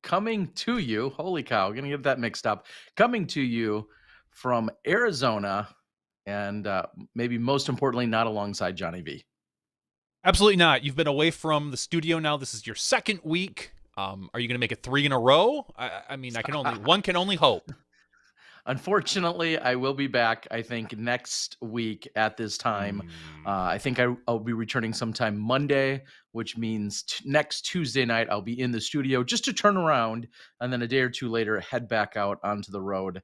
Coming to you, holy cow, gonna get that mixed up. Coming to you from Arizona, and maybe most importantly, not alongside Johnny V. Absolutely not. You've been away from the studio now. This is your second week. Are you going to make it 3 in a row? I mean, one can only hope. Unfortunately, I will be back, I think, next week at this time. I think I'll be returning sometime Monday, which means next Tuesday night I'll be in the studio just to turn around, and then a day or two later head back out onto the road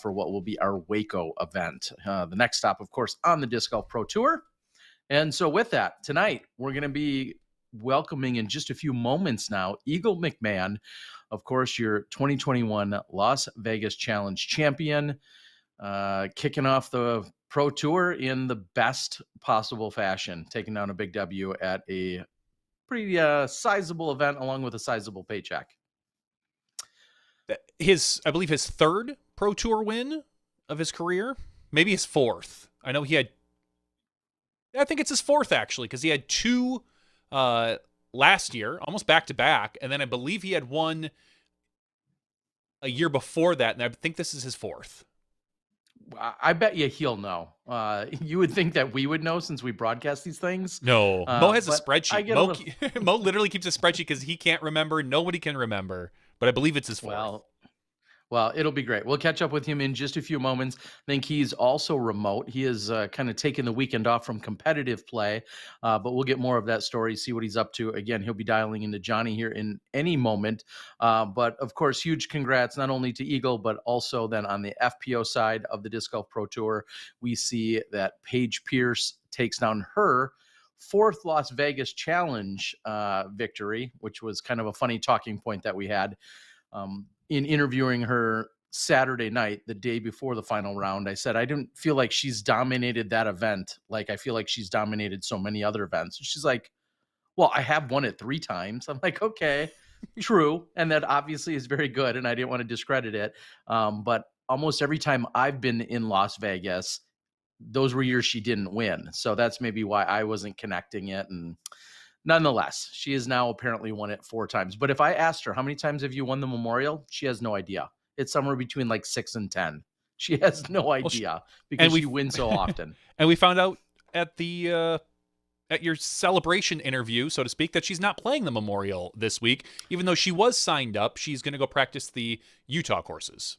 for what will be our Waco event. The next stop, of course, on the Disc Golf Pro Tour. And so with that, tonight, we're going to be welcoming in just a few moments now, Eagle McMahon, of course, your 2021 Las Vegas Challenge champion, kicking off the Pro Tour in the best possible fashion, taking down a big W at a pretty sizable event along with a sizable paycheck. I believe his third Pro Tour win of his career, maybe his fourth. I know I think it's his fourth, actually, because he had two last year, almost back-to-back, and then I believe he had one a year before that, and I think this is his fourth. I bet you he'll know. You would think that we would know since we broadcast these things. No, Mo has a spreadsheet. Mo literally keeps a spreadsheet because he can't remember. Nobody can remember, but I believe it's his fourth. Well, it'll be great. We'll catch up with him in just a few moments. I think he's also remote. He is kind of taking the weekend off from competitive play, but we'll get more of that story, see what he's up to. Again, he'll be dialing into Johnny here in any moment. But, of course, huge congrats not only to Eagle, but also then on the FPO side of the Disc Golf Pro Tour, we see that Paige Pierce takes down her fourth Las Vegas Challenge victory, which was kind of a funny talking point that we had. In interviewing her Saturday night, the day before the final round, I said, I didn't feel like she's dominated that event like I feel like she's dominated so many other events. She's like, well, I have won it 3 times. I'm like, okay, true. And that obviously is very good, and I didn't want to discredit it. But almost every time I've been in Las Vegas, those were years she didn't win. So that's maybe why I wasn't connecting it. And nonetheless, she has now apparently won it 4 times. But if I asked her, how many times have you won the Memorial? She has no idea. It's somewhere between like 6 and 10. She has no idea because she wins so often. And we found out at the at your celebration interview, so to speak, that she's not playing the Memorial this week, even though she was signed up. She's going to go practice the Utah courses.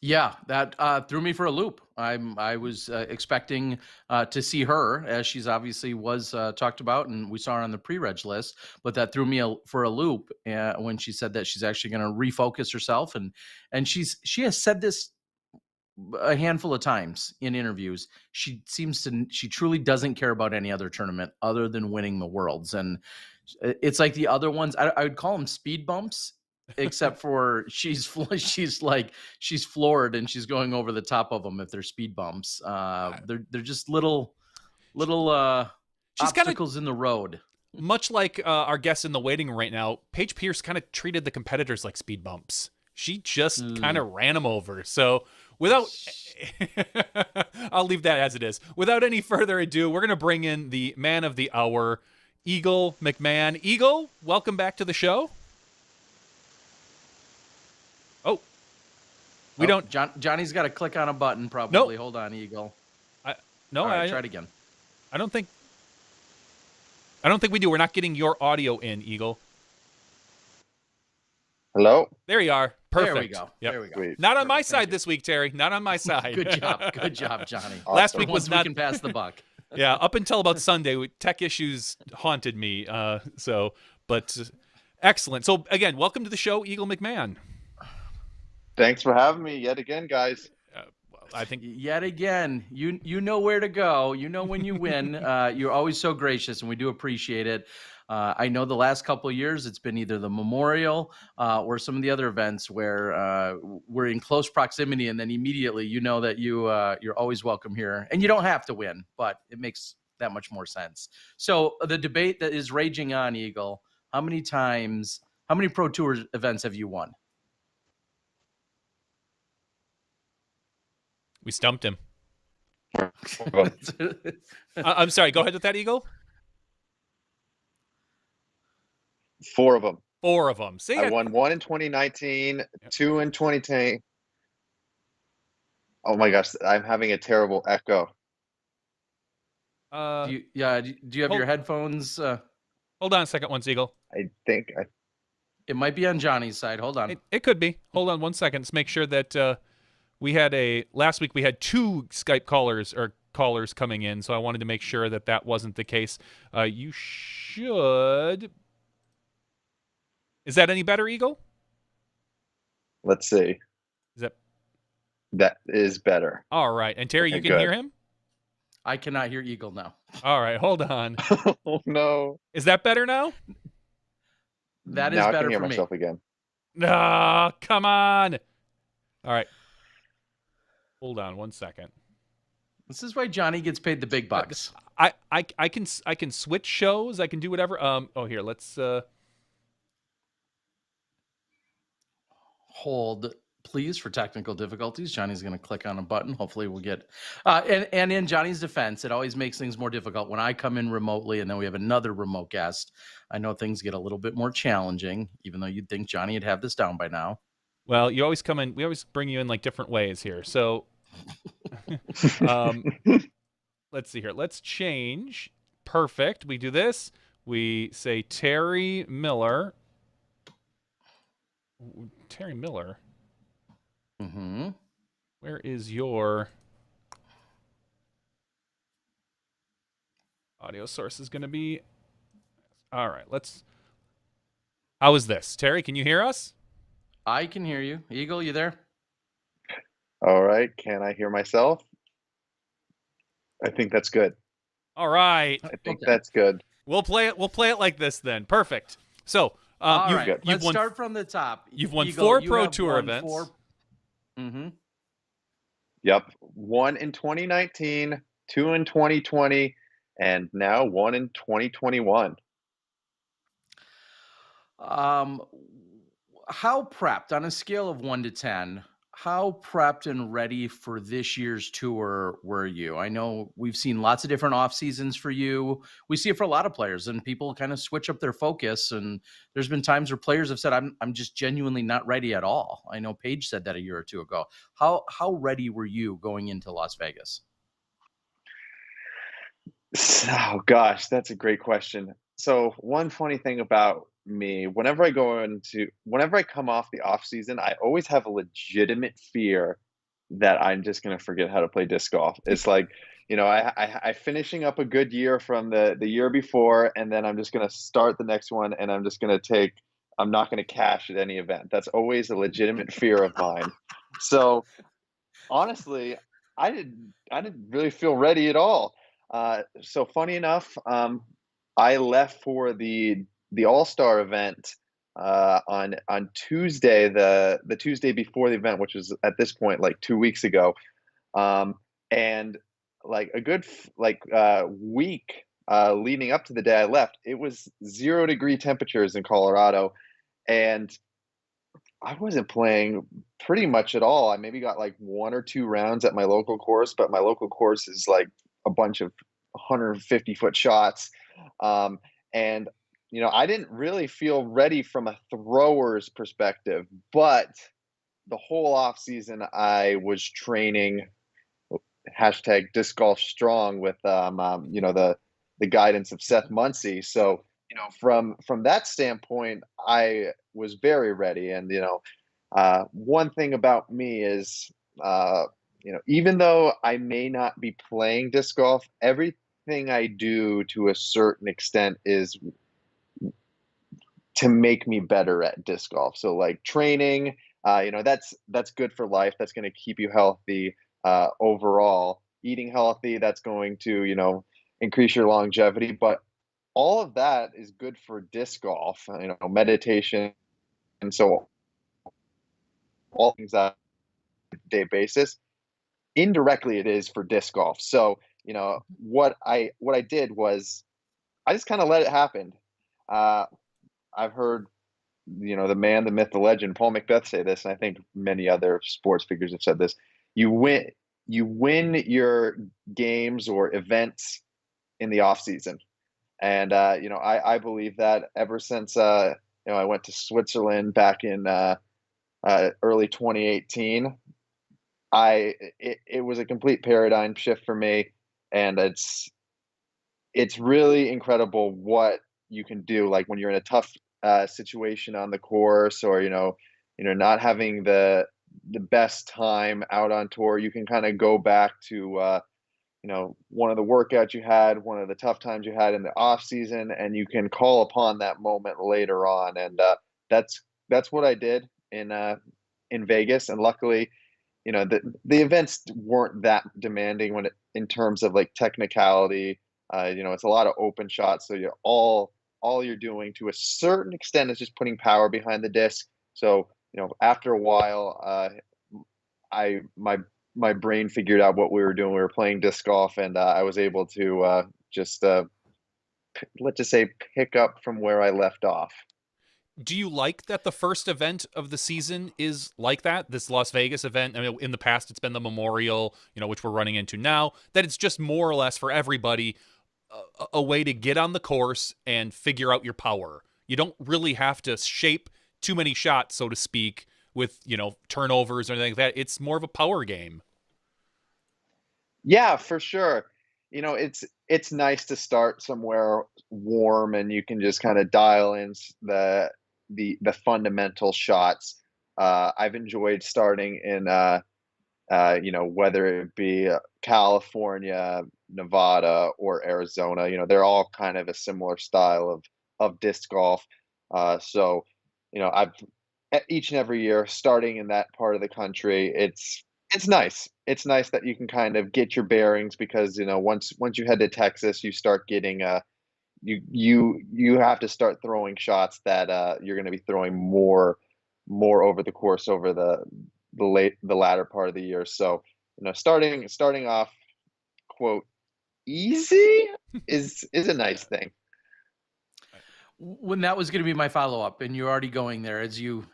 Yeah, that threw me for a loop. I was expecting to see her, as she's obviously was talked about, and we saw her on the pre-reg list. But that threw me for a loop when she said that she's actually going to refocus herself, and she has said this a handful of times in interviews. She truly doesn't care about any other tournament other than winning the Worlds, and it's like the other ones. I would call them speed bumps. Except for she's floored and she's going over the top of them if they're speed bumps. They're just little obstacles in the road. Much like our guest in the waiting room right now, Paige Pierce kind of treated the competitors like speed bumps. She just kind of ran them over. So without, I'll leave that as it is. Without any further ado, we're going to bring in the man of the hour, Eagle McMahon. Eagle, welcome back to the show. Johnny's got to click on a button probably. Nope. Hold on, Eagle. I try it again. I don't think we do. We're not getting your audio in, Eagle. Hello? There you are. Perfect. There we go. Yep. There we go. Sweet. Not on my side this week, Terry. Not on my side. Good job, Johnny. Awesome. Last week was not. We can pass the buck. Yeah, up until about Sunday, tech issues haunted me. But excellent. So again, welcome to the show, Eagle McMahon. Thanks for having me yet again, guys. I think yet again, you know where to go. You know when you win. You're always so gracious, and we do appreciate it. I know the last couple of years, it's been either the Memorial or some of the other events where we're in close proximity, and then immediately you know that you're always welcome here. And you don't have to win, but it makes that much more sense. So the debate that is raging on, Eagle, how many Pro Tour events have you won? We stumped him. I'm sorry. Go ahead with that, Eagle. 4 of them. 4 of them. See, I won 1 in 2019, 2 in 2010. Oh my gosh, I'm having a terrible echo. Do you have your headphones? Hold on a second, One Eagle. I think It might be on Johnny's side. Hold on. It could be. Hold on 1 second. Let's make sure that last week we had 2 Skype callers coming in, so I wanted to make sure that that wasn't the case. You should. Is that any better, Eagle? let's see. That is better. All right. And Terry, Okay, you can good. hear him? I cannot hear Eagle now. All right, hold on. Oh no. Is that better now? That is Now I better can hear for me. myself again. No, come on. All right. Hold on 1 second. This is why Johnny gets paid the big bucks. I can switch shows. I can do whatever. Here, let's Hold, please, for technical difficulties. Johnny's going to click on a button. Hopefully we'll get and in Johnny's defense, it always makes things more difficult when I come in remotely and then we have another remote guest. I know things get a little bit more challenging, even though you'd think Johnny would have this down by now. Well, you always come in. We always bring you in like different ways here. So, let's see here. Let's change. Perfect. We do this. We say Terry Miller. Terry Miller. Mm-hmm. Where is your audio source is going to be? All right. How is this? Terry, can you hear us? I can hear you. Eagle, you there? All right, can I hear myself? I think that's good. All right. I think Okay. that's good. We'll play it like this then. Perfect. So, All you've, right, you've let's won start from the top. you've won Eagle, 4 you Pro have Tour won events. 4. Mm-hmm. Yep. 1 in 2019, 2 in 2020, and now 1 in 2021. How prepped on a scale of 1 to 10? How prepped and ready for this year's tour were you? I know we've seen lots of different off seasons for you. We see it for a lot of players, and people kind of switch up their focus. And there's been times where players have said, "I'm just genuinely not ready at all." I know Paige said that a year or two ago. How ready were you going into Las Vegas? Oh gosh, that's a great question. So one funny thing about me, whenever I come off the off season, I always have a legitimate fear that I'm just going to forget how to play disc golf. It's like, I finishing up a good year from the year before, and then I'm just going to start the next one, and I'm not going to cash at any event. That's always a legitimate fear of mine. So honestly, I didn't really feel ready at all. So funny enough, I left for the All-Star event on Tuesday, the Tuesday before the event, which was at this point like 2 weeks ago, and like a good week leading up to the day I left, it was 0-degree temperatures in Colorado, and I wasn't playing pretty much at all. I maybe got like 1 or 2 rounds at my local course, but my local course is like a bunch of 150-foot shots. And I didn't really feel ready from a thrower's perspective, but the whole off season I was training hashtag disc golf strong with the guidance of Seth Muncy. So from that standpoint, I was very ready. And one thing about me is even though I may not be playing disc golf, everything I do to a certain extent is to make me better at disc golf. So like training, that's good for life. That's going to keep you healthy overall. Eating healthy, that's going to increase your longevity. But all of that is good for disc golf. Meditation, and so all things on a day basis. Indirectly, it is for disc golf. So what I did was I just kind of let it happen. I've heard the man, the myth, the legend, Paul McBeth say this, and I think many other sports figures have said this. You win your games or events in the off season, and I believe that ever since I went to Switzerland back in early 2018. It was a complete paradigm shift for me, and it's really incredible what you can do. Like when you're in a tough situation on the course, or not having the best time out on tour, you can kind of go back to one of the workouts you had, one of the tough times you had in the off season, and you can call upon that moment later on. And that's that's what I did in Vegas. And luckily, the events weren't that demanding in terms of like technicality. It's a lot of open shots, so all you're doing to a certain extent is just putting power behind the disc. So after a while, I my brain figured out what we were doing. We were playing disc golf, and I was able to just let's just say pick up from where I left off. Do you like that the first event of the season is like that? This Las Vegas event. I mean, in the past, it's been the Memorial, which we're running into now. That it's just more or less for everybody a way to get on the course and figure out your power. You don't really have to shape too many shots, so to speak, with turnovers or anything like that. It's more of a power game. Yeah, for sure. It's nice to start somewhere warm, and you can just kind of dial in the fundamental shots. I've enjoyed starting in whether it be California, Nevada, or Arizona. They're all kind of a similar style of disc golf. So I've each and every year starting in that part of the country. It's nice. It's nice that you can kind of get your bearings, because once you head to Texas, you start getting you have to start throwing shots that you're going to be throwing more over the course over the latter part of the year. So starting off quote easy is a nice thing. When that was going to be my follow-up, and you're already going there, as you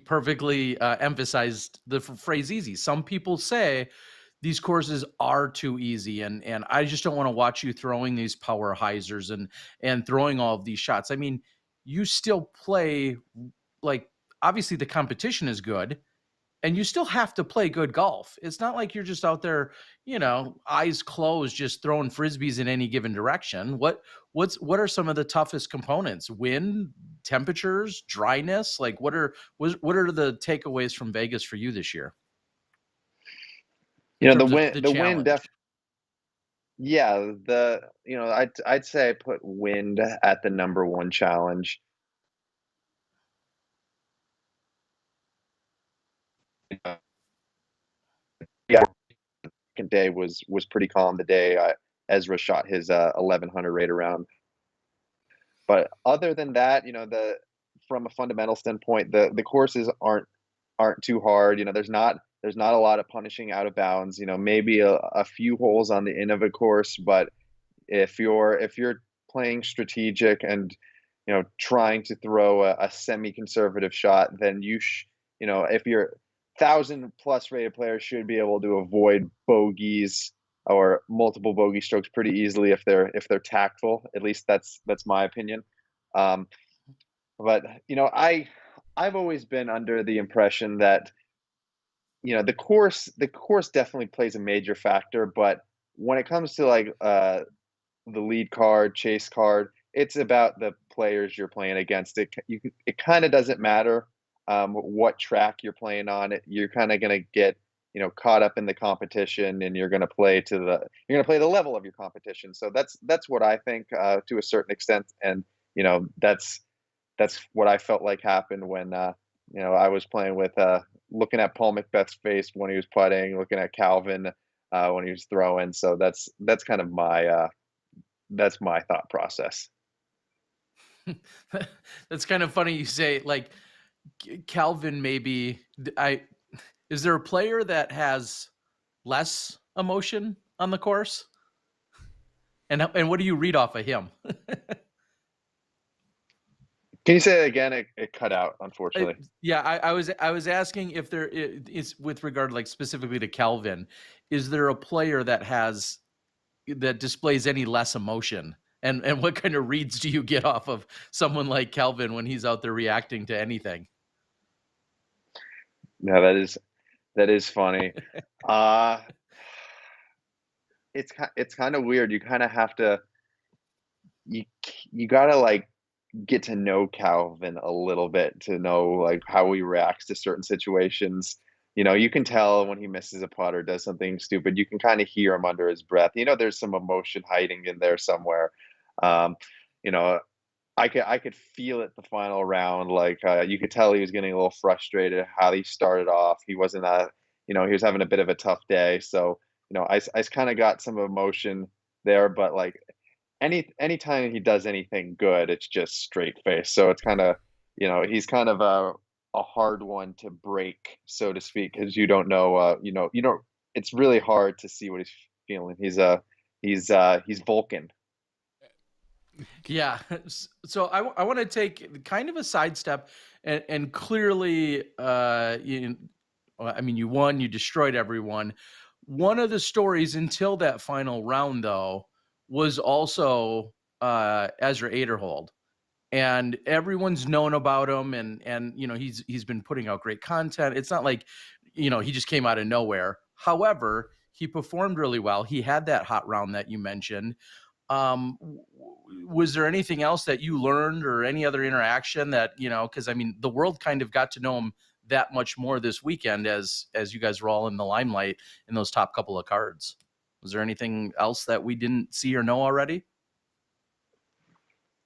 perfectly emphasized the phrase easy. Some people say these courses are too easy, and I just don't want to watch you throwing these power hyzers and throwing all of these shots. I mean, you still play, like, obviously the competition is good, and you still have to play good golf. It's not like you're just out there, eyes closed, just throwing frisbees in any given direction. What are some of the toughest components? Wind, temperatures, dryness? Like what are the takeaways from Vegas for you this year? In The terms of wind, the the wind, challenge. yeah, I'd say I put wind at the number one challenge. Yeah, second day was pretty calm. The day Ezra shot his 1100 right around. But other than that, from a fundamental standpoint, the courses aren't too hard. There's not a lot of punishing out of bounds. Maybe a few holes on the end of a course, but if you're playing strategic and trying to throw a semi-conservative shot, then if you're 1,000+ rated players should be able to avoid bogeys or multiple bogey strokes pretty easily if they're tactful. At least that's my opinion. Um, but I've always been under the impression that the course definitely plays a major factor, but when it comes to like the lead card, chase card, it's about the players you're playing against. It kind of doesn't matter what track you're playing on. You're kind of going to get caught up in the competition, and you're going to play the level of your competition. So that's what I think to a certain extent, and that's what I felt like happened when I was playing with looking at Paul McBeth's face when he was putting, looking at Calvin when he was throwing. So that's kind of my thought process. That's kind of funny you say, like, Calvin maybe. Is there a player that has less emotion on the course? And what do you read off of him? Can you say that again? It cut out, unfortunately. Yeah, I was asking if there is, with regard like specifically to Calvin, is there a player that displays any less emotion and what kind of reads do you get off of someone like Kelvin when he's out there reacting to anything? No, that is funny. Uh, it's kind of weird. You kind of have to you gotta like get to know Calvin a little bit to know like how he reacts to certain situations. You can tell when he misses a putt or does something stupid. You can kind of hear him under his breath. There's some emotion hiding in there somewhere. Um, you know, I could feel it the final round. Like you could tell he was getting a little frustrated how he started off. He wasn't he was having a bit of a tough day. So I kind of got some emotion there, but like anytime he does anything good, it's just straight face. So it's kind of he's kind of a hard one to break, so to speak, because you don't know you don't. It's really hard to see what he's feeling. He's Vulcan. Yeah. So I want to take kind of a sidestep and clearly, I mean, you won, you destroyed everyone. One of the stories until that final round, though, was also Ezra Aderhold. And everyone's known about him, and he's been putting out great content. It's not like he just came out of nowhere. However, he performed really well. He had that hot round that you mentioned. Was there anything else that you learned or any other interaction that because I mean the world kind of got to know him that much more this weekend as you guys were all in the limelight in those top couple of cards? Was there anything else that we didn't see or know already?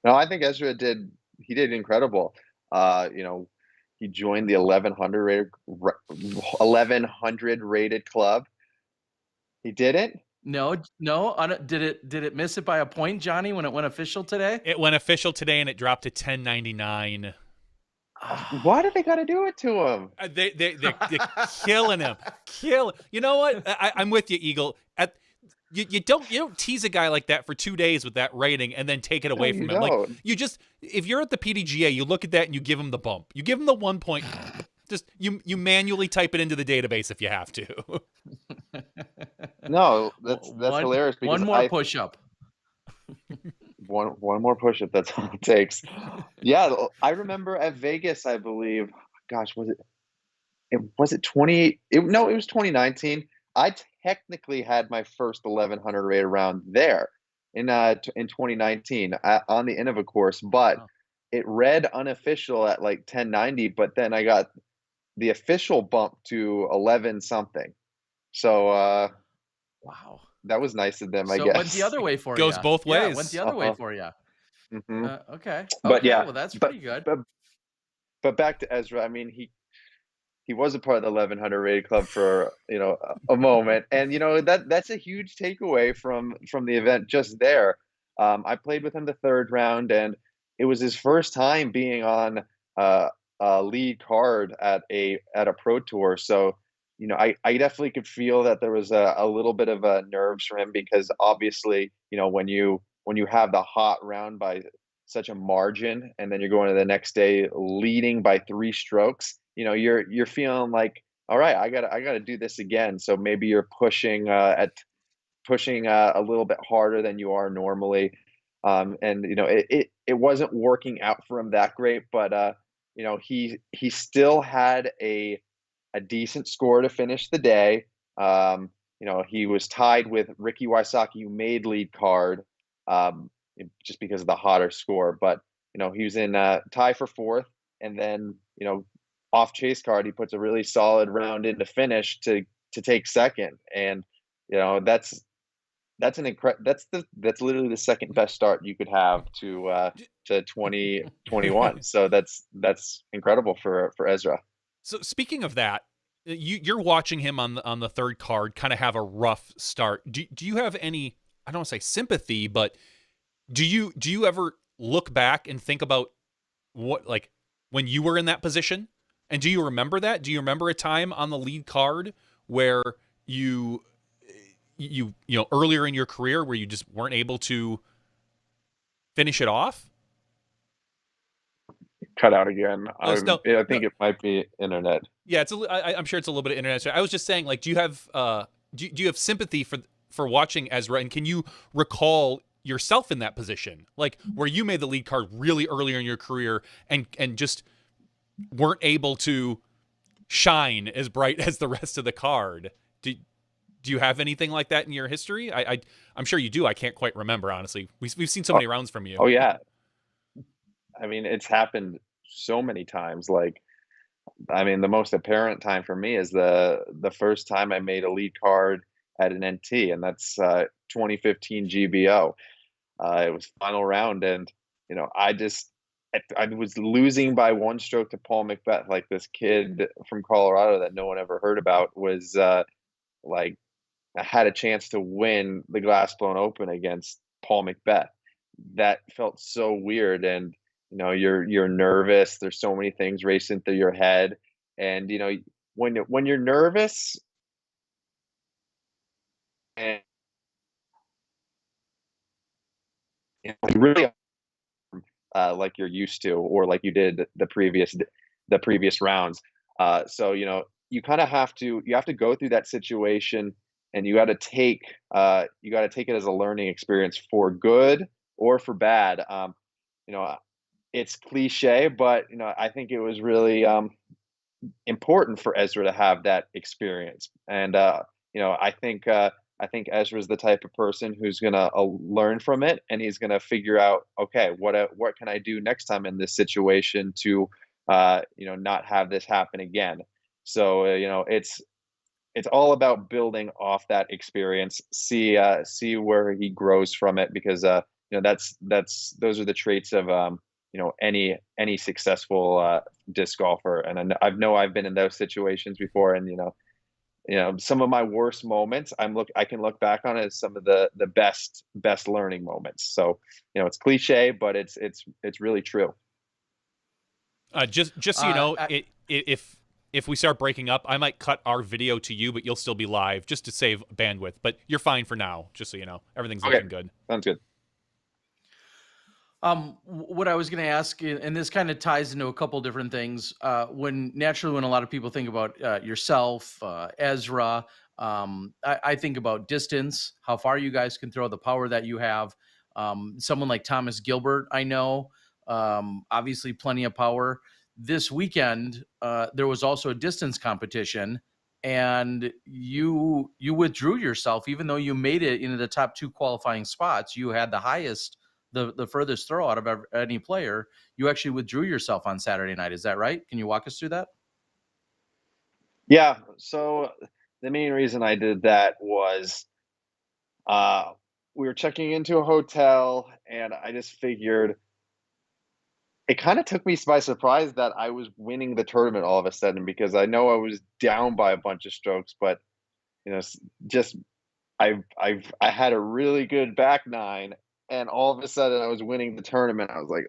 No, I think Ezra did incredible. He joined the 1100 rated club. He didn't? No. Did it miss it by a point, Johnny, when it went official today? It went official today, and it dropped to 1099. Why did they got to do it to him? They're killing him. You know what? I'm with you, Eagle. You don't tease a guy like that for 2 days with that rating and then take it away from him. Like if you're at the PDGA, you look at that and you give him the bump. You give him the 1 point. Just you manually type it into the database if you have to. No, that's hilarious. Because one more push up. One more push up. That's all it takes. Yeah, I remember at Vegas. I believe. Gosh, was it 20? No, it was 2019. I technically had my first 1100 rated round there in 2019 on the Innova course, but it read unofficial at like 1090. But then I got the official bump to 11 something. So wow, that was nice of them. I So guess it went the other way for you. Goes both Yeah, ways. it went the other way for you. Mhm. Okay. But yeah, well, that's pretty good. But back to Ezra. I mean, he was a part of the 1100 rated club for a moment, and that's a huge takeaway from the event just there. I played with him the third round, and it was his first time being on a lead card at a pro tour. So I definitely could feel that there was a little bit of nerves for him, because obviously when you have the hot round by such a margin, and then you're going to the next day leading by 3 strokes, you're feeling like, all right, I gotta do this again. So maybe you're pushing a little bit harder than you are normally. And it wasn't working out for him that great, but he still had a decent score to finish the day. He was tied with Ricky Wysocki, who made lead card, just because of the hotter score. But he was in tie for 4th, and then off chase card, he puts a really solid round in to finish to take 2nd, and that's literally the second best start you could have to 2021. So that's incredible for Ezra. So speaking of that, you're watching him on the third card kind of have a rough start. Do you have any, I don't want to say sympathy, but do you ever look back and think about what, like, when you were in that position? And do you remember that? Do you remember a time on the lead card where you earlier in your career where you just weren't able to finish it off? Cut out again. I think it might be internet. Yeah, I'm sure it's a little bit of internet. I was just saying, like, do you have sympathy for watching Ezra, and can you recall yourself in that position, like where you made the lead card really earlier in your career and just weren't able to shine as bright as the rest of the card? Do you have anything like that in your history? I'm sure you do. I can't quite remember, honestly. We've seen so many rounds from you. Oh yeah. I mean, it's happened so many times. Like, I mean, the most apparent time for me is the first time I made a lead card at an NT, and that's 2015 GBO. It was final round, and I was losing by one stroke to Paul McBeth. Like, this kid from Colorado that no one ever heard about was like, I had a chance to win the Glass Blown Open against Paul McBeth. That felt so weird, and you're nervous. There's so many things racing through your head, and when you're nervous and really like you're used to, or like you did the previous rounds. So you kind of have to go through that situation, and you got to take it as a learning experience, for good or for bad. It's cliche, but I think it was really important for Ezra to have that experience. And I think Ezra's the type of person who's gonna learn from it, and he's gonna figure out, okay, what can I do next time in this situation to not have this happen again. So it's all about building off that experience. See where he grows from it, because those are the traits of any successful disc golfer. And I've been in those situations before, and some of my worst moments, I can look back on it as some of the best learning moments. So it's cliche, but it's really true. Just so you know, if we start breaking up, I might cut our video to you, but you'll still be live, just to save bandwidth. But you're fine for now, just so you know. Everything's looking good. Sounds good. What I was going to ask, and this kind of ties into a couple different things. When a lot of people think about yourself, Ezra, I think about distance, how far you guys can throw, the power that you have. Someone like Thomas Gilbert, I know, obviously plenty of power. This weekend, there was also a distance competition, and you withdrew yourself, even though you made it into the top 2 qualifying spots. You had the highest, the furthest throw out of any player. You actually withdrew yourself on Saturday night. Is that right? Can you walk us through that? Yeah. So the main reason I did that was we were checking into a hotel, and I just figured, it kind of took me by surprise that I was winning the tournament all of a sudden, because I know I was down by a bunch of strokes, but just I had a really good back nine, and all of a sudden I was winning the tournament. I was like,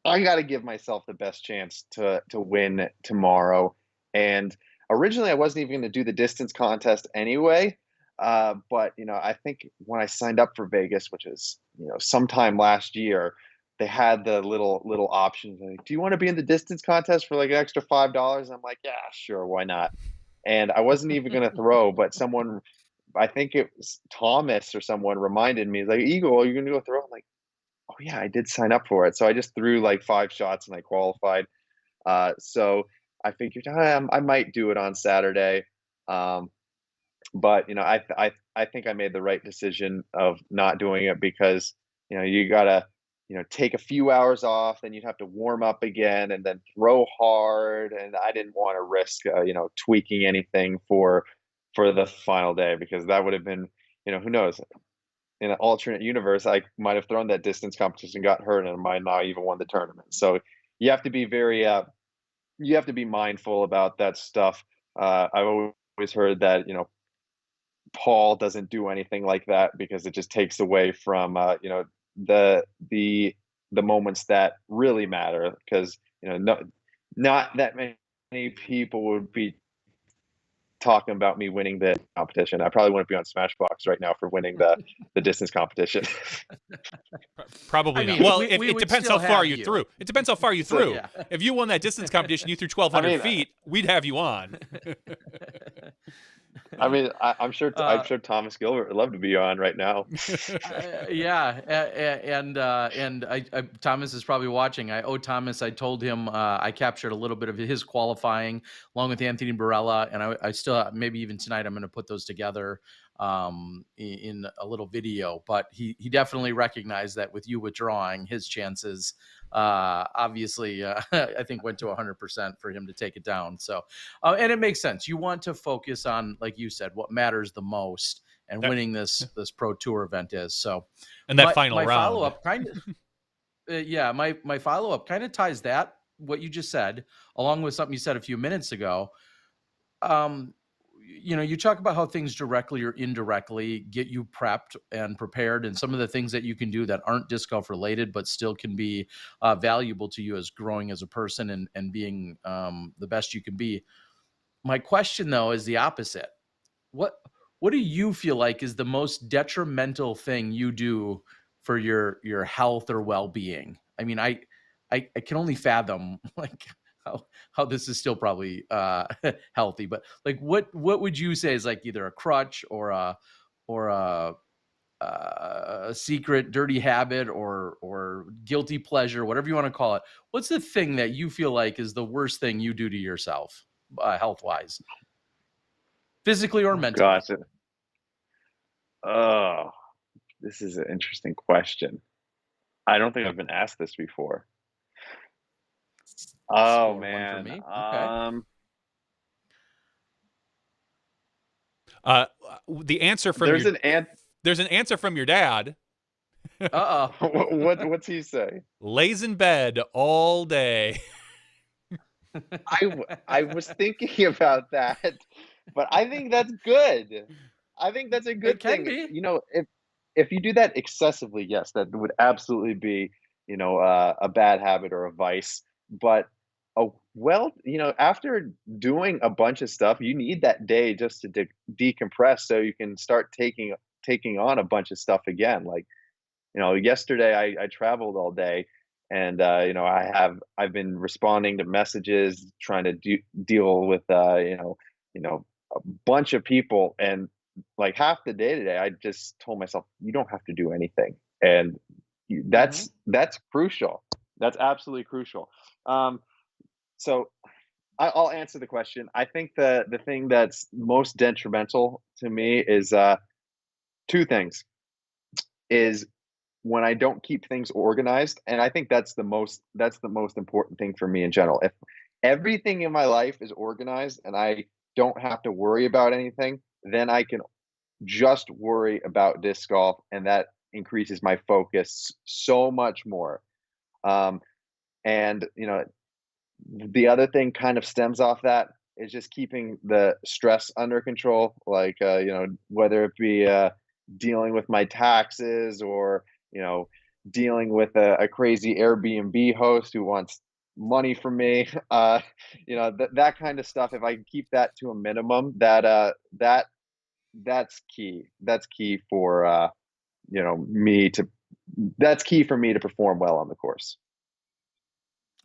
I got to give myself the best chance to win tomorrow. And originally I wasn't even going to do the distance contest anyway. But I think when I signed up for Vegas, which is sometime last year, they had the little options like, do you want to be in the distance contest for like an extra $5? I'm like, yeah, sure, why not? And I wasn't even going to throw, but someone, I think it was Thomas or someone, reminded me, like, Eagle, you're going to go throw? I'm like, oh yeah, I did sign up for it. So I just threw like 5 shots and I qualified. So I figured I might do it on Saturday. But I think I made the right decision of not doing it, because you gotta take a few hours off, then you'd have to warm up again and then throw hard, and I didn't want to risk tweaking anything for the final day, because that would have been, who knows, in an alternate universe I might have thrown that distance competition, got hurt, and I might not even won the tournament. So you have to be you have to be mindful about that stuff. I've always heard that Paul doesn't do anything like that, because it just takes away from the moments that really matter, because not that many people would be talking about me winning the competition. I probably wouldn't be on SmashBoxx right now for winning the distance competition. Probably not. Well, it depends how far you threw. It depends how far you threw. Yeah. If you won that distance competition, you threw 1,200 feet, we'd have you on. I mean, I'm uh, sure Thomas Gilbert would love to be on right now. yeah, and Thomas is probably watching. I owe Thomas. I told him I captured a little bit of his qualifying along with Anthony Barella, and I still maybe even tonight I'm going to put those together in a little video. But he definitely recognized that with you withdrawing, his chances obviously I think went to 100% for him to take it down. So and it makes sense. You want to focus on, like you said, what matters the most, and That winning this pro tour event is. So and that final my round. follow up kind of yeah, my follow up kind of ties that what you just said along with something you said a few minutes ago. Um, you talk about how things directly or indirectly get you prepped and prepared, and some of the things that you can do that aren't disc golf related, but still can be valuable to you as growing as a person and being the best you can be. My question though is the opposite. What what do you feel like is the most detrimental thing you do for your health or well-being? I mean, I can only fathom like how this is still probably healthy, but like what would you say is like either a crutch or a secret dirty habit or guilty pleasure, whatever you want to call it. What's the thing that you feel like is the worst thing you do to yourself, health-wise, physically or Oh mentally? gosh. Oh, this is an interesting question. I don't think I've been asked this before. Oh Score one for man. me. Okay. Uh, the answer from There's your an ant. there's an answer from your dad. Uh-oh. What's he say? Lays in bed all day. I was thinking about that, but I think that's good. I think that's a It good can thing. be. If you do that excessively, yes, that would absolutely be, a bad habit or a vice. But after doing a bunch of stuff, you need that day just to decompress, so you can start taking on a bunch of stuff again. Like, yesterday I traveled all day, and I've been responding to messages, trying to deal with a bunch of people, and like half the day today, I just told myself, you don't have to do anything, and Mhm. that's crucial. That's absolutely crucial. Um, so I'll answer the question. I think the thing that's most detrimental to me is two things. Is when I don't keep things organized, and I think that's the most important thing for me in general. If everything in my life is organized and I don't have to worry about anything, then I can just worry about disc golf, and that increases my focus so much more. Um, and the other thing kind of stems off that is just keeping the stress under control, like whether it be dealing with my taxes, or you know dealing with a crazy Airbnb host who wants money from me. That kind of stuff. If I can keep that to a minimum, that's key. That's key for me to that's key for me to perform well on the course.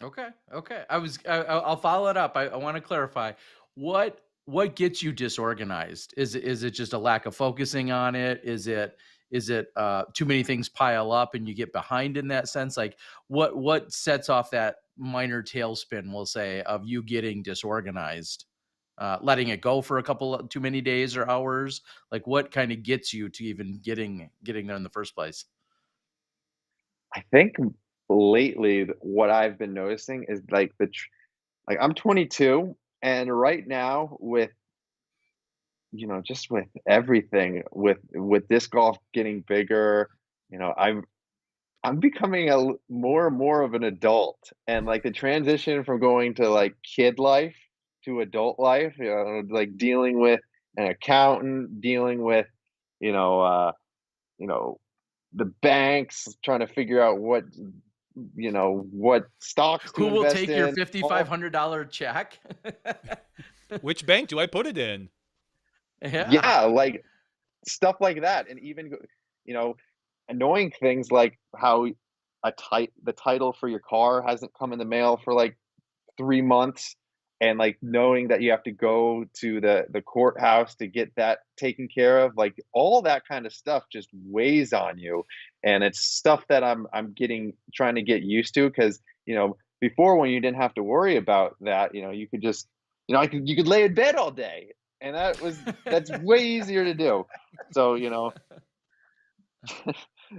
Okay. Okay. I'll follow it up. I want to clarify what gets you disorganized? Is it just a lack of focusing on it? Is it too many things pile up and you get behind in that sense? Like what sets off that minor tailspin, we'll say, of you getting disorganized? Letting it go for a couple of too many days or hours? Like what kind of gets you to even getting there in the first place? I think lately what I've been noticing is like like I'm 22, and right now with just with everything, with disc golf getting bigger, I'm becoming more and more of an adult, and like the transition from going to like kid life to adult life, like dealing with an accountant, dealing with you know uh you know the banks, trying to figure out what stocks Who to will invest take your in. $5,500 check? Which bank do I put it in? Yeah. Yeah, like stuff like that, and even you know annoying things like how the title for your car hasn't come in the mail for like 3 months. and like knowing that you have to go to the courthouse to get that taken care of, like all that kind of stuff just weighs on you. And it's stuff that I'm getting trying to get used to, because before, when you didn't have to worry about that, you could just you could lay in bed all day, and that's way easier to do. So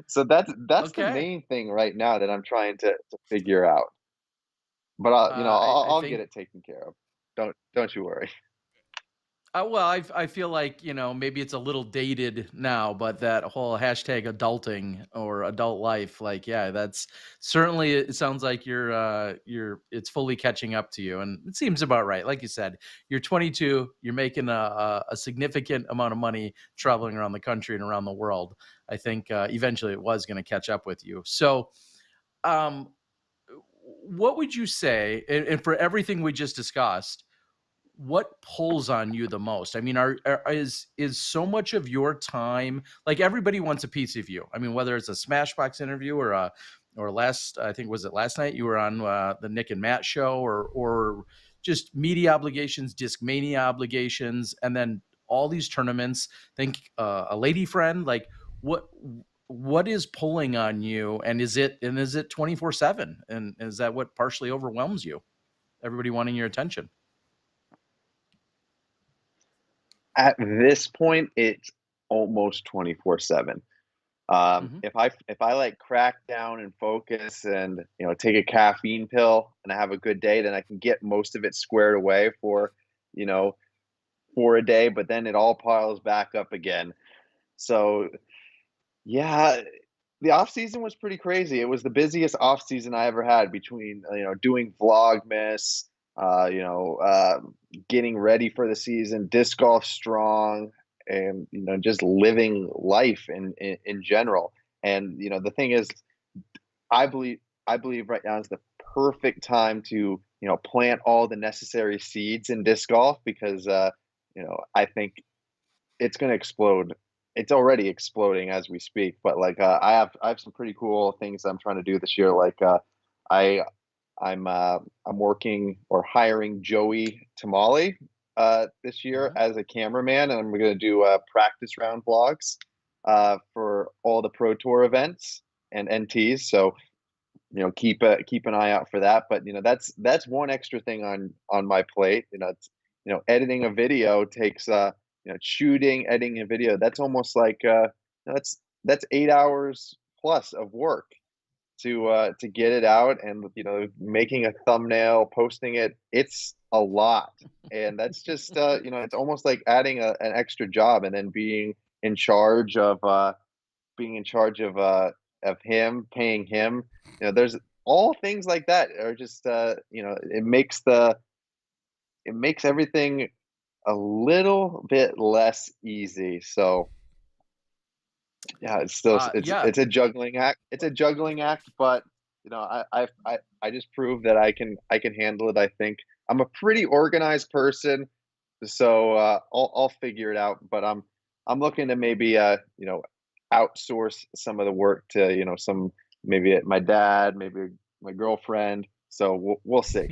so that's the Okay. main thing right now that I'm trying to figure out. But I I'll get think it taken care of. Don't you worry. well, I feel like, maybe it's a little dated now, but that whole hashtag adulting or adult life, like, yeah, that's certainly, it sounds like it's fully catching up to you. And it seems about right. Like you said, you're 22, you're making a significant amount of money traveling around the country and around the world. I think eventually it was going to catch up with you. So, um, what would you say, and for everything we just discussed, what pulls on you the most? I mean, is so much of your time, like, everybody wants a piece of you. I mean, whether it's a Smashbox interview or I think, was it last night you were on the Nick and Matt show, or just media obligations, Discmania obligations, and then all these tournaments. Think a lady friend, like, what is pulling on you, and is it 24/7, and is that what partially overwhelms you? Everybody wanting your attention. At this point, it's almost 24/7. Hmm. If I like crack down and focus and take a caffeine pill and I have a good day, then I can get most of it squared away you know for a day. But then it all piles back up again. So yeah, the off season was pretty crazy. It was the busiest off season I ever had, between doing Vlogmas, getting ready for the season, disc golf strong, and just living life in general. And the thing is, I believe I believe right now is the perfect time to plant all the necessary seeds in disc golf, because I think it's going to explode. It's already exploding as we speak. But like I have some pretty cool things I'm trying to do this year. Like I I'm working or hiring Joey Tamale this year Uh-huh. as a cameraman, and I'm going to do practice round vlogs for all the Pro Tour events and NTs. So keep an eye out for that. But that's one extra thing on my plate. It's editing a video takes shooting, editing a video, that's almost like that's 8 hours plus of work to get it out. And making a thumbnail, posting it, it's a lot. And that's just it's almost like adding an extra job, and then in charge of being in charge of him, paying him. There's all things like that are just it makes everything a little bit less easy. So yeah, it's still Yeah. it's a juggling act. It's a juggling act, but I just proved that I can handle it. I think I'm a pretty organized person, so I'll figure it out. But I'm looking to maybe outsource some of the work to some, maybe my dad, maybe my girlfriend. So we'll see.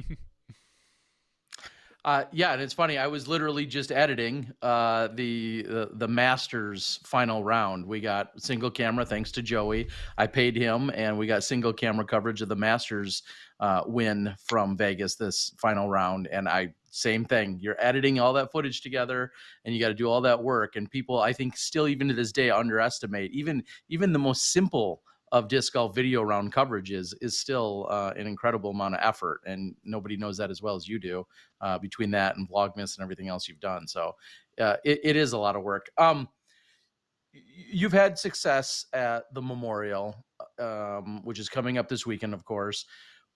Yeah, and it's funny. I was literally just editing the Masters final round. We got single camera thanks to Joey. I paid him, and we got single camera coverage of the Masters win from Vegas this final round. And same thing. You're editing all that footage together, and you got to do all that work. And people, I think, still even to this day underestimate even the most simple of disc golf video round coverage is still an incredible amount of effort, and nobody knows that as well as you do, between that and Vlogmas and everything else you've done. So it is a lot of work. You've had success at the Memorial, which is coming up this weekend, of course,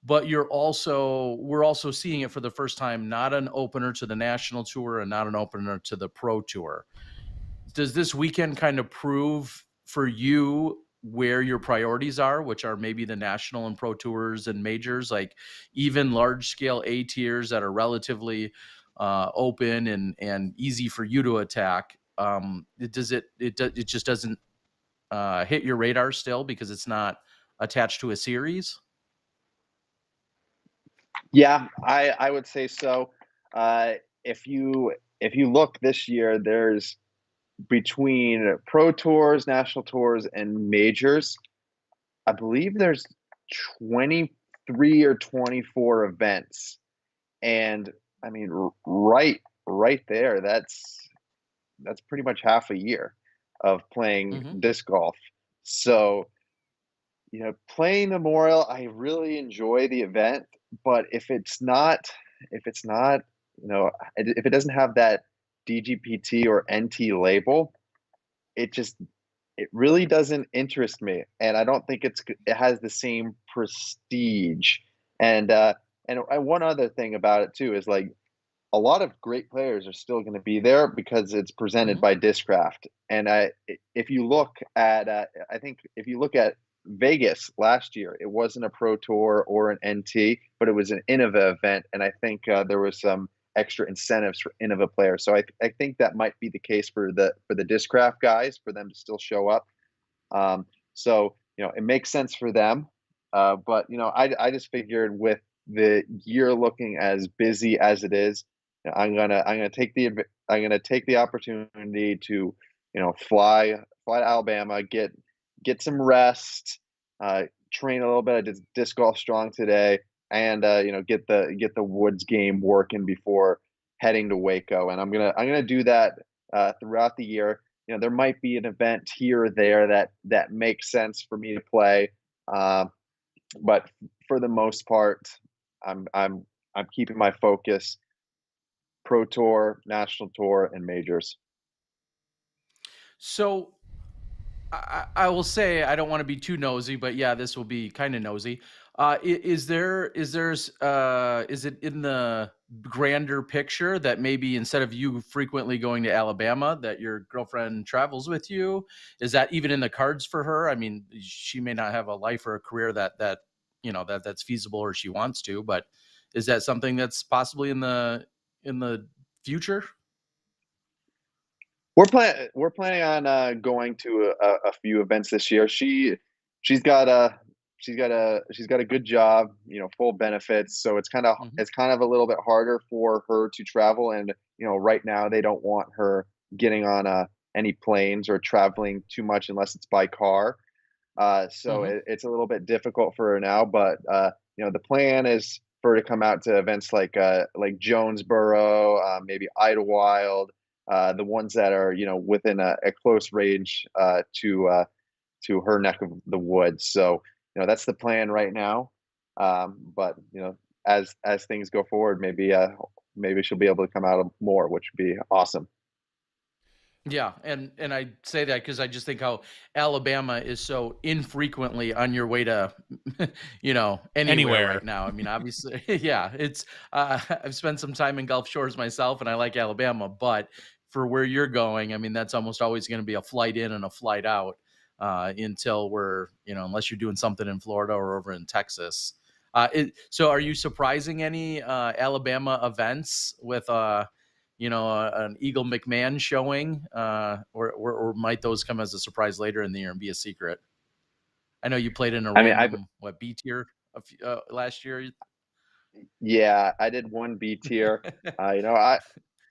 but we're also seeing it for the first time, not an opener to the national tour and not an opener to the pro tour. Does this weekend kind of prove for you where your priorities are, which are maybe the national and pro tours and majors, like even large scale A tiers that are relatively open and easy for you to attack? It just doesn't hit your radar still because it's not attached to a series? Yeah, I would say so. Uh, if you look this year, there's between pro tours, national tours, and majors, I believe there's 23 or 24 events. And I mean, right there, that's pretty much half a year of playing Hmm. disc golf. So, playing Memorial, I really enjoy the event, but if it's not, if it doesn't have that DGPT or NT label, it just it really doesn't interest me, and I don't think it has the same prestige. And one other thing about it too is like a lot of great players are still going to be there because it's presented Hmm. by Discraft. And if you look at, I think if you look at Vegas last year, it wasn't a pro tour or an NT, but it was an Innova event, and I think there was some extra incentives for Innova players. So I think that might be the case for the Discraft guys for them to still show up. So it makes sense for them. But I just figured with the year looking as busy as it is, I'm gonna take the opportunity to fly to Alabama, get some rest, train a little bit. I did disc golf strong today, and get the woods game working before heading to Waco. And I'm gonna do that throughout the year. There might be an event here or there that makes sense for me to play, uh, but for the most part, I'm keeping my focus pro tour, national tour, and majors. So I will say I don't want to be too nosy, but yeah, this will be kind of nosy. Is it in the grander picture that maybe instead of you frequently going to Alabama, that your girlfriend travels with you? Is that even in the cards for her? I mean, she may not have a life or a career that's feasible or she wants to, but is that something that's possibly in the future? We're planning on going to a few events this year. She's got a she's got a good job, full benefits. So Hmm. it's kind of a little bit harder for her to travel. And right now they don't want her getting on any planes or traveling too much unless it's by car. So Hmm. it's a little bit difficult for her now. But the plan is for her to come out to events like Jonesboro, maybe Idlewild, the ones that are within a close range to her neck of the woods. So that's the plan right now. But as things go forward, maybe she'll be able to come out more, which would be awesome. Yeah, and I say that because I just think how Alabama is so infrequently on your way to, anywhere Anywhere. right now. I mean, obviously, yeah, it's. I've spent some time in Gulf Shores myself, and I like Alabama, but for where you're going, I mean, that's almost always going to be a flight in and a flight out until unless you're doing something in Florida or over in Texas. So, are you surprising any Alabama events with an Eagle McMahon showing, or might those come as a surprise later in the year and be a secret? I know you played in a I mean, I random B tier last year. Yeah, I did one B tier.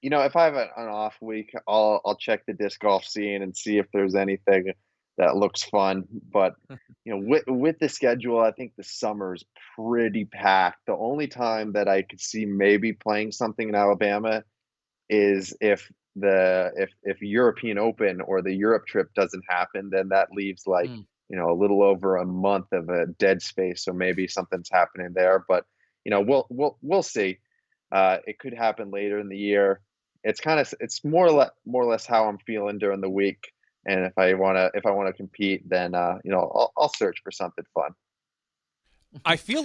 If I have an off week, I'll check the disc golf scene and see if there's anything that looks fun. But with the schedule, I think the summer's pretty packed. The only time that I could see maybe playing something in Alabama is if European Open or the Europe trip doesn't happen, then that leaves like Mm. a little over a month of a dead space. So maybe something's happening there, but we'll see. It could happen later in the year. It's more or less how I'm feeling during the week. And if I wanna compete, then I'll search for something fun. I Uh, feel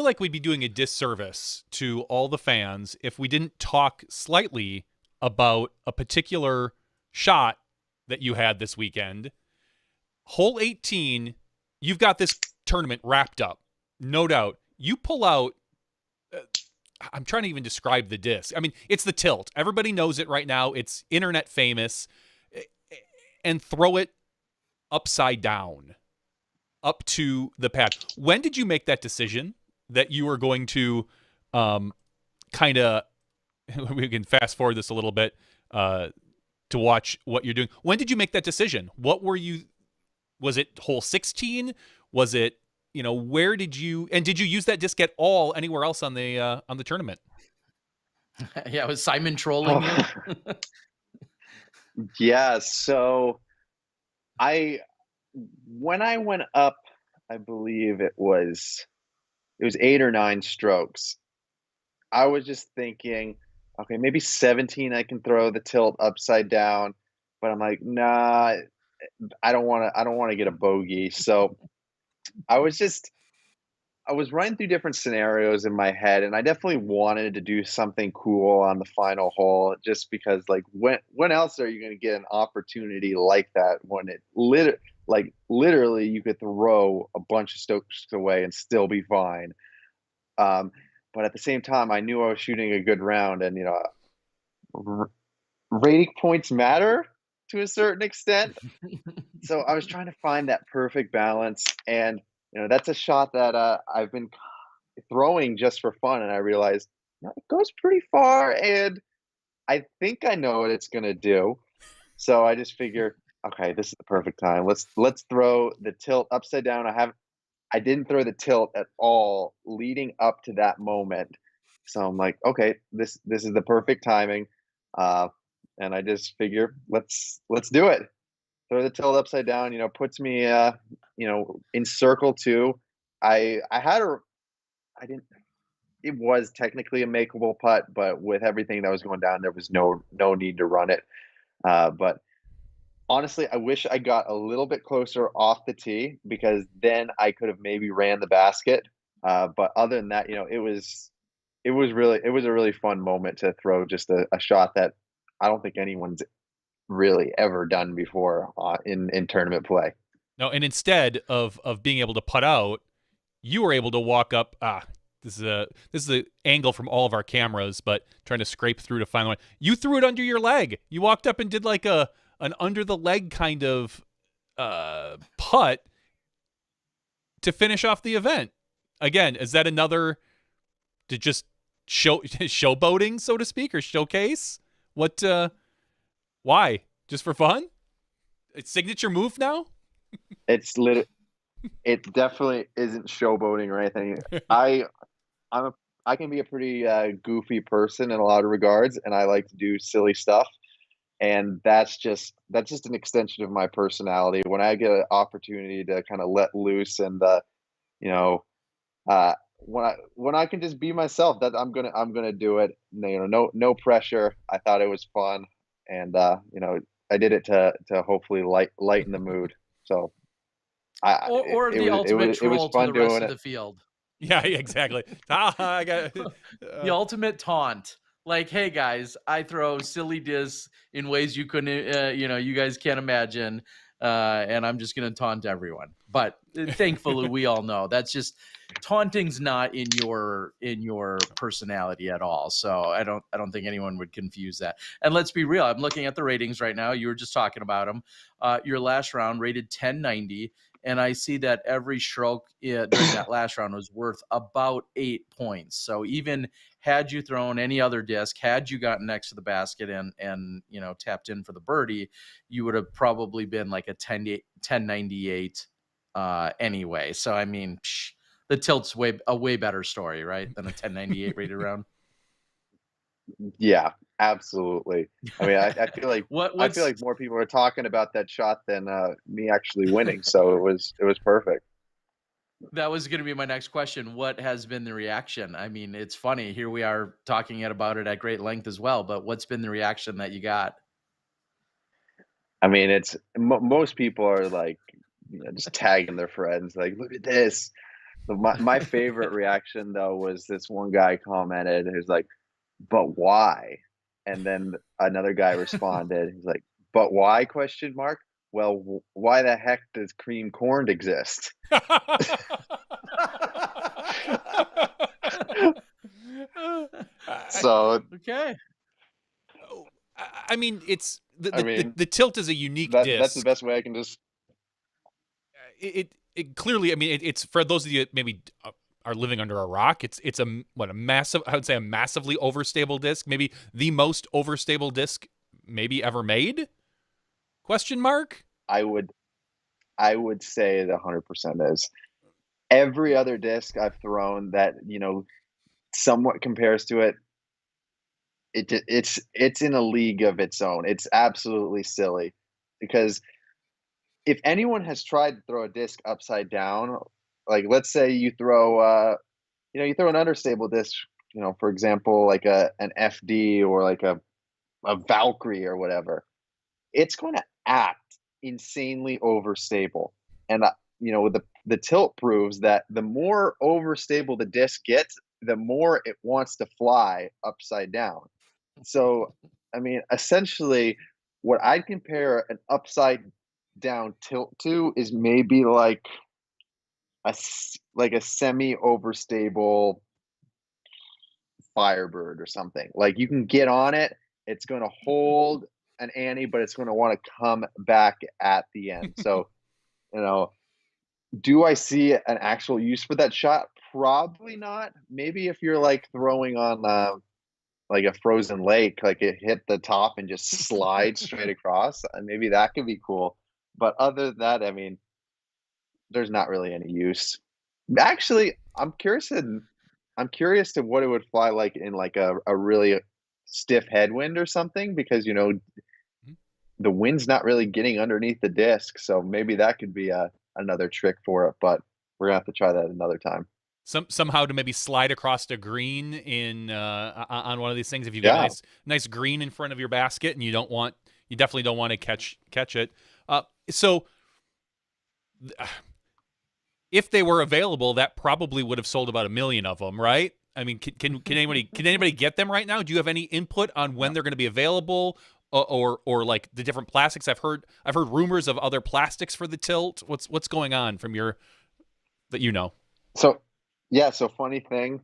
like we'd be doing a disservice to all the fans if we didn't talk slightly about a particular shot that you had this weekend. Hole 18, you've got this tournament wrapped up. No doubt. You pull out I'm trying to even describe the disc. I mean, it's the tilt. Everybody knows it right now. It's internet famous. And throw it upside down up to the pad. When did you make that decision that you were going to kind of we can fast forward this a little bit to watch what you're doing. When did you make that decision? What were you? Was it hole 16? Was it, where did you use that disc at all anywhere else on the tournament? Yeah, was Simon trolling you? Yeah, so when I went up, I believe it was 8 or 9 strokes. I was just thinking, okay, maybe 17 I can throw the tilt upside down, but I'm like, nah, I don't wanna get a bogey. So I was just I was running through different scenarios in my head, and I definitely wanted to do something cool on the final hole, just because, like, when else are you going to get an opportunity like that when literally you could throw a bunch of strokes away and still be fine. Um, but at the same time, I knew I was shooting a good round, and r- rating points matter to a certain extent. So I was trying to find that perfect balance, and that's a shot that I've been throwing just for fun, and I realized, it goes pretty far, and I think I know what it's gonna do. So I just figure, okay, this is the perfect time. Let's throw the tilt upside down. I didn't throw the tilt at all leading up to that moment. So I'm like, okay, this is the perfect timing. Uh, and I just figure, let's do it. Throw the tilt upside down, puts me in circle 2. I had a I didn't it was technically a makeable putt, but with everything that was going down, there was no need to run it. But honestly, I wish I got a little bit closer off the tee, because then I could have maybe ran the basket. But other than that, it was a really fun moment to throw just a shot that I don't think anyone's really ever done before in tournament play. No, and instead of being able to putt out, you were able to walk up. This is a angle from all of our cameras, but trying to scrape through to find one. You threw it under your leg. You walked up and did like an under the leg kind of putt to finish off the event. Again, is that another to just showboating, so to speak, or showcase? What? Why? Just for fun? It's signature move now. It's lit. It definitely isn't showboating or anything. I can be a pretty goofy person in a lot of regards, and I like to do silly stuff. And that's just an extension of my personality. When I get an opportunity to kind of let loose, and you know, when I can just be myself, that I'm gonna do it. No pressure. I thought it was fun, and I did it to hopefully lighten the mood. So Or the ultimate it was troll to fun the rest doing of it. the field. Yeah, exactly. I got The ultimate taunt. Like, hey guys, I throw silly discs in ways you couldn't, you guys can't imagine, and I'm just gonna taunt everyone. But thankfully, we all know that's just taunting's not in your personality at all. So I don't think anyone would confuse that. And let's be real. I'm looking at the ratings right now. You were just talking about them. Your last round rated 1090. And I see that every stroke during that last round was worth about 8 points. So even had you thrown any other disc, had you gotten next to the basket and tapped in for the birdie, you would have probably been like a 1098 anyway. So I mean, the tilt's a way better story, right, than a 1098 rated round. Yeah, absolutely. I mean, I feel like I feel What's like more people are talking about that shot than me actually winning. So it was perfect. That was going to be my next question. What has been the reaction? I mean, it's funny. Here we are talking about it at great length as well, but what's been the reaction that you got? I mean, it's most people are like, just tagging their friends, like, look at this. My favorite reaction though was this one guy commented, who's like, but why? And then another guy responded, he's like, but why? Question mark. Well, why the heck does cream corn exist? So Okay. I mean, it's I mean, the tilt is a unique that's the disc. best way I can just. It clearly, I mean, it's for those of you that maybe are living under a rock. It's a massive, I would say a massively overstable disc, maybe the most overstable disc maybe ever made? Question mark? I would say it 100% is. Every other disc I've thrown that, somewhat compares to it, it's in a league of its own. It's absolutely silly because if anyone has tried to throw a disc upside down, like let's say you throw you throw an understable disc, for example, like an FD or like a Valkyrie or whatever, it's going to act insanely overstable. And the tilt proves that the more overstable the disc gets, the more it wants to fly upside down. So, I mean, essentially, what I'd compare an upside down tilt to is maybe like a semi overstable Firebird or something. Like you can get on it, it's going to hold an ante, but it's going to want to come back at the end. So, you know, do I see an actual use for that shot? Probably not. Maybe if you're like throwing on like a frozen lake, like it hit the top and just slides straight across, maybe that could be cool. But other than that, I mean, there's not really any use. Actually, I'm curious to what it would fly like in like a really stiff headwind or something because the wind's not really getting underneath the disc, so maybe that could be another trick for it. But we're gonna have to try that another time. Somehow to maybe slide across a green in on one of these things if you get a Yeah. nice green in front of your basket and you definitely don't want to catch it. So if they were available, that probably would have sold about 1 million of them, right? I mean, can anybody get them right now? Do you have any input on when they're going to be available, or like the different plastics? I've heard rumors of other plastics for the tilt. What's going on from that you know? So yeah, so funny thing,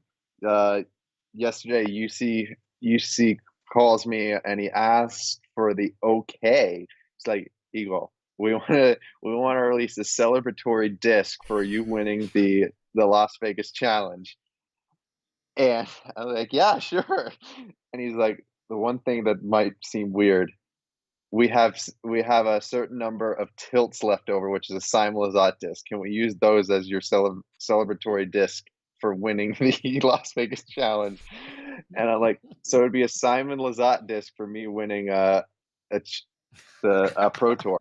yesterday UC calls me and he asked for the okay. It's like, Eagle, we want to release a celebratory disc for you winning the Las Vegas challenge. And I'm like, yeah, sure. And he's like, the one thing that might seem weird, we have a certain number of tilts left over, which is a Simon Lizotte disc. Can we use those as your celebratory disc for winning the Las Vegas challenge? And I'm like, so it'd be a Simon Lizotte disc for me winning the Pro Tour.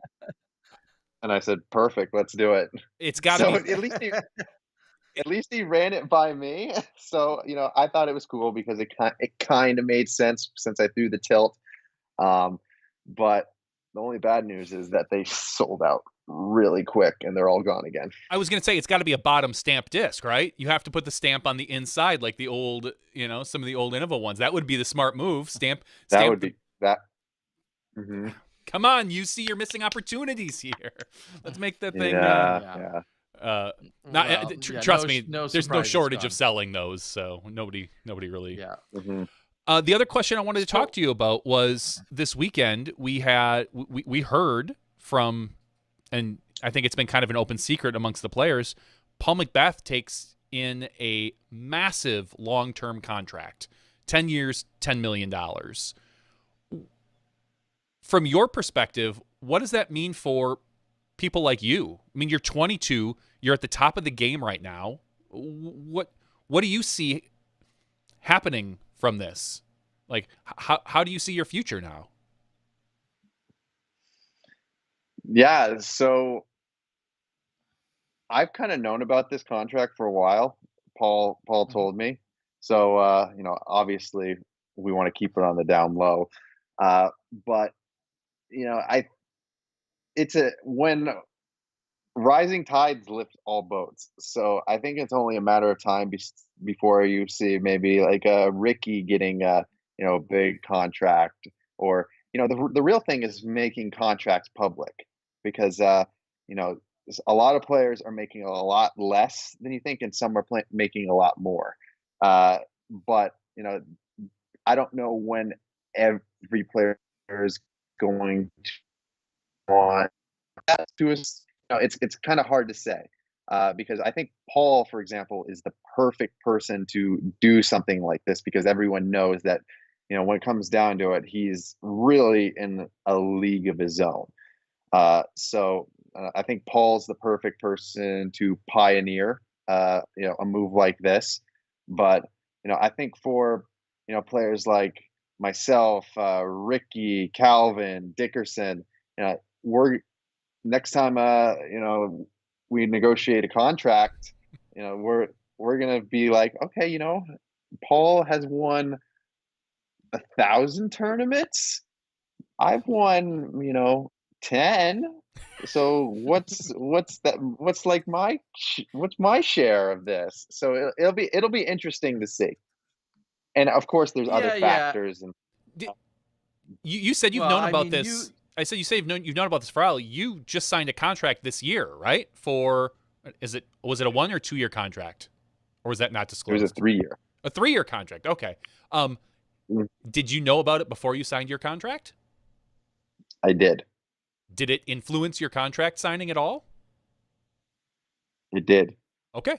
And I said, perfect, let's do it. It's got to So be. at least he ran it by me. So, I thought it was cool because it kind of made sense since I threw the tilt. But the only bad news is that they sold out really quick and they're all gone again. I was going to say it's got to be a bottom stamp disc, right? You have to put the stamp on the inside like the old, some of the old Innova ones. That would be the smart move. That would be that. Mm-hmm. Come on, UC, you're missing opportunities here. Let's make that thing. Yeah. Trust me, there's no shortage gone. of selling those, so nobody really. Yeah. Mm-hmm. The other question I wanted to talk to you about was this weekend we heard from, and I think it's been kind of an open secret amongst the players, Paul McBeth takes in a massive long-term contract, 10 years, $10 million. From your perspective, what does that mean for people like you? I mean, you're 22, you're at the top of the game right now. What do you see happening from this? Like, how do you see your future now? Yeah, so I've kind of known about this contract for a while. Paul told me. So obviously we want to keep it on the down low. But when rising tides lift all boats. So I think it's only a matter of time before you see maybe like a Ricky getting a big contract, or the real thing is making contracts public, because a lot of players are making a lot less than you think, and some are making a lot more. But I don't know when every player is going to want that to us. It's kind of hard to say, because I think Paul, for example, is the perfect person to do something like this, because everyone knows that, when it comes down to it, he's really in a league of his own. So I think Paul's the perfect person to pioneer, a move like this. But I think for players like myself, Ricky, Calvin, Dickerson, we're next time we negotiate a contract, we're gonna be like, okay, Paul has won 1,000 tournaments. I've won, 10. So what's my share of this? So it'll be interesting to see. And of course there's other Yeah, yeah. factors and You said you've Well, known I about mean, this. I said you've known about this for a while. You just signed a contract this year, right? Was it a 1 or 2 year contract, or was that not it was a disclosed? 3-year. A 3-year contract. Okay. Mm. Did you know about it before you signed your contract? I did. Did it influence your contract signing at all? It did. Okay.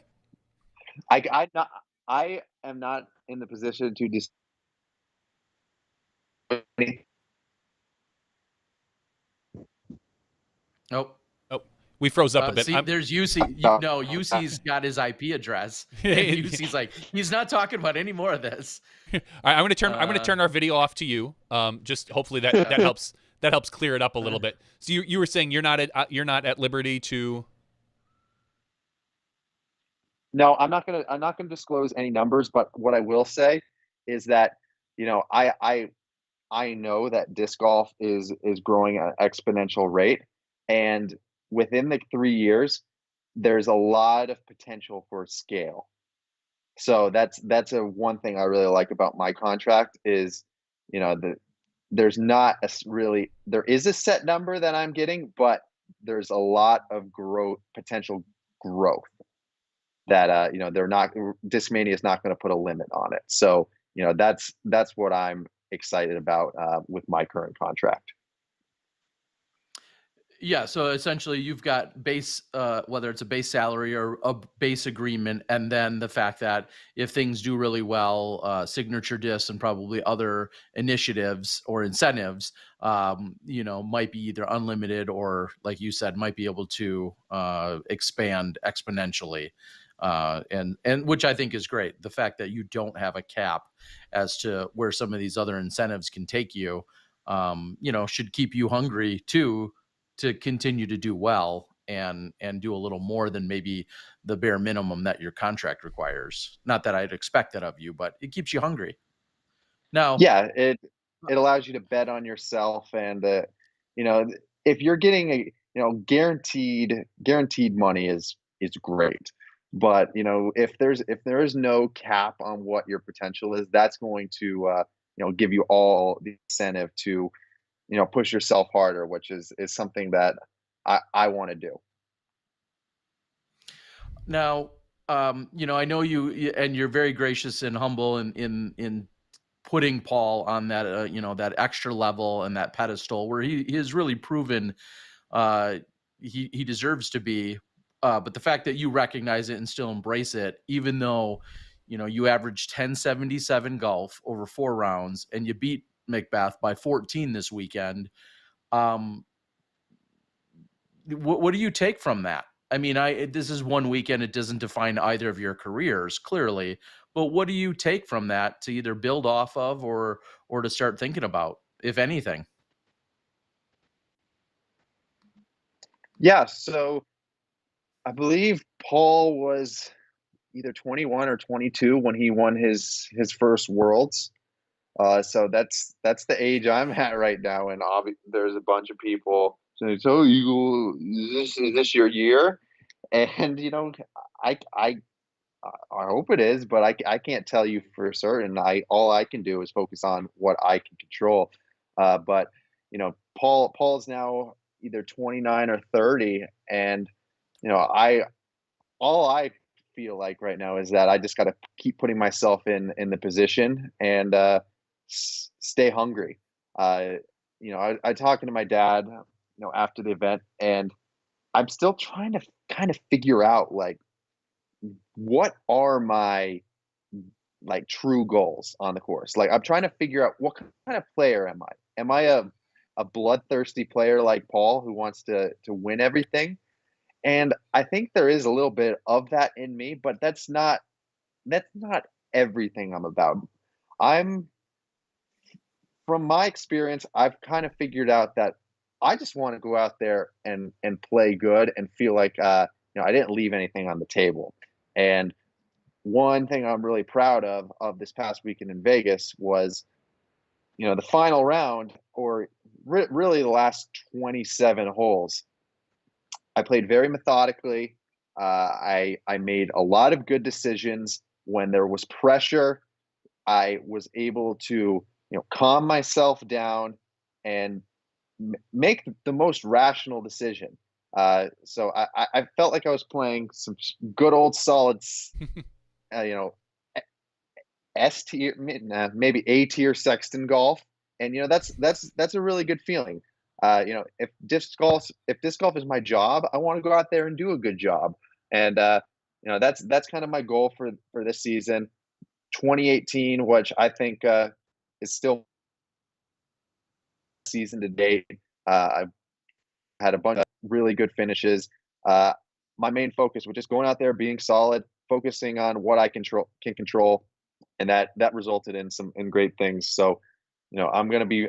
I am not in the position to just Oh, Oh, we froze up a bit. see, there's UC. No, UC's got his IP address, and UC's like, he's not talking about any more of this. I'm going to turn our video off to you. Just hopefully that helps clear it up a little bit. So you were saying you're not at liberty to. No, I'm not gonna disclose any numbers, but what I will say is that, I know that disc golf is growing at an exponential rate, and within the 3 years, there's a lot of potential for scale. So that's a one thing I really like about my contract is, there's not there is a set number that I'm getting, but there's a lot of potential growth that they're not Discmania is not going to put a limit on it. So that's what I'm excited about with my current contract. Yeah, so essentially you've got base, whether it's a base salary or a base agreement, and then the fact that if things do really well, signature discs and probably other initiatives or incentives, might be either unlimited or, like you said, might be able to expand exponentially, and which I think is great. The fact that you don't have a cap as to where some of these other incentives can take you, should keep you hungry too, to continue to do well and do a little more than maybe the bare minimum that your contract requires. Not that I'd expect that of you, but it keeps you hungry. Now, Yeah, it allows you to bet on yourself, and you know, if you're getting a guaranteed money is great. But if there is no cap on what your potential is, that's going to give you all the incentive to push yourself harder, which is something that I want to do. now, I know and you're very gracious and humble in putting Paul on that, that extra level and that pedestal where he has really proven uh, he deserves to be. But the fact that you recognize it and still embrace it, even though you averaged 1077 golf over 4 rounds and you beat McBeth by 14 this weekend. Um, what do you take from that? I mean, this is one weekend. It doesn't define either of your careers clearly, but what do you take from that to either build off of or to start thinking about, if anything? Yeah, so I believe Paul was either 21 or 22 when he won his first Worlds. So that's the age I'm at right now, and there's a bunch of people saying, "So is this your year?" And I I I hope it is, but I can't tell you for certain. All I can do is focus on what I can control. But Paul's now either 29 or 30, and I all I feel like right now is that I just got to keep putting myself in the position and stay hungry. I talking to my dad, after the event, and I'm still trying to kind of figure out like what are my like true goals on the course. Like I'm trying to figure out what kind of player am I? Am I a bloodthirsty player like Paul who wants to win everything? And I think there is a little bit of that in me, but that's not everything I'm about. I'm From my experience, I've kind of figured out that I just want to go out there and play good and feel like I didn't leave anything on the table. And one thing I'm really proud of this past weekend in Vegas was, the final round, or really the last 27 holes. I played very methodically. I made a lot of good decisions when there was pressure. I was able to calm myself down and make the most rational decision. So I felt like I was playing some good old solid, you know, S tier, maybe A tier Sexton golf, and that's a really good feeling. If disc golf is my job, I want to go out there and do a good job, and that's kind of my goal for this season, 2018, which I think is still season to date. I've had a bunch of really good finishes. Uh, my main focus was just going out there, being solid, focusing on what I can control, and that resulted in great things. So, I'm gonna be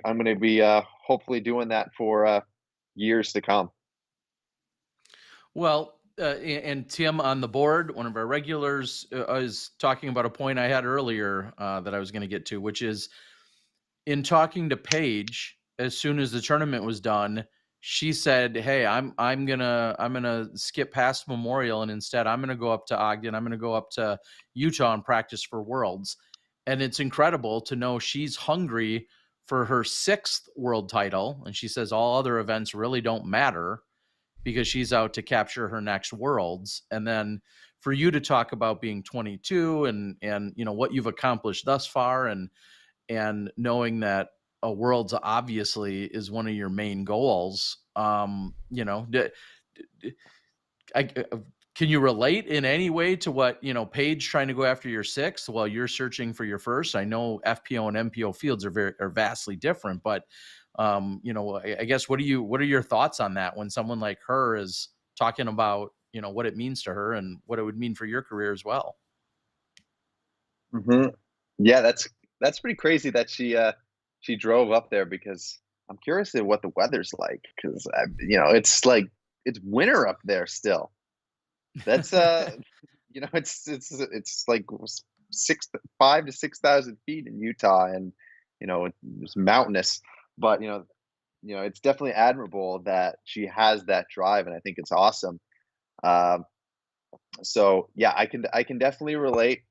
hopefully doing that for years to come. Well, and Tim on the board, one of our regulars, is talking about a point I had earlier that I was going to get to, which is in talking to Paige as soon as the tournament was done. She said, "Hey, I'm gonna skip past Memorial, and instead I'm gonna go up to Ogden. I'm gonna go up to Utah and practice for Worlds." And it's incredible to know she's hungry for her sixth world title, and she says all other events really don't matter because she's out to capture her next Worlds. And then for you to talk about being 22 and what you've accomplished thus far, and knowing that a Worlds obviously is one of your main goals. I, can you relate in any way to what Paige trying to go after your sixth while you're searching for your first? I know FPO and MPO fields are vastly different, but I guess what are your thoughts on that when someone like her is talking about what it means to her and what it would mean for your career as well? hmm Yeah, that's pretty crazy that she drove up there, because I'm curious to what the weather's like, because it's winter up there still. That's it's like 5 to 6,000 feet in Utah, and it's mountainous. But it's definitely admirable that she has that drive, and I think it's awesome. Um, so yeah, I can definitely relate.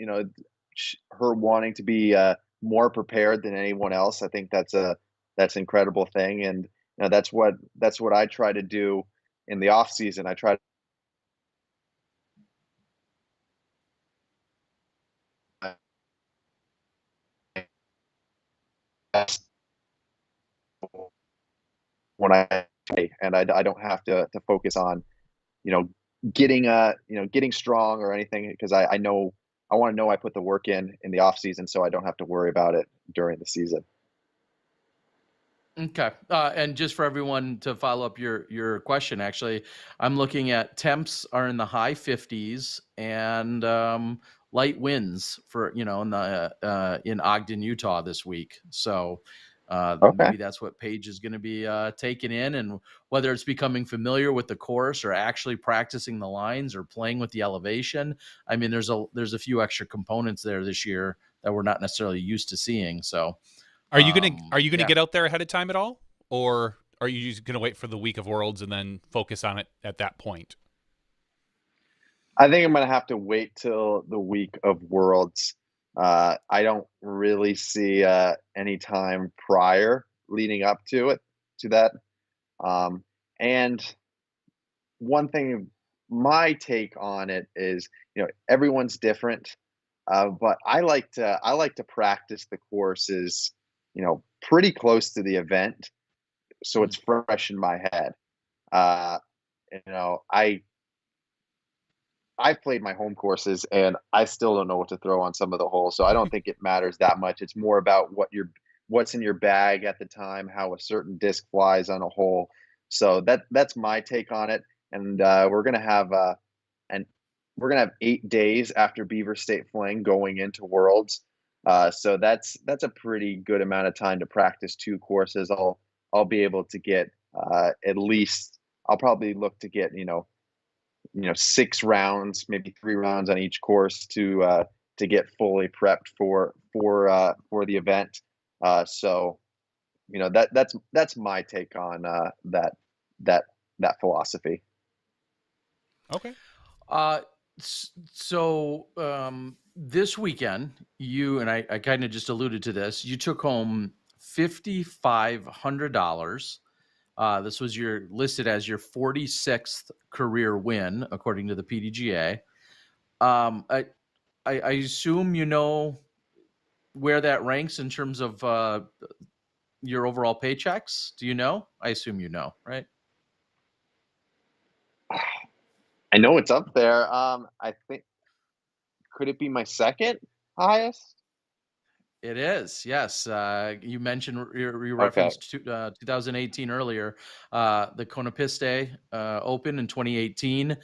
Her wanting to be more prepared than anyone else. I think that's an incredible thing, and that's what I try to do in the off season. I try to when I play, and I don't have to focus on you know getting strong or anything, because I know I want to know I put the work in the off season, so I don't have to worry about it during the season. Okay. And just for everyone to follow up your question, actually, I'm looking at temps are in the high 50s and light winds for in Ogden, Utah this week. So Okay. maybe that's what Paige is going to be taking in, and whether it's becoming familiar with the course or actually practicing the lines or playing with the elevation. I mean, there's a few extra components there this year that we're not necessarily used to seeing. So Are you gonna yeah. get out there ahead of time at all, or are you just gonna wait for the week of Worlds and then focus on it at that point? I think I'm gonna have to wait till the week of Worlds. I don't really see any time prior leading up to that. Um, and one thing, my take on it is, everyone's different, but I like to practice the courses, pretty close to the event, so Mm. it's fresh in my head. Uh, I I've played my home courses and I still don't know what to throw on some of the holes. So I don't think it matters that much. It's more about what's in your bag at the time, how a certain disc flies on a hole. So that's my take on it. And and we're gonna have 8 days after Beaver State Fling going into Worlds. So that's a pretty good amount of time to practice two courses. I'll be able to get at least I'll probably look to get 6 rounds, maybe 3 rounds on each course to get fully prepped for the event. So that's my take on that that philosophy. Okay. Uh, so this weekend, you and I kind of just alluded to this. You took home $5,500. This was listed as your 46th career win, according to the PDGA. I assume you know where that ranks in terms of your overall paychecks. Do you know? I assume you know, right? I know it's up there. I think could it be my second highest? It is, yes. You mentioned you Okay. referenced 2018 earlier. The Conopiste Open in 2018.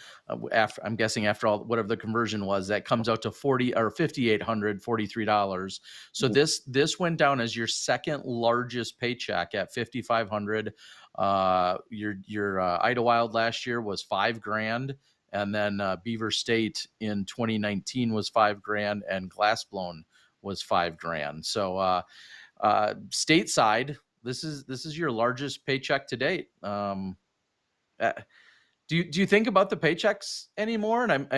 After I'm guessing after all whatever the conversion was, that comes out to $5,843. So Mhm. this went down as your second largest paycheck at $5,500. Your Idlewild last year was $5,000. And then Beaver State in 2019 was $5,000, and Glassblown was $5,000. So stateside, this is your largest paycheck to date. Uh, do you think about the paychecks anymore? And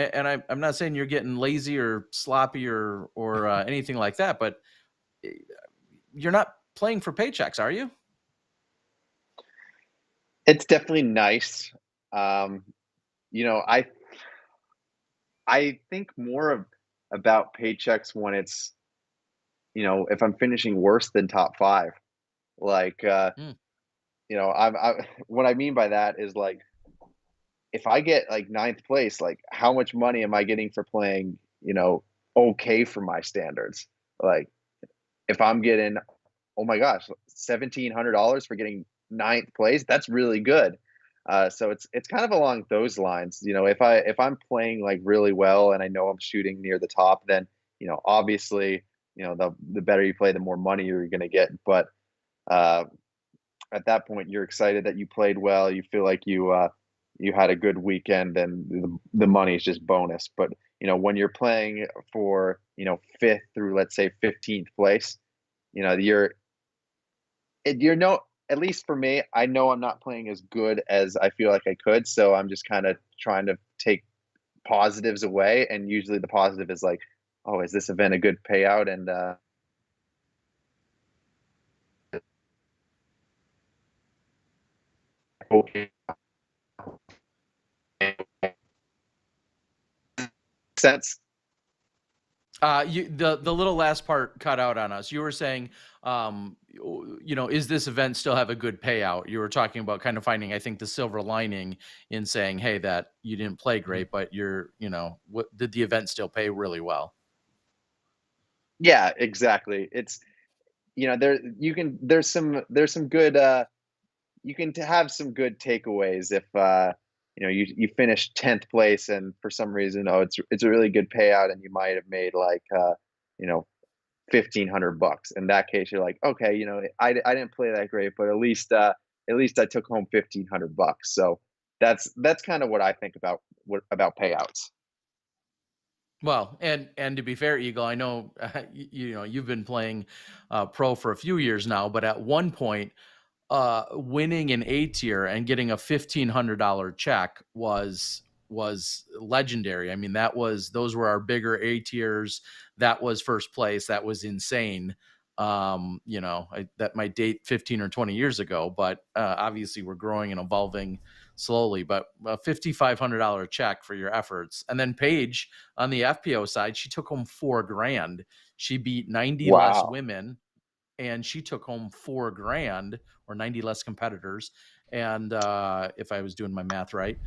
I'm not saying you're getting lazy or sloppy or anything like that, but you're not playing for paychecks, are you? It's definitely nice. Um, you know, I think more about paychecks when it's if I'm finishing worse than top five. Like Mm. what I mean by that is like if I get like ninth place, like how much money am I getting for playing, okay for my standards? Like if I'm getting, oh my gosh, $1,700 for getting ninth place, that's really good. So it's kind of along those lines. If I'm playing like really well and I know I'm shooting near the top, then obviously the better you play, the more money you're going to get. But uh, at that point, you're excited that you played well. You feel like you had a good weekend, and the money is just bonus. But when you're playing for fifth through let's say 15th place, you're you're no at least for me, I know I'm not playing as good as I feel like I could. So I'm just kind of trying to take positives away, and usually the positive is like, oh, is this event a good payout? And okay, sense. The little last part cut out on us. You were saying, is this event still have a good payout? You were talking about kind of finding, I think, the silver lining in saying, hey, that you didn't play great, but what did the event still pay really well? Yeah, exactly. It's there there's some good you can have some good takeaways if you finish 10th place and for some reason it's a really good payout and you might have made like you know $1,500. In that case, you're like, okay, I didn't play that great, but at least I took home $1,500. So that's kind of what I think about payouts. Well, and to be fair, Eagle, I know you've been playing pro for a few years now, but at one point, winning an A tier and getting a $1,500 check was legendary. I mean, those were our bigger A tiers. That was first place. That was insane. That might date 15 or 20 years ago, but obviously we're growing and evolving slowly. But a $5,500 check for your efforts, and then Paige on the FPO side, she took home $4,000. She beat 90 less Wow. women and she took home $4,000 or 90 less competitors. And if I was doing my math right,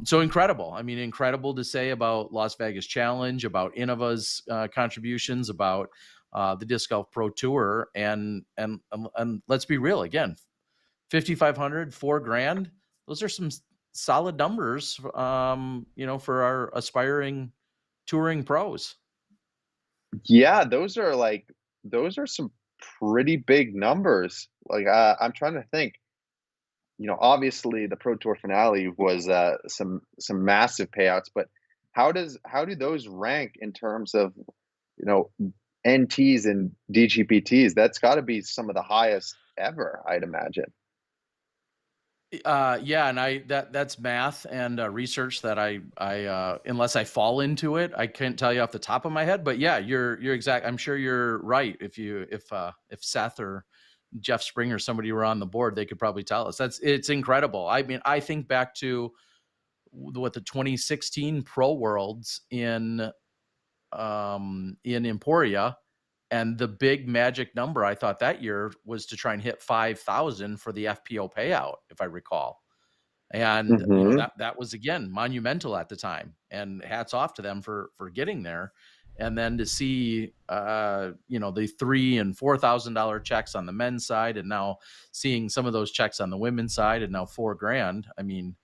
So incredible. I mean, incredible to say about Las Vegas Challenge, about Innova's contributions, about the Disc Golf Pro Tour, and let's be real again, 5,500, $4,000. Those are some solid numbers, for our aspiring touring pros. Yeah, those are some pretty big numbers. Like, I'm trying to think. Obviously the Pro Tour finale was some massive payouts, but how do those rank in terms of you know NTs and DGPTs? That's got to be some of the highest ever, I'd imagine. Yeah, and that's math and research that I unless I fall into it, I can't tell you off the top of my head. But yeah, you're exact. I'm sure you're right. If Seth or Jeff Springer, somebody were on the board, they could probably tell us. It's incredible. I mean, I think back to what the 2016 Pro Worlds in Emporia, and the big magic number I thought that year was to try and hit 5,000 for the FPO payout, if I recall. And Hmm. that was again monumental at the time, and hats off to them for getting there. And then to see the $3,000 and $4,000 checks on the men's side, and now seeing some of those checks on the women's side, and now $4,000. I mean,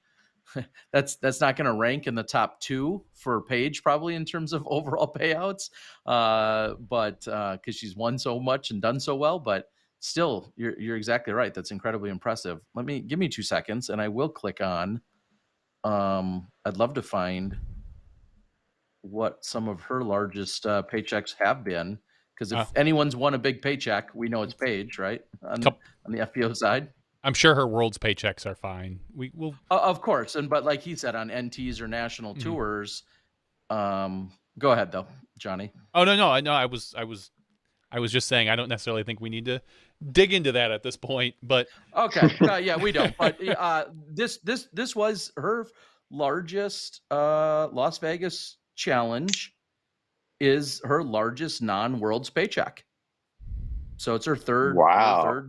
that's not going to rank in the top two for Paige probably in terms of overall payouts, but because she's won so much and done so well. But still, you're exactly right. That's incredibly impressive. Give me 2 seconds, and I will click on. I'd love to find what some of her largest paychecks have been, because if anyone's won a big paycheck, we know it's Paige, right, on the FPO side. I'm sure her world's paychecks are fine. We will, Of course, but like he said, on NTs or national tours. Go ahead though, Johnny. Oh no, I was just saying I don't necessarily think we need to dig into that at this point, but okay, yeah, we don't. But this was her largest Las Vegas challenge. Is her largest non-worlds paycheck. So it's her third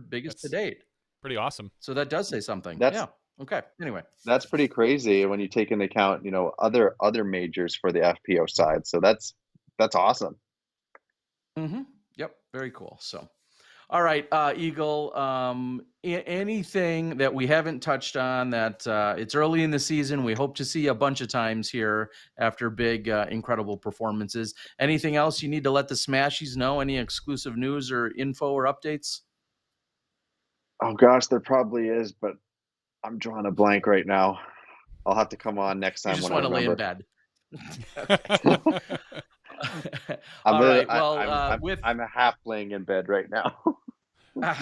biggest to date. Pretty awesome. So that does say something. Yeah. Okay. Anyway, that's pretty crazy when you take into account other majors for the FPO side. So that's awesome. Yep. Very cool. So, all right, Eagle. Anything that we haven't touched on that it's early in the season, we hope to see a bunch of times here after big, incredible performances. Anything else you need to let the Smashies know? Any exclusive news or info or updates? Oh gosh, there probably is, but I'm drawing a blank right now. I'll have to come on next time. You just want to lay in bed. I'm a half laying in bed right now.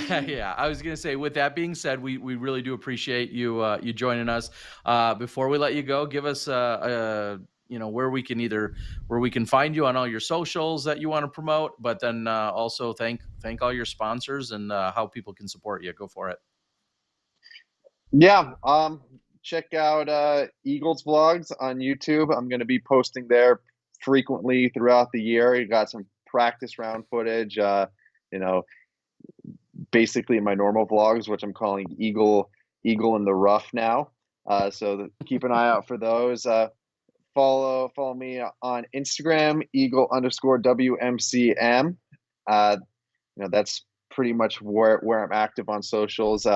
Yeah, I was gonna say. With that being said, we really do appreciate you joining us. Before we let you go, give us where we can find you on all your socials that you want to promote, but then also thank all your sponsors and how people can support you. Go for it. Yeah, check out Eagles vlogs on YouTube. I'm going to be posting there frequently throughout the year. You got some practice round footage, basically my normal vlogs, which I'm calling Eagle in the Rough now. So keep an eye out for those. Follow me on Instagram, Eagle_WMCM. That's pretty much where I'm active on socials.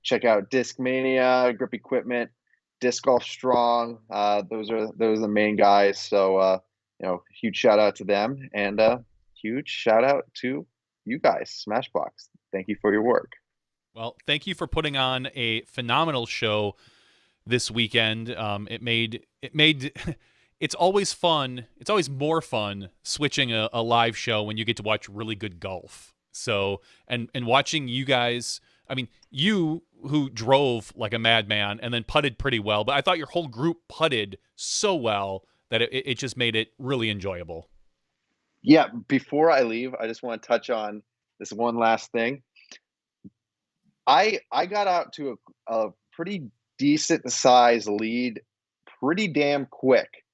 Check out Discmania, Grip Equipment, Disc Golf Strong. Those are the main guys. So huge shout out to them, and huge shout out to you guys, Smashbox. Thank you for your work. Well, thank you for putting on a phenomenal show this weekend. It made it's always fun. It's always more fun switching a live show when you get to watch really good golf. So and watching you guys. I mean, you who drove like a madman and then putted pretty well, but I thought your whole group putted so well that it just made it really enjoyable. Yeah, before I leave, I just want to touch on this one last thing. I got out to a pretty decent size lead pretty damn quick,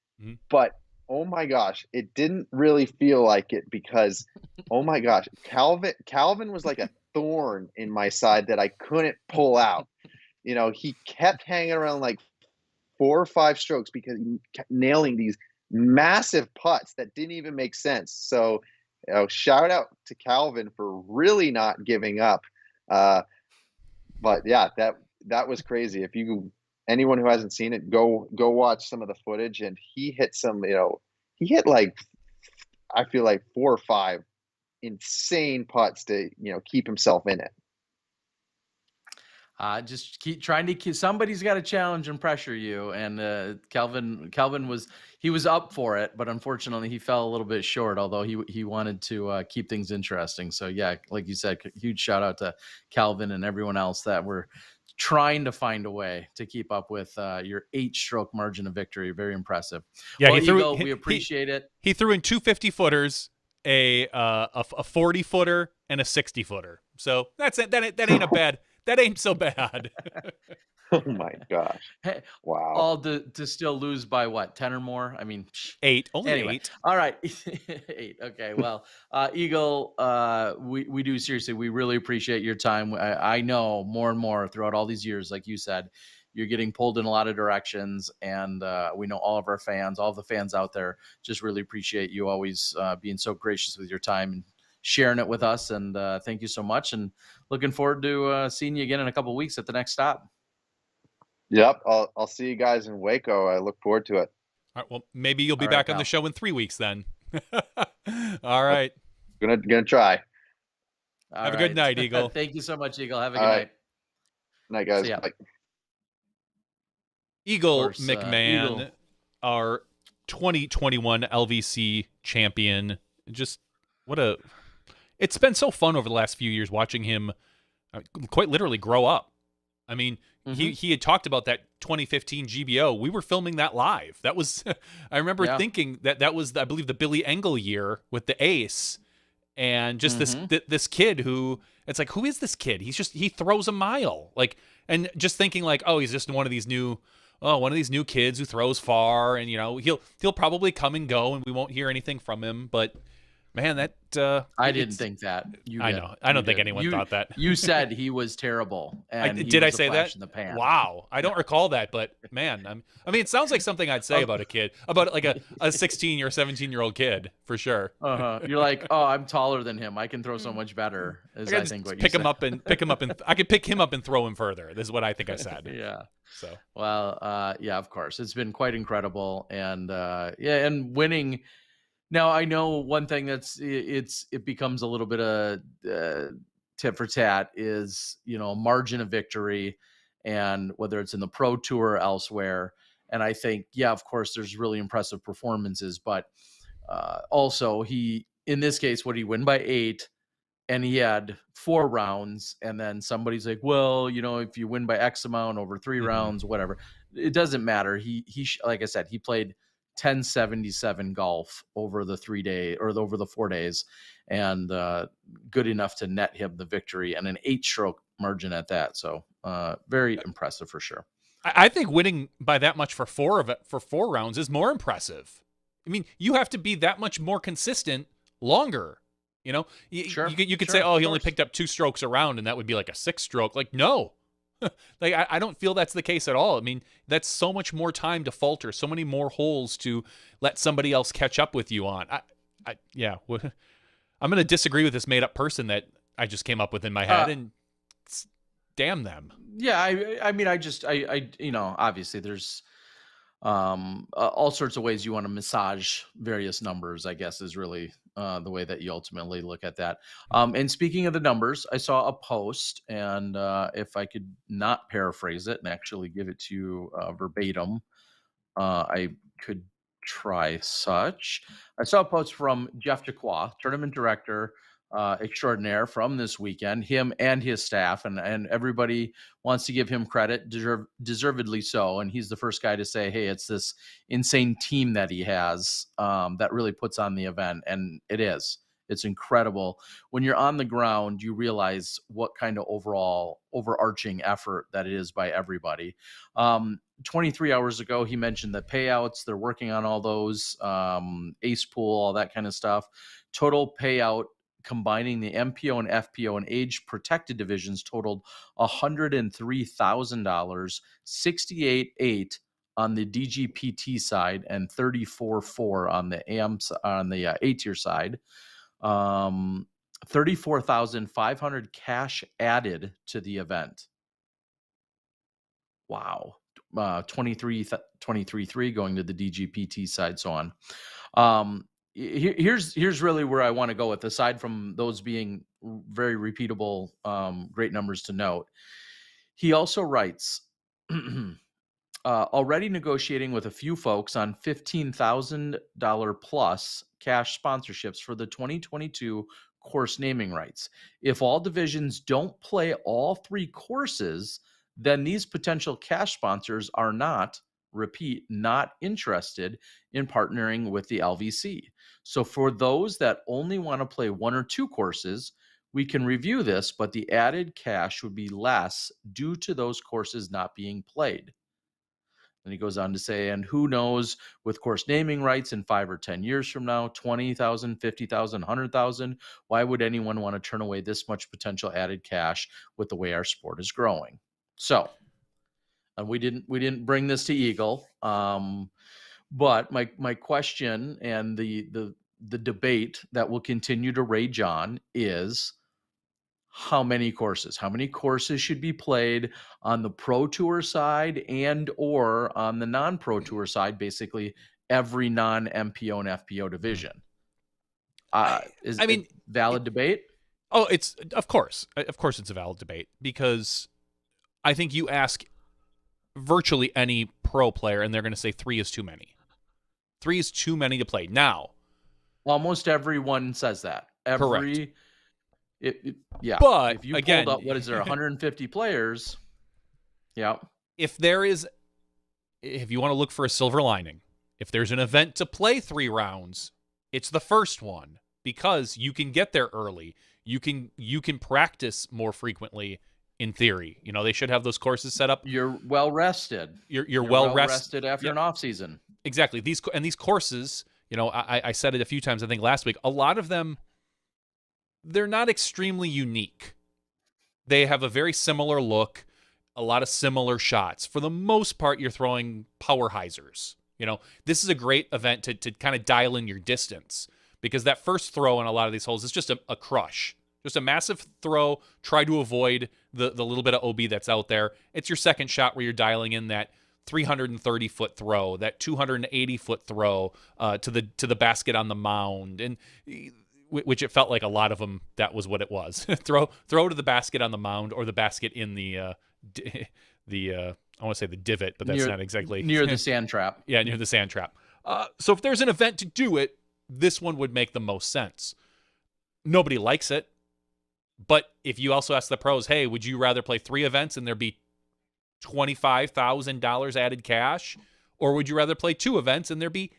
but oh my gosh, it didn't really feel like it because, oh my gosh, Calvin was like a thorn in my side that I couldn't pull out. He kept hanging around like 4 or 5 strokes because he kept nailing these massive putts that didn't even make sense. So, shout out to Calvin for really not giving up. Uh, but yeah, that was crazy. If you anyone who hasn't seen it, go watch some of the footage. And he hit some, he hit like I feel like 4 or 5 insane putts to keep himself in it. Just keep trying to keep somebody's got to challenge and pressure you. And Calvin was up for it, but unfortunately he fell a little bit short, although he wanted to keep things interesting. So yeah, like you said, huge shout out to Calvin and everyone else that were trying to find a way to keep up with your 8-stroke margin of victory. Very impressive. Yeah, Well, Eagle, we appreciate it. He threw in 2 50-footers, a 40-footer, and a 60-footer. So that's it. That ain't a bad. That ain't so bad. Oh my gosh. Hey, Wow. all to still lose by what, 10 or more? I mean, 8, only anyway. 8. All right. 8. Okay. Well, Eagle, we do seriously. We really appreciate your time. I know more and more throughout all these years, like you said, you're getting pulled in a lot of directions, and we know all of our fans, all of the fans out there, just really appreciate you always being so gracious with your time and sharing it with us. And thank you so much. And looking forward to seeing you again in a couple of weeks at the next stop. Yep. I'll see you guys in Waco. I look forward to it. All right, well, maybe you'll be All right, back on pal. the show in 3 weeks then. All right. Gonna try. Have a good night, Eagle. Thank you so much, Eagle. Have a good All right. night. Night, guys. See ya. Bye. Eagle course, McMahon, Eagle. our 2021 LVC champion. Just it's been so fun over the last few years watching him quite literally grow up. I mean, he had talked about that 2015 GBO. We were filming that live. That was, I remember thinking that was, I believe, the Billy Engel year with the ace. And just this kid who, it's like, who is this kid? He throws a mile. Like, and just thinking like, oh, he's just one of these new kids who throws far, and he'll probably come and go and we won't hear anything from him. But man, that I didn't think that. I know. I don't think anyone thought that. You said he was terrible. And did I say that? In the pan. Wow, I don't recall that, but man, I mean, it sounds like something I'd say about a kid, about like a 16 or 17-year-old kid for sure. You're like, oh, I'm taller than him. I can throw so much better. Is I think what you pick said. him up and I could pick him up and throw him further. This is what I think I said. Yeah. So well, yeah, of course, it's been quite incredible, and and winning. Now, I know one thing that's it becomes a little bit of tit for tat is, margin of victory, and whether it's in the pro tour or elsewhere. And I think, yeah, of course, there's really impressive performances, but also in this case, would he win by 8? And he had 4 rounds, and then somebody's like, well, if you win by X amount over 3 rounds, whatever, it doesn't matter. Like I said, he played 1077 golf over the 3 day or over the 4 days, and good enough to net him the victory and an 8-stroke margin at that. So very impressive for sure. I think winning by that much for 4 rounds is more impressive. I mean, you have to be that much more consistent longer. Sure. You could say, oh, he only picked up 2 strokes a round, and that would be like a 6-stroke. Like, no. Like, I don't feel that's the case at all. I mean, that's so much more time to falter, so many more holes to let somebody else catch up with you on. I'm going to disagree with this made-up person that I just came up with in my head, and damn them. Yeah, I mean, obviously there's all sorts of ways you want to massage various numbers, I guess, is really the way that you ultimately look at that. And speaking of the numbers, I saw a post, and if I could not paraphrase it and actually give it to you verbatim, I could try such. I saw a post from Jeff Jacqua, tournament director extraordinaire from this weekend, him and his staff, and everybody wants to give him credit, deservedly so. And he's the first guy to say, hey, it's this insane team that he has that really puts on the event. And it's incredible. When you're on the ground, you realize what kind of overarching effort that it is by everybody. 23 hours ago, he mentioned the payouts. They're working on all those, ace pool, all that kind of stuff. Total payout, combining the MPO and FPO and age protected divisions, totaled $103,000, 68.8 on the DGPT side and 34.4 on the A tier side. 34,500 cash added to the event. Wow. 23.3 going to the DGPT side, so on. Here's really where I want to go with, aside from those being very repeatable, great numbers to note. He also writes, already negotiating with a few folks on $15,000 plus cash sponsorships for the 2022 course naming rights. If all divisions don't play all 3 courses, then these potential cash sponsors are not interested in partnering with the LVC. So for those that only want to play 1 or 2 courses, we can review this, but the added cash would be less due to those courses not being played. And he goes on to say, and who knows, with course naming rights in 5 or 10 years from now, 20,000, 50,000, 100,000, why would anyone want to turn away this much potential added cash with the way our sport is growing? So, and we didn't bring this to Eagle, but my question and the debate that will continue to rage on is, how many courses should be played on the pro tour side and or on the non-pro tour side, basically every non-MPO and FPO division. Is I mean, it valid debate? Oh, it's of course it's a valid debate, because I think you ask virtually any pro player and they're going to say 3 is too many. 3 is too many to play. Now, almost everyone says that. Correct. Yeah. But if you again, pulled up, what is there, 150 players? Yeah. If you want to look for a silver lining, if there's an event to play 3 rounds, it's the first one, because you can get there early. You can practice more frequently. In theory, they should have those courses set up. You're well rested. You're well rested after an off season. Exactly. These courses, I said it a few times, I think last week, a lot of them, they're not extremely unique. They have a very similar look, a lot of similar shots. For the most part, you're throwing power hyzers. This is a great event to kind of dial in your distance, because that first throw in a lot of these holes is just a crush. Just a massive throw. Try to avoid the little bit of OB that's out there. It's your second shot where you're dialing in that 330-foot throw, that 280-foot throw to the basket on the mound, and which it felt like a lot of them, that was what it was. throw to the basket on the mound, or the basket in the I want to say the divot, but that's not exactly near the sand trap. Yeah, near the sand trap. So if there's an event to do it, this one would make the most sense. Nobody likes it. But if you also ask the pros, hey, would you rather play 3 events and there be $25,000 added cash? Or would you rather play 2 events and there be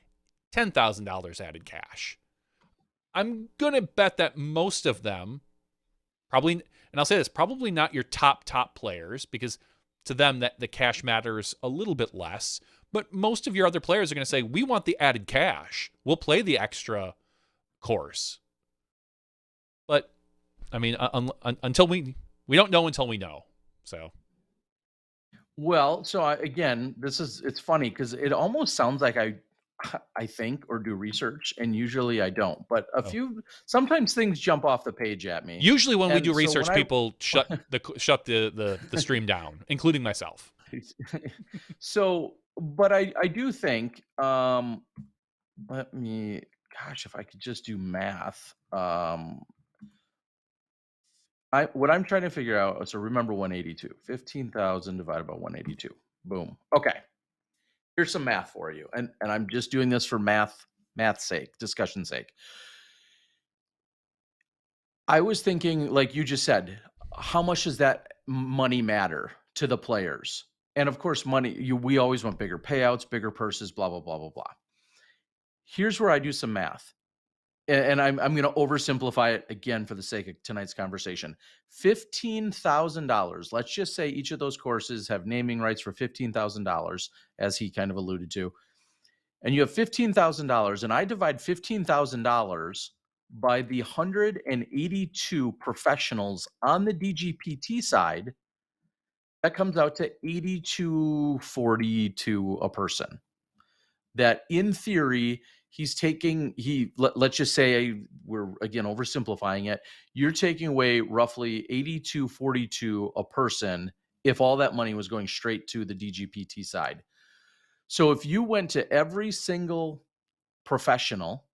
$10,000 added cash? I'm going to bet that most of them probably, and I'll say this, probably not your top players, because to them that the cash matters a little bit less. But most of your other players are going to say, we want the added cash. We'll play the extra course. But I mean, until we don't know until we know. So, well, so again, it's funny because it almost sounds like I think or do research, and usually I don't. But sometimes things jump off the page at me. Usually, when we do research, people shut the stream down, including myself. So, but I do think. If I could just do math. What I'm trying to figure out, so remember 182, 15,000 divided by 182. Boom. Okay. Here's some math for you. And I'm just doing this for math's sake, discussion sake. I was thinking, like you just said, how much does that money matter to the players? And of course, money, we always want bigger payouts, bigger purses, blah, blah, blah, blah, blah. Here's where I do some math. And I'm going to oversimplify it again for the sake of tonight's conversation. $15,000. Let's just say each of those courses have naming rights for $15,000, as he kind of alluded to. And you have $15,000, and I divide $15,000 by the 182 professionals on the DGPT side. That comes out to $82.42 a person. That in theory, he's taking, let's just say we're again oversimplifying it. You're taking away roughly $82.42 a person if all that money was going straight to the DGPT side. So if you went to every single professional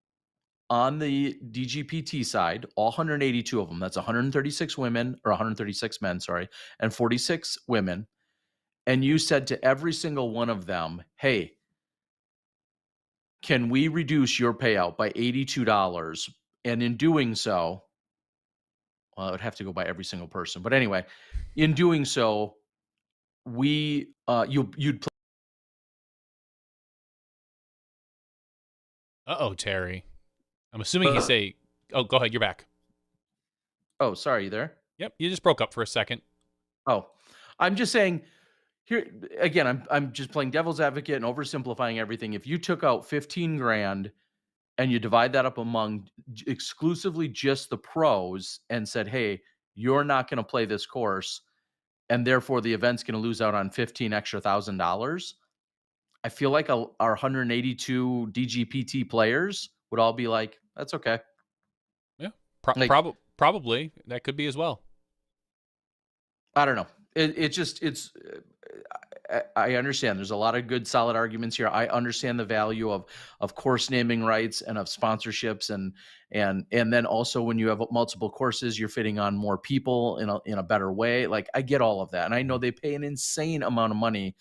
on the DGPT side, all 182 of them, that's 136 women or 136 men, sorry, and 46 women, and you said to every single one of them, hey, can we reduce your payout by $82? And in doing so, well, it would have to go by every single person. But anyway, in doing so, you'd play. Uh-oh, Terry. I'm assuming he say, oh, go ahead. You're back. Oh, sorry, you there? Yep. You just broke up for a second. Oh, I'm just saying here again, I'm just playing devil's advocate and oversimplifying everything. If you took out 15 grand and you divide that up among exclusively just the pros and said, hey, you're not going to play this course, and therefore the event's going to lose out on 15 extra $1,000. I feel like our 182 DGPT players would all be like, that's okay. Yeah. Like, Probably. That could be as well. I don't know. I understand there's a lot of good, solid arguments here. I understand the value of course naming rights and of sponsorships, and then also when you have multiple courses, you're fitting on more people in a better way. Like, I get all of that, and I know they pay an insane amount of money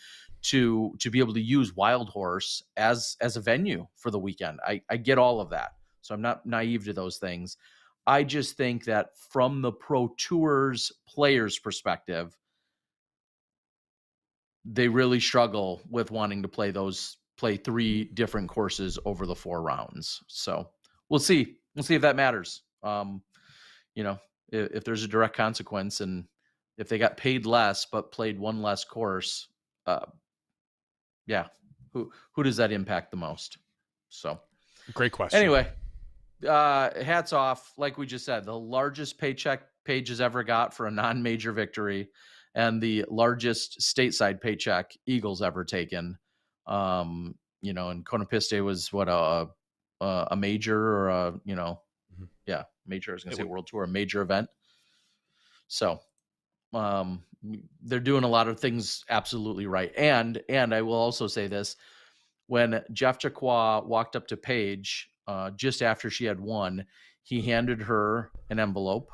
to be able to use Wild Horse as a venue for the weekend. I get all of that, so I'm not naive to those things. I just think that from the Pro Tours players' perspective, they really struggle with wanting to play 3 different courses over the 4 rounds. So we'll see. We'll see if that matters. If there's a direct consequence, and if they got paid less but played one less course, who does that impact the most? So great question. Anyway, hats off. Like we just said, the largest paycheck Paige has ever got for a non-major victory, and the largest stateside paycheck Eagles ever taken. And Konopiste was what a major, or a major. I was gonna say World Tour, a major event. So they're doing a lot of things absolutely right. And I will also say this: when Jeff Jacquois walked up to Paige just after she had won, he handed her an envelope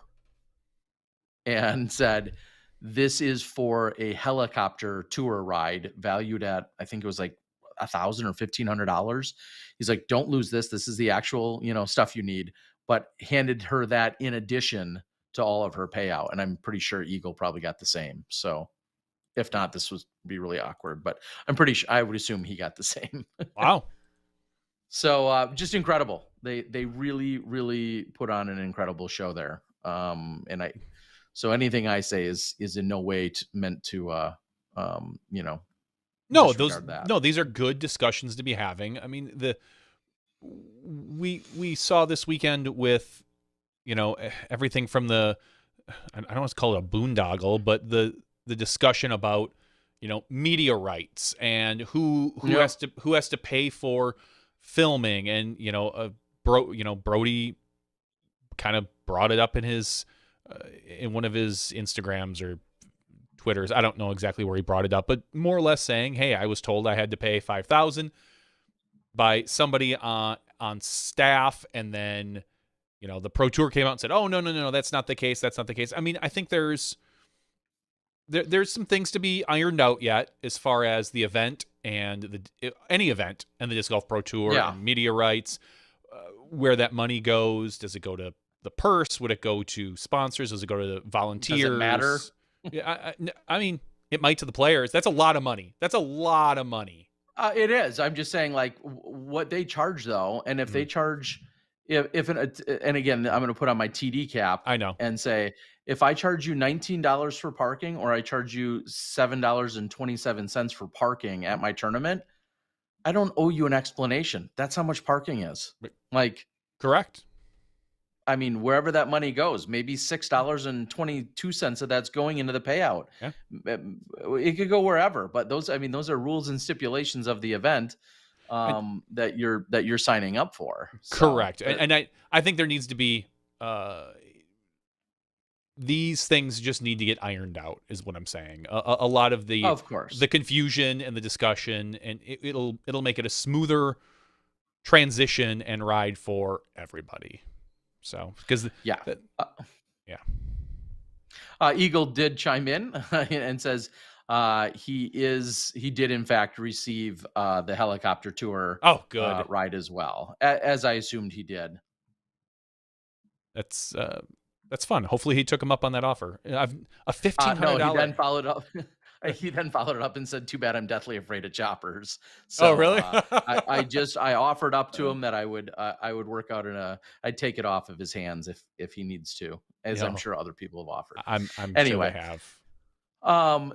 and said, this is for a helicopter tour ride valued at, I think it was like $1,000 or $1,500. He's like, don't lose this. This is the actual, stuff you need, but handed her that in addition to all of her payout. And I'm pretty sure Eagle probably got the same. So if not, this would be really awkward, but I'm pretty sure, I would assume he got the same. Wow. So just incredible. They really, really put on an incredible show there. So anything I say is in no way meant to, these are good discussions to be having. I mean, we saw this weekend with, everything from I don't want to call it a boondoggle, but the discussion about, media rights and who has to pay for filming, and Brody kind of brought it up in his in one of his Instagrams or Twitters. I don't know exactly where he brought it up, but more or less saying, hey, I was told I had to pay $5,000 by somebody on staff, and then the Pro Tour came out and said, oh, no, that's not the case. That's not the case. I mean, I think there's some things to be ironed out yet as far as the event and any event and the Disc Golf Pro Tour and media rights, where that money goes. Does it go to the purse? Would it go to sponsors? Does it go to the volunteers? Does it matter? Yeah, I mean, it might to the players. That's a lot of money. It is. I'm just saying, like, what they charge though, and if they charge, and again, I'm going to put on my TD cap. I know, and say, if I charge you $19 for parking, or I charge you $7.27 for parking at my tournament, I don't owe you an explanation. That's how much parking is. Like, correct. I mean, wherever that money goes, maybe $6.22 of that's going into the payout. Yeah. It could go wherever, but those, I mean, those are rules and stipulations of the event that you're signing up for. So, Correct. And I think there needs to be these things just need to get ironed out, is what I'm saying. A lot of the of course, confusion and the discussion, and it'll make it a smoother transition and ride for everybody. So, because yeah. yeah. Eagle did chime in and says he did in fact receive the helicopter tour Oh, good. ride as well, as I assumed he did. That's fun. Hopefully he took him up on that offer. I've a $1,500. No, he then followed up. He then followed it up and said, "Too bad I'm deathly afraid of choppers." Oh, So really? I offered up to him that I would work out I'd take it off of his hands if he needs to, as I'm Yeah. sure other people have offered. I'm Anyway. sure they have.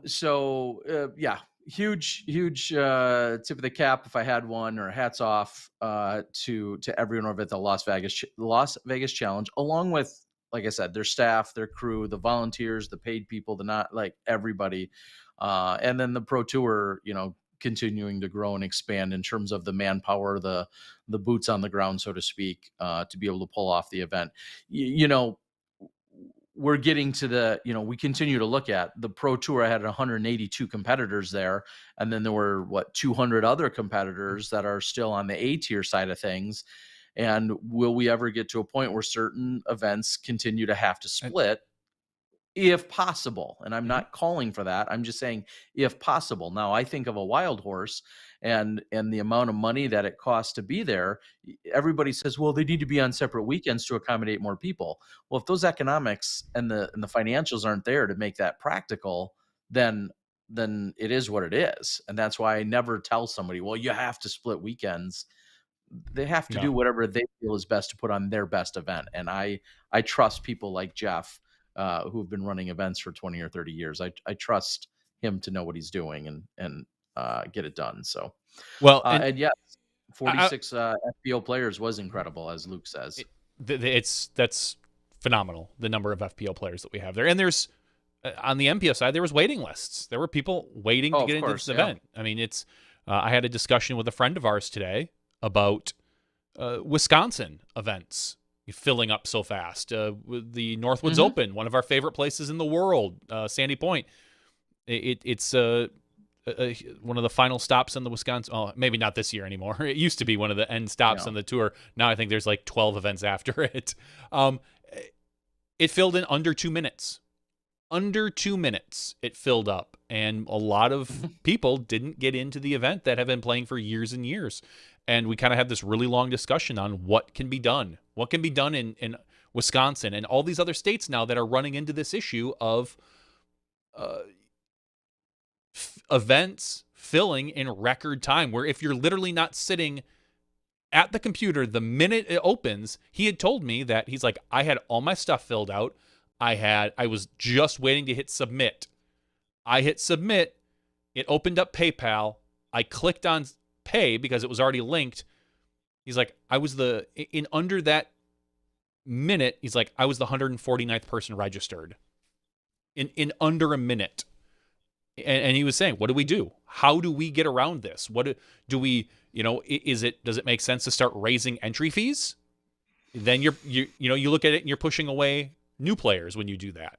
So yeah, huge tip of the cap, if I had one, or hats off to everyone over at the Las Vegas Challenge, along with, like I said, their staff, their crew, the volunteers, the paid people, the not, like, everybody, and then the Pro Tour, continuing to grow and expand in terms of the manpower, the boots on the ground, so to speak, to be able to pull off the event. We're getting to the, we continue to look at the Pro Tour. I had 182 competitors there. And then there were 200 other competitors that are still on the A tier side of things. And will we ever get to a point where certain events continue to have to split? If possible. And I'm not calling for that. I'm just saying, if possible. Now, I think of a Wild Horse and the amount of money that it costs to be there. Everybody says, well, they need to be on separate weekends to accommodate more people. Well, if those economics and the financials aren't there to make that practical, then it is what it is. And that's why I never tell somebody, well, you have to split weekends. They have to do whatever they feel is best to put on their best event. And I trust people like Jeff, who have been running events for 20 or 30 years. I trust him to know what he's doing and get it done. So, well, and yes, 46 FPO players was incredible, as Luke says. That's phenomenal, the number of FPO players that we have there. And there's on the MPO side, there was waiting lists. There were people waiting to get into this event. I mean, it's I had a discussion with a friend of ours today about Wisconsin events filling up so fast. With the Northwoods Open, one of our favorite places in the world, Sandy Point. It's one of the final stops on the Wisconsin. Oh, maybe not this year anymore. It used to be one of the end stops on the tour. Now I think there's like 12 events after it. It filled in under 2 minutes. Under 2 minutes, it filled up, and a lot of people didn't get into the event that have been playing for years and years. And we kind of had this really long discussion on what can be done. What can be done in Wisconsin and all these other states now that are running into this issue of events filling in record time, where if you're literally not sitting at the computer the minute it opens. He had told me that he's like, I had all my stuff filled out. I was just waiting to hit submit. I hit submit. It opened up PayPal. I clicked on pay because it was already linked. He's like, I was in under that minute. He's like, I was the 149th person registered in under a minute. And he was saying, what do we do? How do we get around this? What do we, does it make sense to start raising entry fees? Then you look at it and you're pushing away new players when you do that.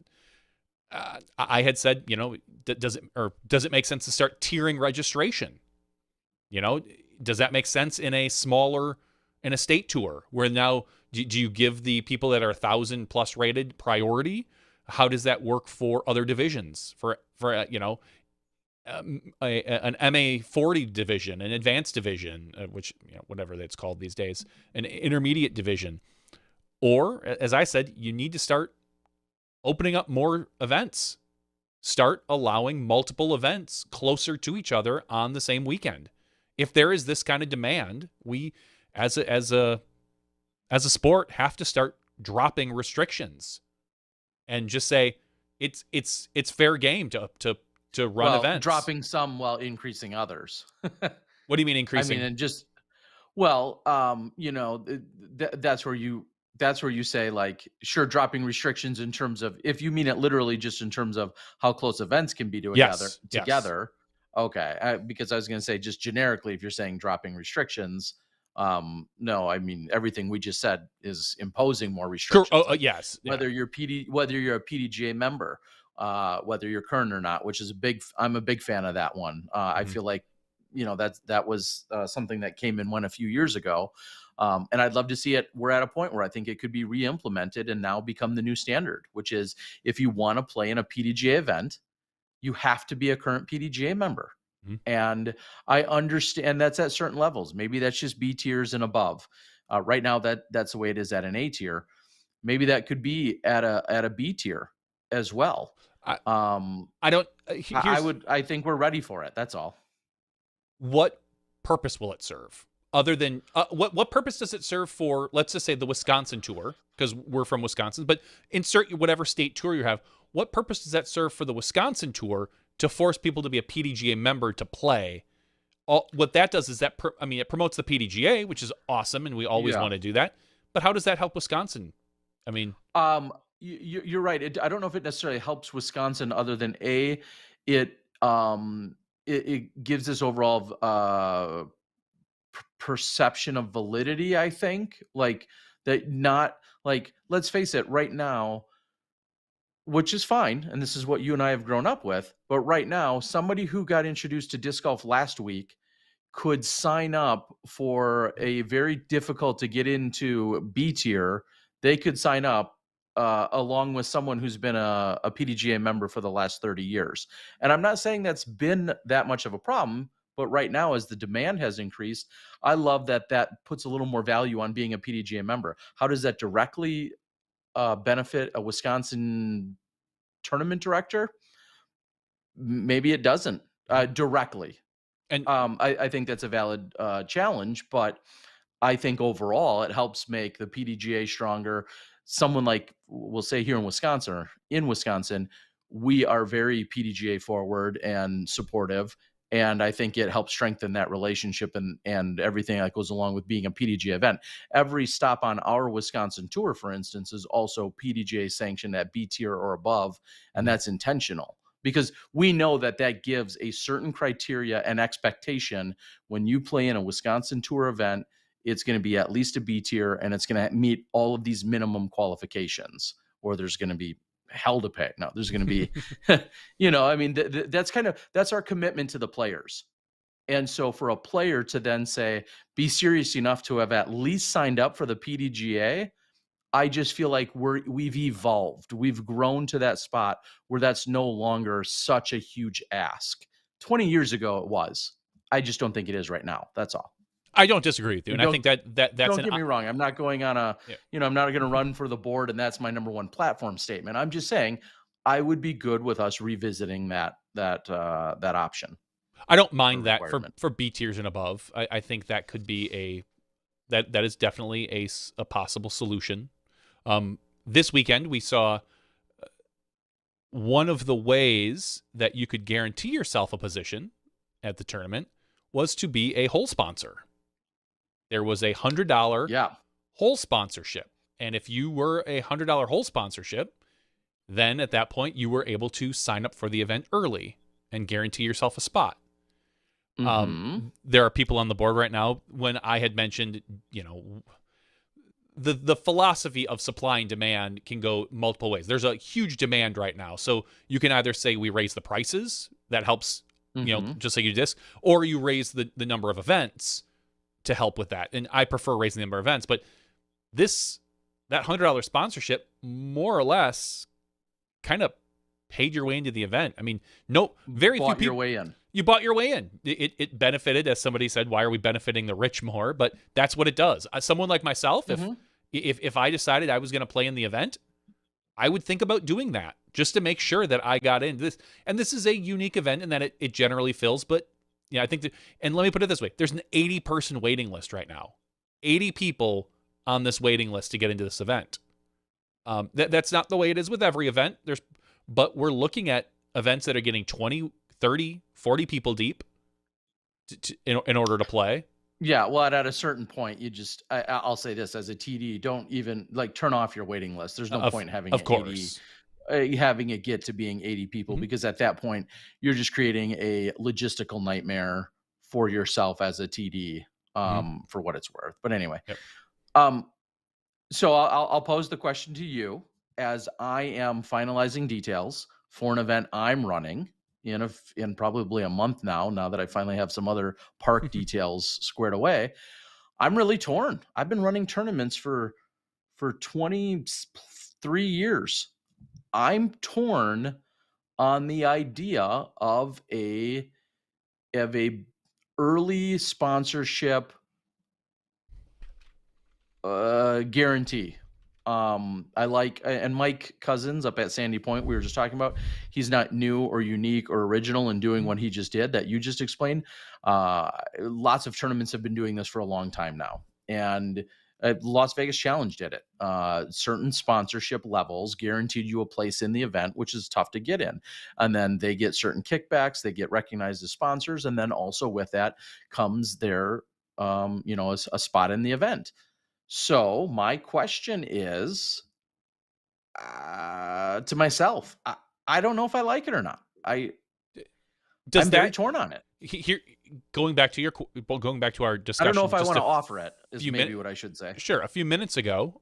I had said, does it make sense to start tiering registration? Does that make sense in a state tour where now do you give the people that are 1,000+ rated priority? How does that work for other divisions? For an MA 40 division, an advanced division, which whatever that's called these days, an intermediate division, or as I said, you need to start opening up more events. Start allowing multiple events closer to each other on the same weekend. If there is this kind of demand, we as a sport have to start dropping restrictions and just say it's fair game to run events. Dropping some while increasing others. What do you mean increasing? I mean, and just that's where you that's where you say, like, sure, dropping restrictions in terms of, if you mean it literally just in terms of how close events can be Yes. Yes. together. Okay, because I was going to say just generically, if you're saying dropping restrictions, no, I mean everything we just said is imposing more restrictions. Like Yes. Yeah. whether you're a PDGA member, whether you're current or not, which is I'm a big fan of that one. I Mhm. feel like, that was something that came and went a few years ago. And I'd love to see it. We're at a point where I think it could be re-implemented and now become the new standard, which is, if you want to play in a PDGA event, you have to be a current PDGA member. Mhm. And I understand that's at certain levels. Maybe that's just B tiers and above. Right now, that's the way it is at an A tier. Maybe that could be at a B tier as well. I Um, I don't. I I think we're ready for it. That's all. What purpose will it serve? Other than what purpose does it serve for? Let's just say the Wisconsin tour, because we're from Wisconsin. But insert whatever state tour you have. What purpose does that serve for the Wisconsin tour to force people to be a PDGA member to play? What that does is that it promotes the PDGA, which is awesome, and we always Yeah. want to do that. But how does that help Wisconsin? I mean, You're right. I don't know if it necessarily helps Wisconsin, other than it it gives this overall perception of validity. I think, like, that, not like, let's face it, right now, which is fine, and this is what you and I have grown up with. But right now, somebody who got introduced to disc golf last week could sign up for a very difficult to get into B tier. They could sign up along with someone who's been a PDGA member for the last 30 years. And I'm not saying that's been that much of a problem, but right now, as the demand has increased, I love that that puts a little more value on being a PDGA member. How does that directly benefit a Wisconsin tournament director? Maybe it doesn't directly. and I think that's a valid challenge, but I think overall it helps make the PDGA stronger. Someone like, we'll say here in Wisconsin, we are very PDGA forward and supportive. And I think it helps strengthen that relationship and everything that goes along with being a PDGA event. Every stop on our Wisconsin tour, for instance, is also PDGA sanctioned at B tier or above, and that's intentional, because we know that that gives a certain criteria and expectation. When you play in a Wisconsin tour event, it's going to be at least a B tier, and it's going to meet all of these minimum qualifications, or there's going to be hell to pay. No, there's going to be, I mean, that's our commitment to the players. And so for a player to then say, be serious enough to have at least signed up for the PDGA, I just feel like we've evolved. We've grown to that spot where that's no longer such a huge ask. 20 years ago it was. I just don't think it is right now. That's all. I don't disagree with you, and I think that's don't get me wrong. I'm not going on I'm not going to run for the board and that's my number one platform statement. I'm just saying I would be good with us revisiting that option. I don't mind that for B tiers and above. I think that could be that is definitely a possible solution. This weekend we saw one of the ways that you could guarantee yourself a position at the tournament was to be a hole sponsor. There was a $100 hole sponsorship. And if you were a $100 hole sponsorship, then at that point you were able to sign up for the event early and guarantee yourself a spot. There are people on the board right now. When I had mentioned, the philosophy of supply and demand can go multiple ways. There's a huge demand right now. So you can either say we raise the prices, that helps, just like you disc, or you raise the number of events to help with that. And I prefer raising the number of events, but that $100 sponsorship more or less kind of paid your way into the event. I mean, very few people. Your way in. You bought your way in. It benefited, as somebody said, why are we benefiting the rich more? But that's what it does. Someone like myself, if I decided I was going to play in the event, I would think about doing that just to make sure that I got into this. And this is a unique event in that it generally fills. But yeah, I think and let me put it this way. There's an 80-person waiting list right now. 80 people on this waiting list to get into this event. That's not the way it is with every event. But we're looking at events that are getting 20, 30, 40 people deep in order to play. Yeah, well, at a certain point, you just I'll say this as a TD, don't even like turn off your waiting list. There's no point having Of it 80, course. having it get to being 80 people, Mhm. because at that point you're just creating a logistical nightmare for yourself as a TD, Mhm. for what it's worth. But anyway, Yep. um, so I'll pose the question to you as I am finalizing details for an event I'm running in probably a month now. Now that I finally have some other park details squared away, I'm really torn. I've been running tournaments for 23 years. I'm torn on the idea of a early sponsorship guarantee. I like, and Mike Cousins up at Sandy Point, we were just talking about, he's not new or unique or original in doing Mhm. what he just did that you just explained. Lots of tournaments have been doing this for a long time now. And Las Vegas Challenge did it. Certain sponsorship levels guaranteed you a place in the event, which is tough to get in. And then they get certain kickbacks, they get recognized as sponsors. And then also with that comes their, a spot in the event. So my question is, to myself, I don't know if I like it or not. Does I'm very that torn on it. here going back to going back to our I don't know if discussion I just want to a offer it. Is few maybe minutes what I should say. sure, a few minutes ago,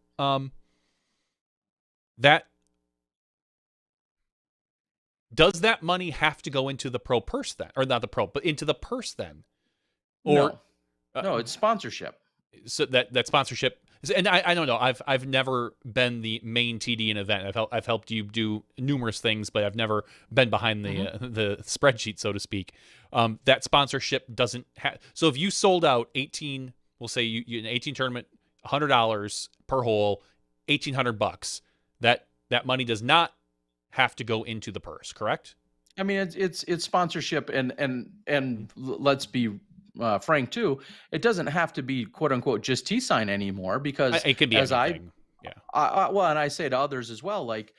that does that money have to go into the pro purse then, or not the pro, but into the purse then, or No, uh, no, it's sponsorship. so that sponsorship? And I don't know. I've never been the main TD in an event. I've helped you do numerous things, but I've never been behind Hmm. the spreadsheet, so to speak. That sponsorship doesn't have. So if you sold out 18, we'll say you an 18 tournament, $100 per hole, $1,800. That money does not have to go into the purse, correct? I mean, it's sponsorship, and let's be frank too. It doesn't have to be quote unquote just T sign anymore, because It can be as anything. Yeah. well, and I say to others as well, like,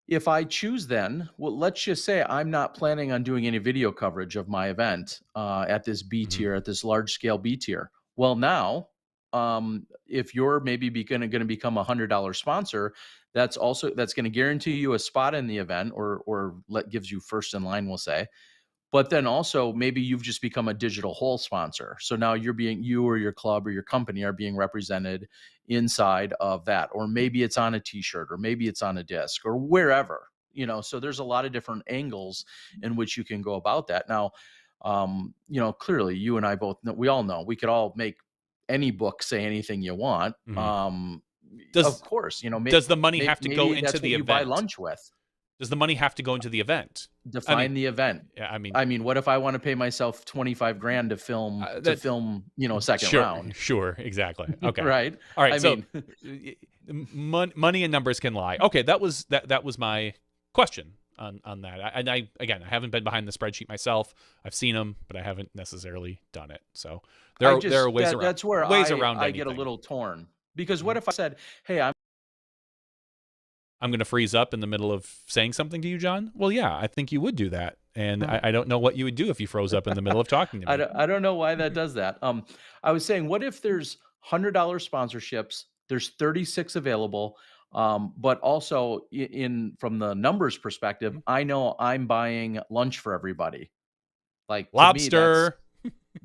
if I choose then, well, let's just say I'm not planning on doing any video coverage of my event at this B Mhm. tier, at this large scale B tier. Well, now, if you're maybe going to become $100 sponsor, that's going to guarantee you a spot in the event, or gives you first in line, we'll say. But then also maybe you've just become a digital whole sponsor. So now you or your club or your company are being represented inside of that. Or maybe it's on a t-shirt, or maybe it's on a disc, or wherever, so there's a lot of different angles in which you can go about that. Now, clearly you and I both know, we all know we could all make any book say anything you want. Mhm. Of Does course, does the money have to go maybe into that's what the you buy event? lunch with. Does the money have to go into the event? I mean, Define the event. yeah, I mean, I mean, what if I want to pay myself 25 grand to film that second sure, round, sure, exactly. Okay, right? all right. I So, mean, money and numbers can lie. Okay, that was my question on that. And I again, I haven't been behind the spreadsheet myself. I've seen them, but I haven't necessarily done it. So there are ways around that's where I get a anything. little torn, because Mhm. what if I said, "Hey, I'm going to freeze up in the middle of saying something to you, John. Well, yeah, I think you would do that, and I don't know what you would do if you froze up in the middle of talking to me. I don't know why that does that." I was saying, what if there's $100 sponsorships, there's 36 available, but also in from the numbers perspective, I know I'm buying lunch for everybody. Like, to me, Lobster.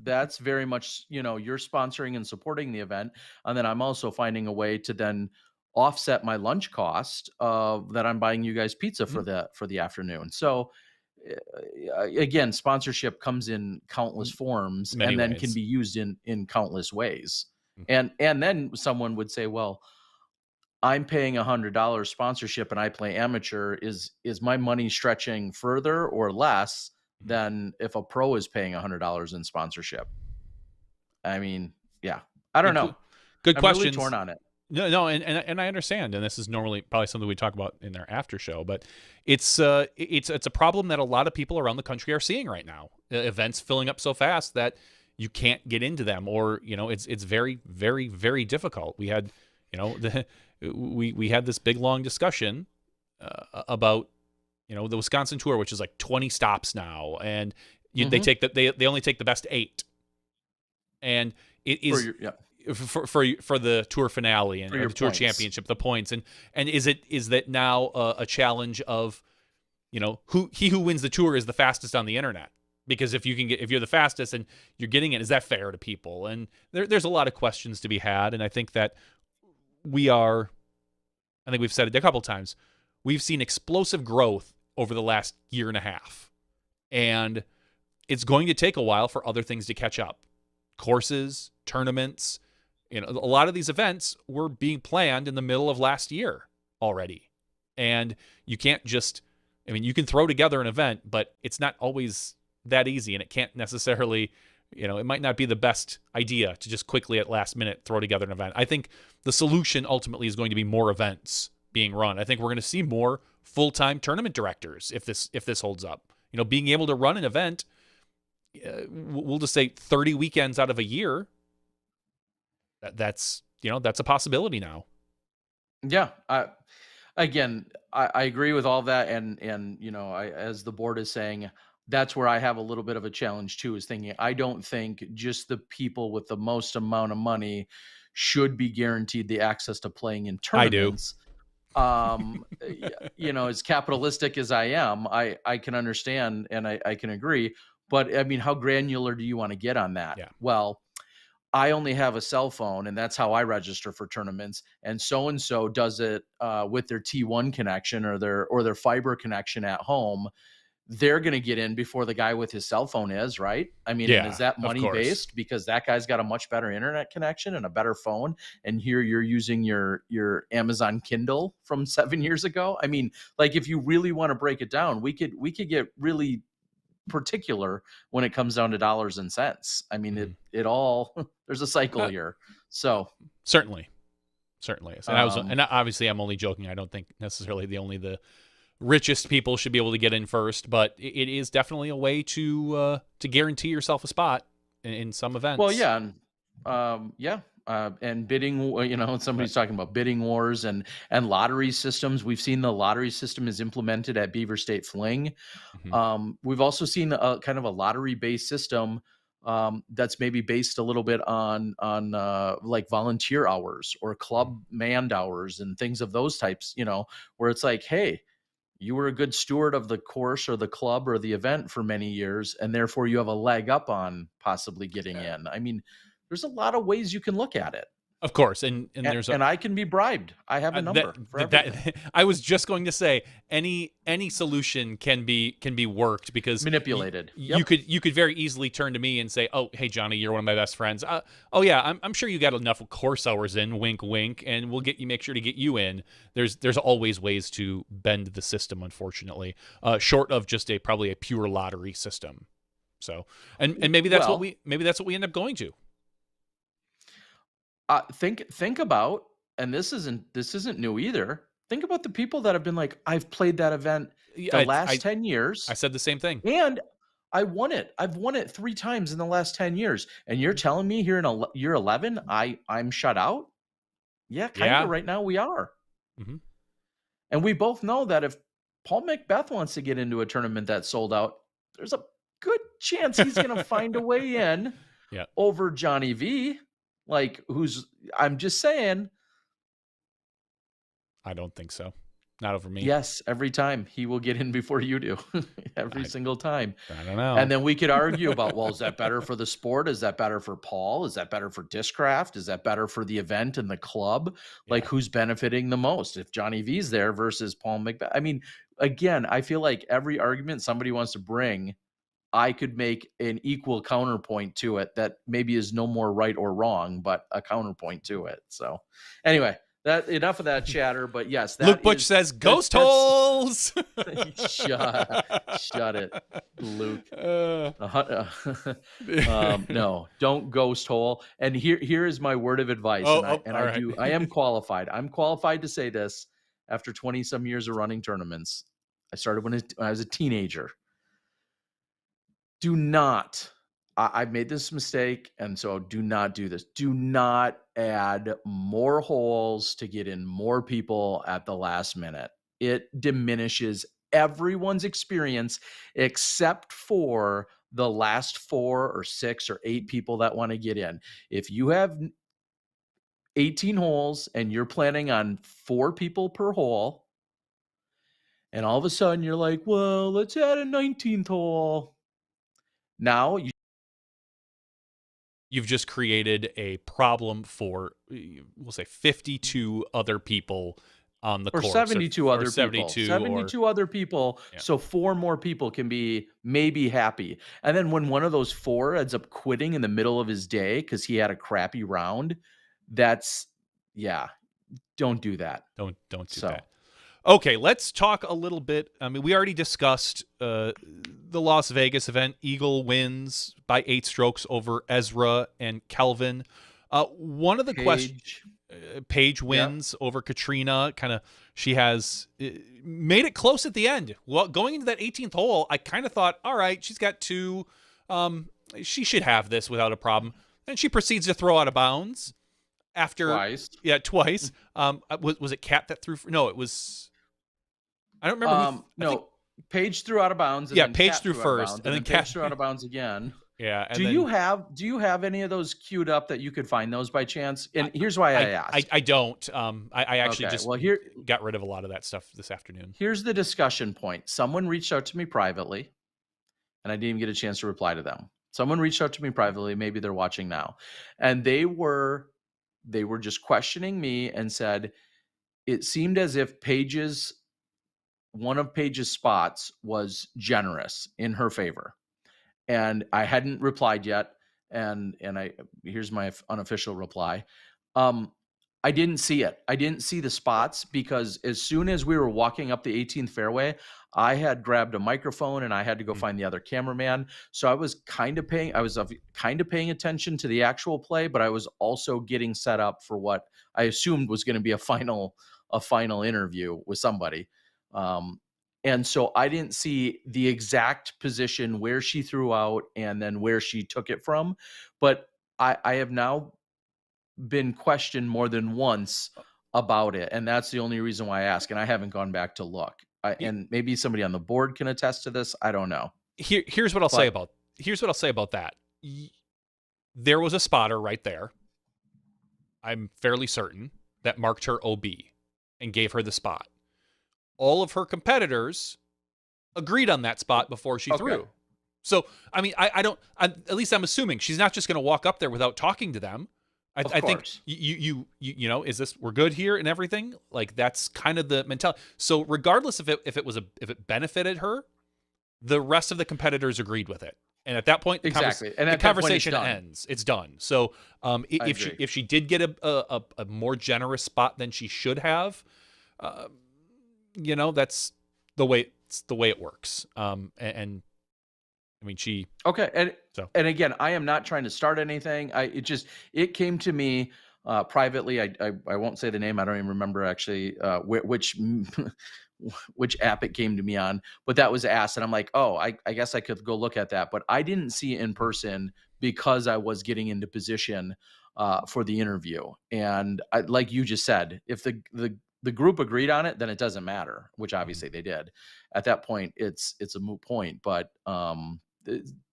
that's very much, you're sponsoring and supporting the event, and then I'm also finding a way to then offset my lunch cost of that I'm buying you guys pizza Mhm. for the afternoon. So again, sponsorship comes in countless forms Many and then can ways. be used in countless ways. Mhm. And then someone would say, well, I'm paying $100 sponsorship and I play amateur. Is my money stretching further or less Mhm. than if a pro is paying $100 in sponsorship? I mean, yeah, I don't Good, know. good I'm really torn questions. on it. No, and I understand, and this is normally probably something we talk about in their after show, but it's a problem that a lot of people around the country are seeing right now. Events filling up so fast that you can't get into them, or it's very very very difficult. We had we had this big long discussion about the Wisconsin tour, which is like 20 stops now, and they Mhm. take they only take the best 8. and it For is your, yeah, for the tour finale and for or your the tour points. championship, the points, and is that now a challenge of, you know, who wins the tour is the fastest on the internet? Because if you're the fastest and you're getting it, is that fair to people? And there's a lot of questions to be had, and I think that I think we've said it a couple times. We've seen explosive growth over the last year and a half, and it's going to take a while for other things to catch up. Courses, tournaments, you know, a lot of these events were being planned in the middle of last year already. And you can't just, I mean, you can throw together an event, but it's not always that easy, and it can't necessarily, you know, it might not be the best idea to just quickly at last minute throw together an event. I think the solution ultimately is going to be more events being run. I think we're going to see more full-time tournament directors if this holds up. You know, being able to run an event, we'll just say 30 weekends out of a year, that's a possibility now. Yeah. I agree with all that. And, you know, as the board is saying, that's where I have a little bit of a challenge too, is thinking, I don't think just the people with the most amount of money should be guaranteed the access to playing in I do. tournaments. You know, as capitalistic as I am, I can understand and I can agree. But I mean, how granular do you want to get on that? Yeah. Well, I only have a cell phone, and that's how I register for tournaments. And so does it with their T1 connection or their fiber connection at home. They're going to get in before the guy with his cell phone is, right? I mean, and is Yeah, that of money course. based because that guy's got a much better internet connection and a better phone, and here you're using your Amazon Kindle from 7 years ago? I mean, like, if you really want to break it down, we could get really particular when it comes down to dollars and cents. I mean, Mhm. it all there's a cycle Uh, here. So, certainly is. um, And obviously I'm only joking. I don't think necessarily the richest people should be able to get in first, but it is definitely a way to guarantee yourself a spot in some well, events. yeah, and, yeah, and you know, Right. somebody's talking about bidding wars and lottery systems. We've seen the lottery system is implemented at Beaver State Fling. Mhm. We've also seen a kind of a lottery-based system that's maybe based a little bit on like volunteer hours or club manned hours and things of those types. You know, where it's like, hey, you were a good steward of the course or the club or the event for many years, and therefore you have a leg up on possibly getting Yeah. in. I mean, there's a lot of ways you can look at it. Of course, and And, there's and I can be bribed. I have a that number for everything. that I was just going to say any solution can be worked because Manipulated. you Yep. could very easily turn to me and say, oh, hey Johnny, you're one of my best friends. Oh yeah, I'm sure you got enough course hours in, wink wink, and we'll make sure to get you in. There's always ways to bend the system, unfortunately, short of just probably a pure lottery system. So and maybe that's what Well, we end up going to. think about, and this isn't new either. Think about the people that have been like, I've played that event Yeah, the I last 10 I years said the same thing. and I won it. I've won it 3 times in the last 10 years. And you're Mhm. telling me here in year 11, I'm shut out? Yeah, kind of Yeah. right now we are. Hmm. And we both know that if Paul McBeth wants to get into a tournament that's sold out, there's a good chance he's going to find a way in Yeah. over Johnny V. Like, I'm just saying, I don't think so. Not over me. yes, every time he will get in before you do, every I single time. I don't know. And then we could argue about, well, is that better for the sport? Is that better for Paul? Is that better for Discraft? Is that better for the event and the club? Like, Yeah. who's benefiting the most if Johnny V's there versus Paul McBeth? I mean, again, I feel like every argument somebody wants to bring, I could make an equal counterpoint to it that maybe is no more right or wrong, but a counterpoint to it. So, anyway, that enough of that chatter. But yes, Luke that Butch is says that ghost that's holes. shut it, Luke. Uh, No, don't ghost hole. And here is my word of advice. oh, And oh, all right. I am qualified. I'm qualified to say this after 20 some years of running tournaments. I started when I was a teenager. Do not, I've made this mistake, and so do not do this. Do not add more holes to get in more people at the last minute. It diminishes everyone's experience except for the last 4 or 6 or 8 people that want to get in. If you have 18 holes and you're planning on 4 people per hole, and all of a sudden you're like, well, let's add a 19th hole. Now You've just created a problem for, we'll say, 52 other people on the or course. 72 other people. 72 72 other people. Yeah. So 4 more people can be maybe happy. And then when one of those 4 ends up quitting in the middle of his day because he had a crappy round, that's, yeah, don't do that. Don't do that. Okay, let's talk a little bit. I mean, we already discussed the Las Vegas event. Eagle wins by 8 strokes over Ezra and Kelvin. One of the questions, Paige wins over Katrina. Kind of, she has made it close at the end. Well, going into that 18th hole, I kind of thought, all right, she's got 2. She should have this without a problem. And she proceeds to throw out of bounds after twice. Was it Kat that threw? No, it was. I don't remember. No, Paige threw out of bounds. And Paige threw first, and then Kat threw out of bounds again. Yeah. And do you have any of those queued up that you could find those by chance? And here's why I asked. I don't. I actually just here got rid of a lot of that stuff this afternoon. Here's the discussion point. Someone reached out to me privately, and I didn't even get a chance to reply to them. Someone reached out to me privately. Maybe they're watching now, and they were just questioning me and said it seemed as if one of Paige's spots was generous in her favor. And I hadn't replied yet. And here's my unofficial reply. I didn't see it. I didn't see the spots because as soon as we were walking up the 18th fairway, I had grabbed a microphone and I had to go find the other cameraman. So I was kind of paying paying attention to the actual play, but I was also getting set up for what I assumed was going to be a final interview with somebody. And so I didn't see the exact position where she threw out and then where she took it from. But I have now been questioned more than once about it. And that's the only reason why I ask. And I haven't gone back to look. And maybe somebody on the board can attest to this. I don't know. Here's what I'll say about that. There was a spotter right there. I'm fairly certain that marked her OB and gave her the spot. All of her competitors agreed on that spot before she threw. So, I mean, at least I'm assuming she's not just going to walk up there without talking to them. I think you know, is this, we're good here and everything? Like, that's kind of the mentality. So regardless if it benefited her, the rest of the competitors agreed with it. And at that point, the conversation ends. It's done. So if she did get a more generous spot than she should have, you know, that's the way it works. And I mean, and again, I am not trying to start anything. It came to me privately. I won't say the name. I don't even remember actually which app it came to me on, but that was asked, and I'm like, oh, I guess I could go look at that, but I didn't see it in person because I was getting into position for the interview. And like you just said, if the group agreed on it, then it doesn't matter, which obviously they did. At that point, it's a moot point. But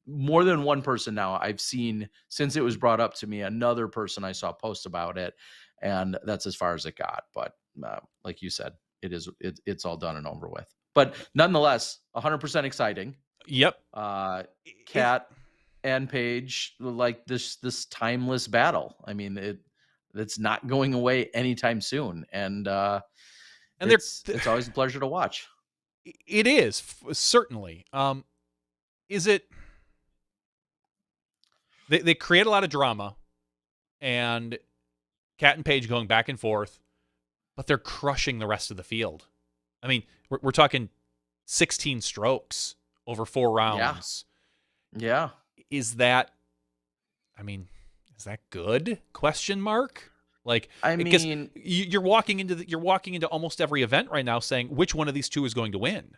more than one person now I've seen, since it was brought up to me, another person I saw post about it, and that's as far as it got. But like you said, it's all done and over with. But nonetheless, 100% exciting. Yep. Kat and Paige, like this timeless battle. I mean, it's not going away anytime soon, and it's always a pleasure to watch. It is, certainly. Is it? They create a lot of drama, and Kat and Paige going back and forth, but they're crushing the rest of the field. I mean, we're talking 16 strokes over 4 rounds. Yeah. Is that? I mean, is that good? Question mark. Like, I mean, you're walking into almost every event right now saying which one of these two is going to win,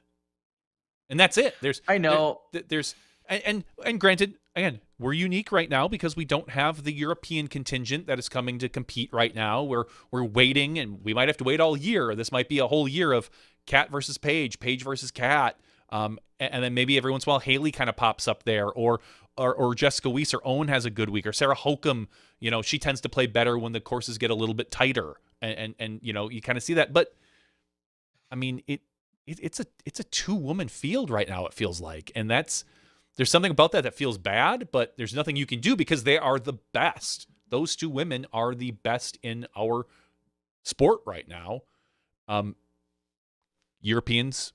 and that's it. And granted, again, we're unique right now because we don't have the European contingent that is coming to compete right now. We're waiting, and we might have to wait all year. This might be a whole year of Kat versus Paige, Paige versus Kat. And then maybe every once in a while Haley kind of pops up there, or Jessica Weiss or Owen has a good week, or Sarah Hokum, you know, she tends to play better when the courses get a little bit tighter, and you know, you kind of see that. But I mean, it's a two-woman field right now, it feels like, and there's something about that feels bad, but there's nothing you can do because they are the best. Those two women are the best in our sport right now. Europeans,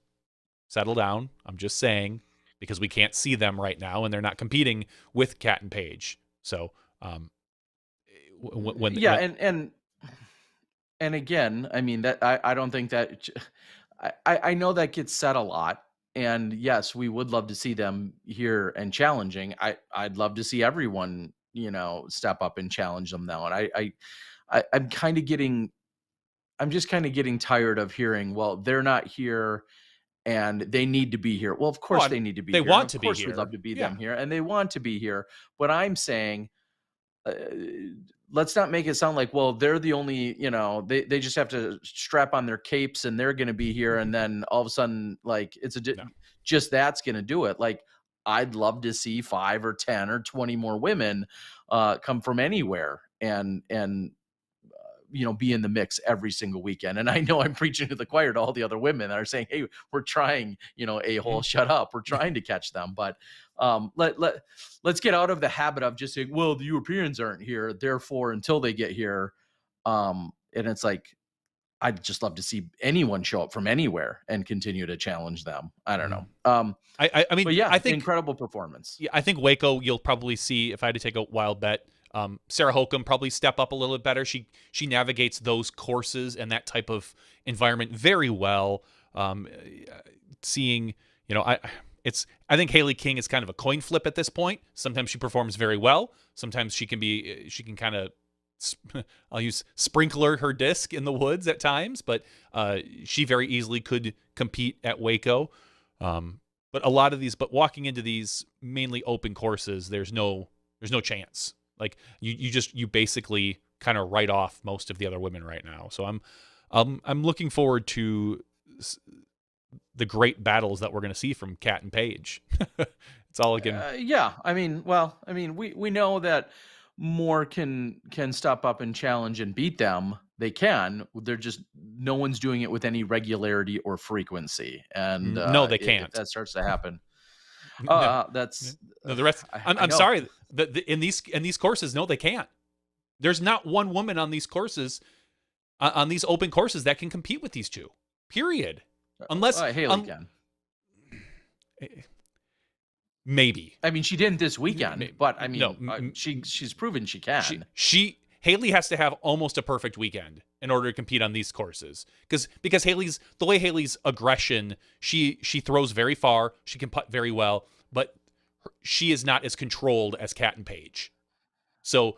settle down. I'm just saying, because we can't see them right now, and they're not competing with Kat and Paige. So, and again, I mean, that I don't think that I know that gets said a lot, and yes, we would love to see them here and challenging. I'd love to see everyone, you know, step up and challenge them now. And I'm just kind of getting tired of hearing, well, they're not here and they need to be here. Well, of course they need to be here. They want to be here. Of course we'd love to be them here, and they want to be here. But I'm saying, let's not make it sound like, well, they're the only, you know, they just have to strap on their capes and they're going to be here. And then all of a sudden, like, just that's going to do it. Like, I'd love to see 5 or 10 or 20 more women come from anywhere and you know, be in the mix every single weekend. And I know I'm preaching to the choir to all the other women that are saying, hey, we're trying, you know, a-hole, shut up. We're trying to catch them. But let's get out of the habit of just saying, well, the Europeans aren't here, therefore, until they get here. And it's like, I'd just love to see anyone show up from anywhere and continue to challenge them. I don't know. I mean, but yeah, I think incredible performance. Yeah, I think Waco, you'll probably see, if I had to take a wild bet, Sarah Hokum probably step up a little bit better. She navigates those courses and that type of environment very well. Seeing, you know, I think Haley King is kind of a coin flip at this point. Sometimes she performs very well. Sometimes she can kind of, I'll use sprinkler her disc in the woods at times, but she very easily could compete at Waco. But walking into these mainly open courses, there's no chance. Like you basically kind of write off most of the other women right now. So I'm looking forward to the great battles that we're going to see from Kat and Paige. It's all again. Yeah. I mean, we know that more can step up and challenge and beat them. They can. They're just, no one's doing it with any regularity or frequency. And no, they can't. If that starts to happen. That's no, the rest. I'm sorry. In these courses, no, they can't. There's not one woman on these courses, on these open courses, that can compete with these two. Period. Unless Haley can. Maybe. I mean, she didn't this weekend, Maybe. but I mean, no, she's proven she can. Haley has to have almost a perfect weekend in order to compete on these courses, because the way Haley's aggression, she throws very far, she can putt very well, but she is not as controlled as Kat and Paige. So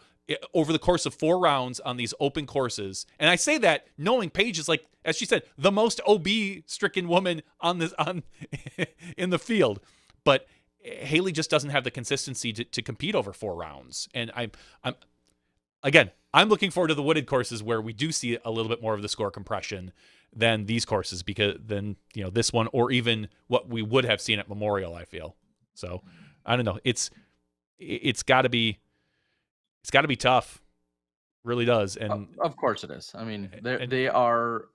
over the course of 4 rounds on these open courses, and I say that knowing Paige is, like, as she said, the most OB stricken woman in the field, but Haley just doesn't have the consistency to compete over 4 rounds. And I'm looking forward to the wooded courses where we do see a little bit more of the score compression than these courses, because then, you know, this one, or even what we would have seen at Memorial, I feel. So I don't know. It's got to be tough. Really does. And of course it is. I mean, they are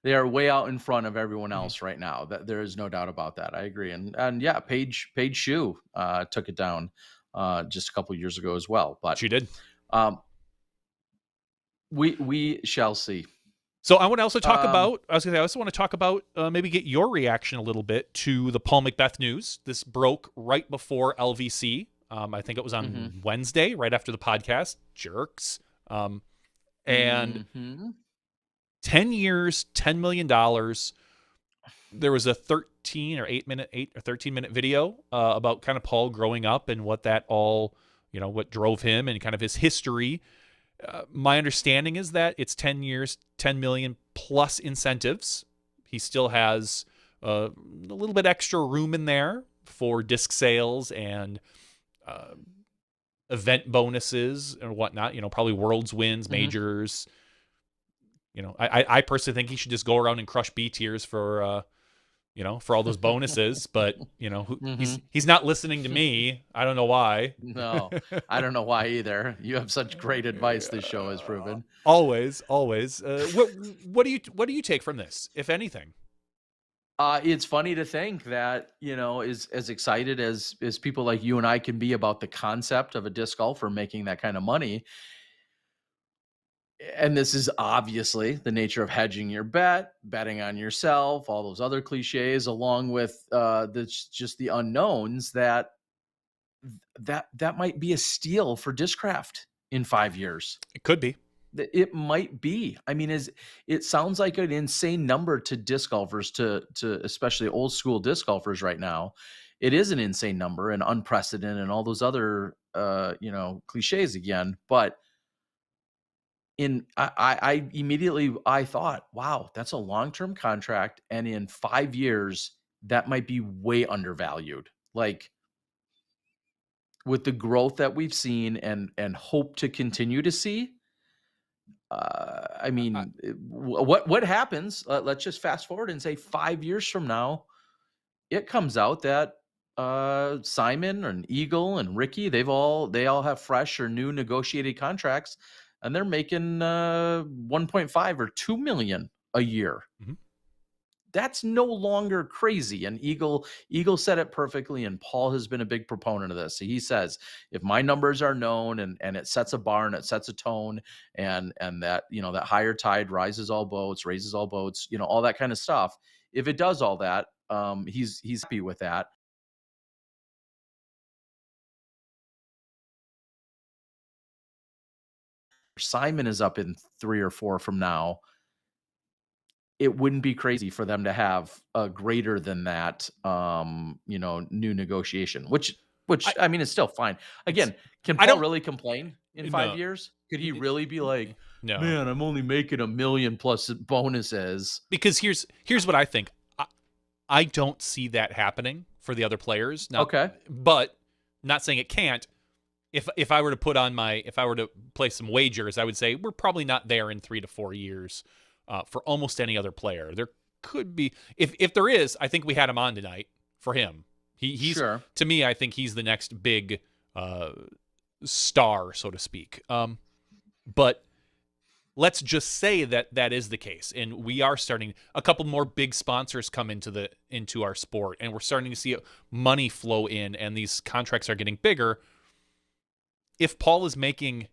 they are way out in front of everyone else right now. That there is no doubt about that. I agree. And yeah, Paige Shue took it down just a couple of years ago as well. But she did. We shall see. So I want to also talk about. I also want to talk about maybe get your reaction a little bit to the Paul McBeth news. This broke right before LVC. I think it was on Wednesday, right after the podcast. Jerks. And 10 years, $10 million. There was a 13 or 13 minute video about kind of Paul growing up and what that all, you know, what drove him and kind of his history. My understanding is that it's 10 years, 10 million plus incentives. He still has a little bit extra room in there for disc sales and event bonuses and whatnot, you know, probably worlds wins, majors. You know, I personally think he should just go around and crush B tiers for for all those bonuses. But Mm-hmm. he's not listening to me. I don't know why. No, I don't know why either. You have such great advice. This show has proven. Always, always. What do you take from this, if anything? It's funny to think that, as excited as people like you and I can be about the concept of a disc golfer making that kind of money. And this is obviously the nature of hedging your bet, betting on yourself, all those other cliches, along with just the unknowns that might be a steal for Discraft in 5 years. It could be. It might be. I mean, it sounds like an insane number to disc golfers, to especially old school disc golfers right now. It is an insane number and unprecedented and all those other cliches again. But I immediately I thought, wow, that's a long-term contract, and in 5 years that might be way undervalued. Like, with the growth that we've seen and hope to continue to see, I mean, what happens? Let's just fast forward and say 5 years from now, it comes out that Simon and Eagle and Ricky, they all have fresh or new negotiated contracts, and they're making 1.5 or 2 million a year. Mhm. That's no longer crazy. And Eagle said it perfectly, and Paul has been a big proponent of this. He says, if my numbers are known and it sets a bar and it sets a tone, and that, that higher tide rises all boats, raises all boats, all that kind of stuff. If it does all that, he's happy with that. Simon is up in 3 or 4 from now. It wouldn't be crazy for them to have a greater than that, new negotiation, which I mean, it's still fine. Again, can I Paul don't- really complain in 5 years? Could he really be like, No. man, I'm only making $1 million plus bonuses? Because here's what I think. I don't see that happening for the other players. Now, Okay. But not saying it can't. If I were to place some wagers, I would say we're probably not there in 3 to 4 years for almost any other player. There could be, if there is, I think we had him on tonight for him. He's Sure. To me, I think he's the next big star, so to speak. But let's just say that is the case, and we are starting a couple more big sponsors come into our sport, and we're starting to see money flow in, and these contracts are getting bigger. If Paul is making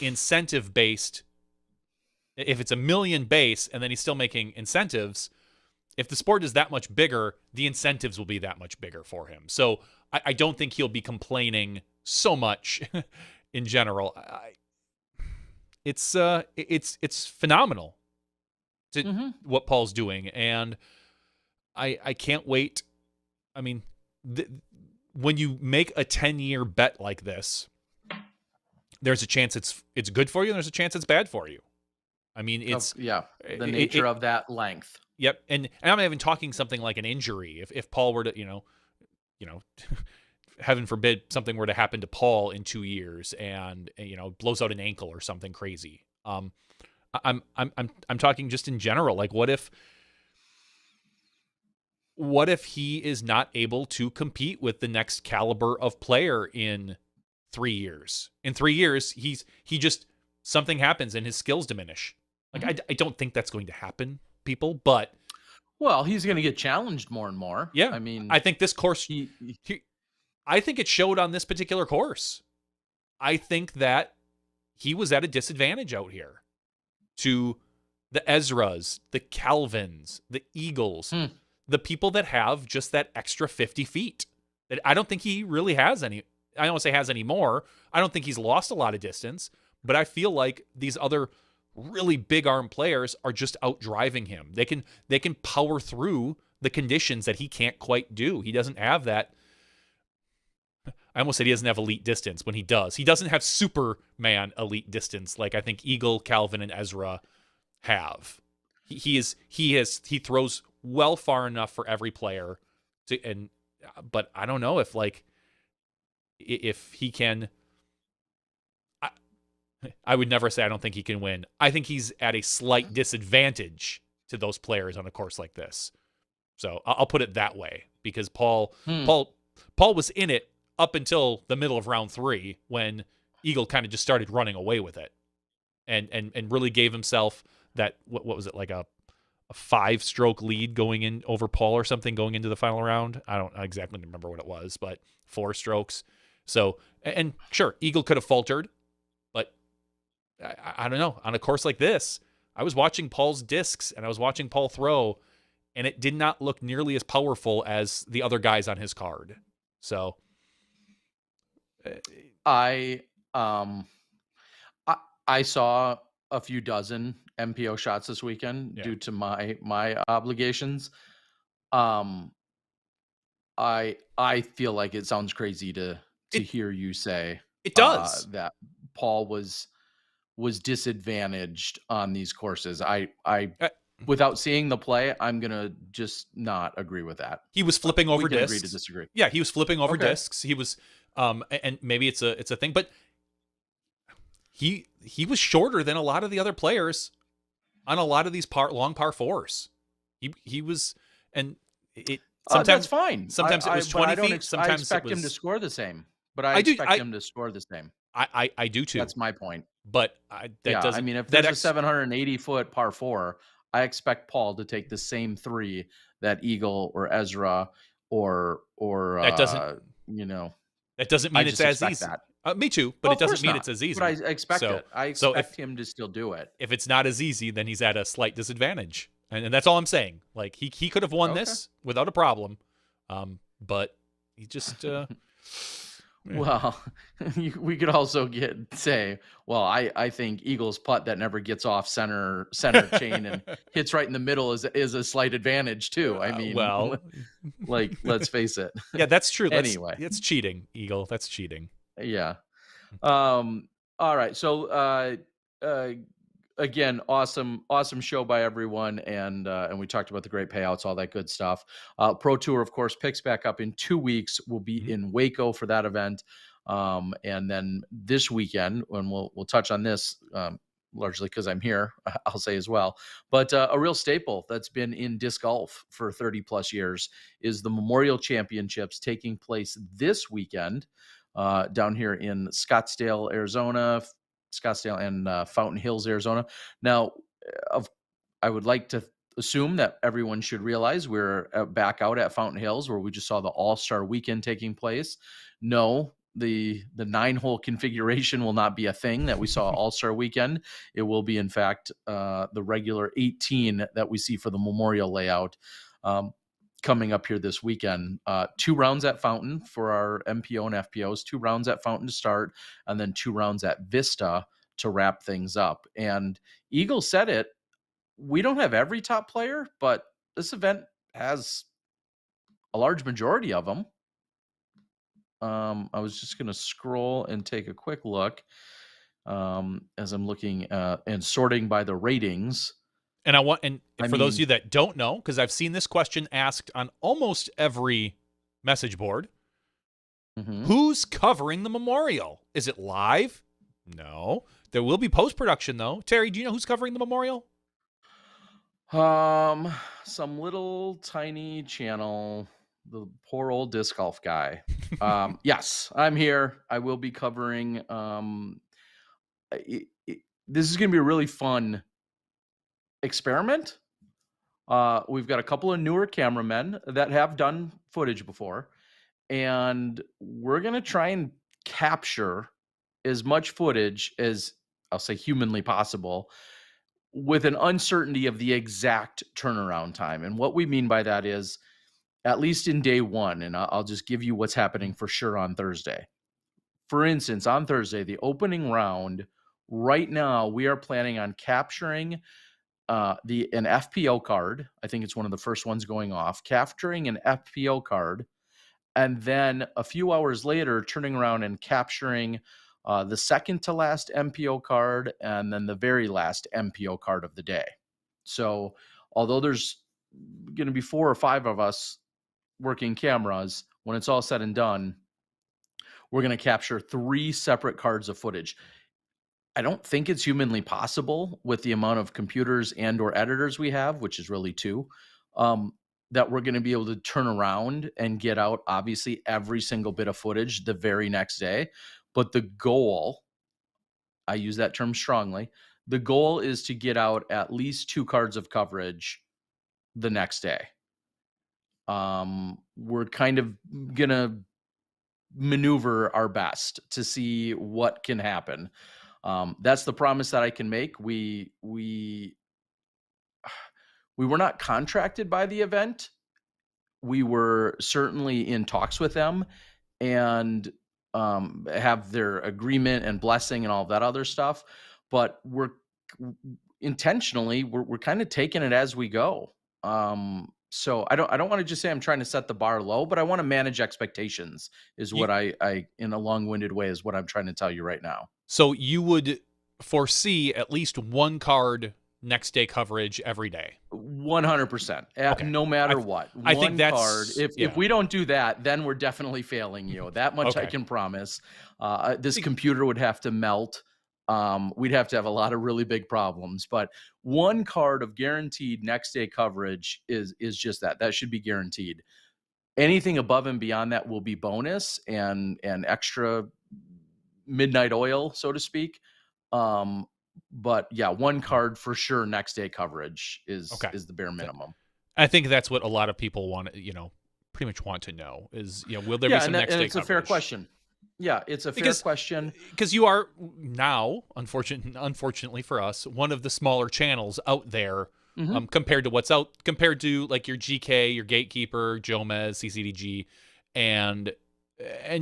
incentive based, if it's $1 million base and then he's still making incentives, if the sport is that much bigger, the incentives will be that much bigger for him. So I don't think he'll be complaining so much in general. It's phenomenal what Paul's doing, and I can't wait. I mean, when you make a 10-year bet like this, there's a chance it's good for you, and there's a chance it's bad for you. I mean, it's the nature of that length. Yep, and I'm not even talking something like an injury. If Paul were to, heaven forbid, something were to happen to Paul in 2 years, and blows out an ankle or something crazy. I'm talking just in general. Like, what if he is not able to compete with the next caliber of player in 3 years? In 3 years, he just something happens and his skills diminish. Like, I don't think that's going to happen, people, but well, he's going to get challenged more and more. Yeah, I mean, I think this course, I think it showed on this particular course. I think that he was at a disadvantage out here to the Ezras, the Calvins, the Eagles, the people that have just that extra 50 feet. That I don't think he really has any. I don't want to say has any more. I don't think he's lost a lot of distance, but I feel like these other really big arm players are just out driving him. They can power through the conditions that he can't quite do. He doesn't have that. I almost said he doesn't have elite distance when he does. He doesn't have Superman elite distance like I think Eagle, Calvin, and Ezra have. He throws well far enough for every player but I don't know if he can. I would never say I don't think he can win. I think he's at a slight disadvantage to those players on a course like this. So I'll put it that way, because Paul Hmm. was in it up until the middle of round 3 when Eagle kind of just started running away with it, and really gave himself that, what was it, like a 5-stroke lead going in over Paul or something going into the final round. I don't exactly remember what it was, but 4 strokes. So, and sure, Eagle could have faltered, but I don't know. On a course like this, I was watching Paul's discs and I was watching Paul throw, and it did not look nearly as powerful as the other guys on his card. So, I um I saw a few dozen MPO shots this weekend Yeah. due to my obligations. Um, I feel like it sounds crazy to It hear you say it does. that Paul was disadvantaged on these courses. I Uh, without seeing the play, I'm gonna just not agree with that. He was flipping over We can agree discs. to disagree. Yeah, he was flipping over Okay. discs. He was, and maybe it's a thing, but he was shorter than a lot of the other players on a lot of these long par 4s. He was, and it That's sometimes fine. sometimes it was but 20 don't feet. I Sometimes it expect him to was. score the same. But I I do. expect him to score the same. I do too. That's my point. But that Yeah, I doesn't. mean, if That there's a 780-foot par 4, I expect Paul to take the same 3 that Eagle or Ezra or that doesn't. you know, That doesn't I mean it's just as expect easy. that. Me too, but Well, it of doesn't course mean not. it's as easy. But I expect So, it. I so expect him to still do it. if it's not as easy, then he's at a slight disadvantage, and that's all I'm saying. Like he could have won Okay. this without a problem, but he just. Well, we could also say, well, I think Eagles putt that never gets off center chain and hits right in the middle is a slight advantage too. I mean, well, like, let's face it. yeah, that's true. Anyway. That's cheating, Eagle. That's cheating. Yeah. All right. So uh again, awesome show by everyone, and we talked about the great payouts, all that good stuff. Pro Tour, of course, picks back up in 2 weeks. We'll be in Waco for that event. And then this weekend, when we'll touch on this, largely because I'm here, I'll say as well. But a real staple that's been in disc golf for 30 plus years is the Memorial Championships, taking place this weekend down here in Scottsdale, Arizona, and Fountain Hills, Arizona. Now, I would like to assume that everyone should realize we're back out at Fountain Hills, where we just saw the All-Star Weekend taking place. No, the 9-hole configuration will not be a thing that we saw All-Star Weekend. It will be, in fact, the regular 18 that we see for the Memorial layout. Coming up here this weekend. 2 rounds at Fountain for our MPO and FPOs, 2 rounds at Fountain to start, and then 2 rounds at Vista to wrap things up. And Eagle said it, we don't have every top player, but this event has a large majority of them. I was just going to scroll and take a quick look as I'm looking and sorting by the ratings. And for those of you that don't know, because I've seen this question asked on almost every message board, who's covering the Memorial? Is it live? No. There will be post-production, though. Terry, do you know who's covering the Memorial? Some little tiny channel, the poor old disc golf guy. Yes, I'm here. I will be covering. This is going to be a really fun experiment. We've got a couple of newer cameramen that have done footage before, and we're going to try and capture as much footage as, I'll say, humanly possible, with an uncertainty of the exact turnaround time. And what we mean by that is, at least in day 1, and I'll just give you what's happening for sure on Thursday. For instance, on Thursday, the opening round, right now, we are planning on capturing an FPO card. I think it's one of the first ones going off, capturing an FPO card, and then a few hours later, turning around and capturing the second to last MPO card, and then the very last MPO card of the day. So although there's going to be 4 or 5 of us working cameras, when it's all said and done, we're going to capture 3 separate cards of footage. I don't think it's humanly possible with the amount of computers and or editors we have, which is really 2. that we're going to be able to turn around and get out, obviously, every single bit of footage the very next day. But the goal, I use that term strongly, the goal is to get out at least 2 cards of coverage the next day. We're kind of gonna maneuver our best to see what can happen. That's the promise that I can make. We were not contracted by the event. We were certainly in talks with them, and have their agreement and blessing and all of that other stuff. But we're intentionally we're kind of taking it as we go. So I don't want to just say I'm trying to set the bar low, but I want to manage expectations. Is You, what I in a long-winded way is what I'm trying to tell you right now. so you would foresee at least 1 card next day coverage every day. 100%. Okay. No matter what. I think One that's card. If yeah. we don't do that, then we're definitely failing you. That much I Okay. can promise. This computer would have to melt. We'd have to have a lot of really big problems. But 1 card of guaranteed next day coverage is just that. That should be guaranteed. Anything above and beyond that will be bonus and extra midnight oil, so to speak. But yeah, 1 card for sure next day coverage is Okay. the bare minimum. I think that's what a lot of people want to, pretty much want to know is, will there be some next day it's coverage? a fair question. Yeah, it's a fair question. Because you are now, unfortunately for us, one of the smaller channels out there compared to like your GK, your Gatekeeper, Jomez, CCDG, and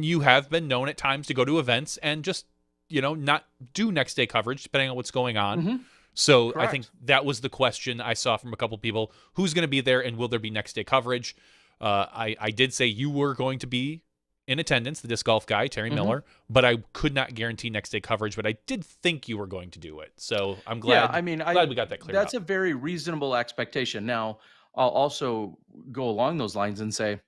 you have been known at times to go to events and just not do next day coverage depending on what's going on. So Correct. I think that was the question I saw from a couple people: who's going to be there, and will there be next day coverage? I did say you were going to be in attendance, the disc golf guy, Terry Miller, but I could not guarantee next day coverage, but I did think you were going to do it. So I'm glad. Yeah, I mean, glad we got that cleared that's up. a very reasonable expectation. Now, I'll also go along those lines and say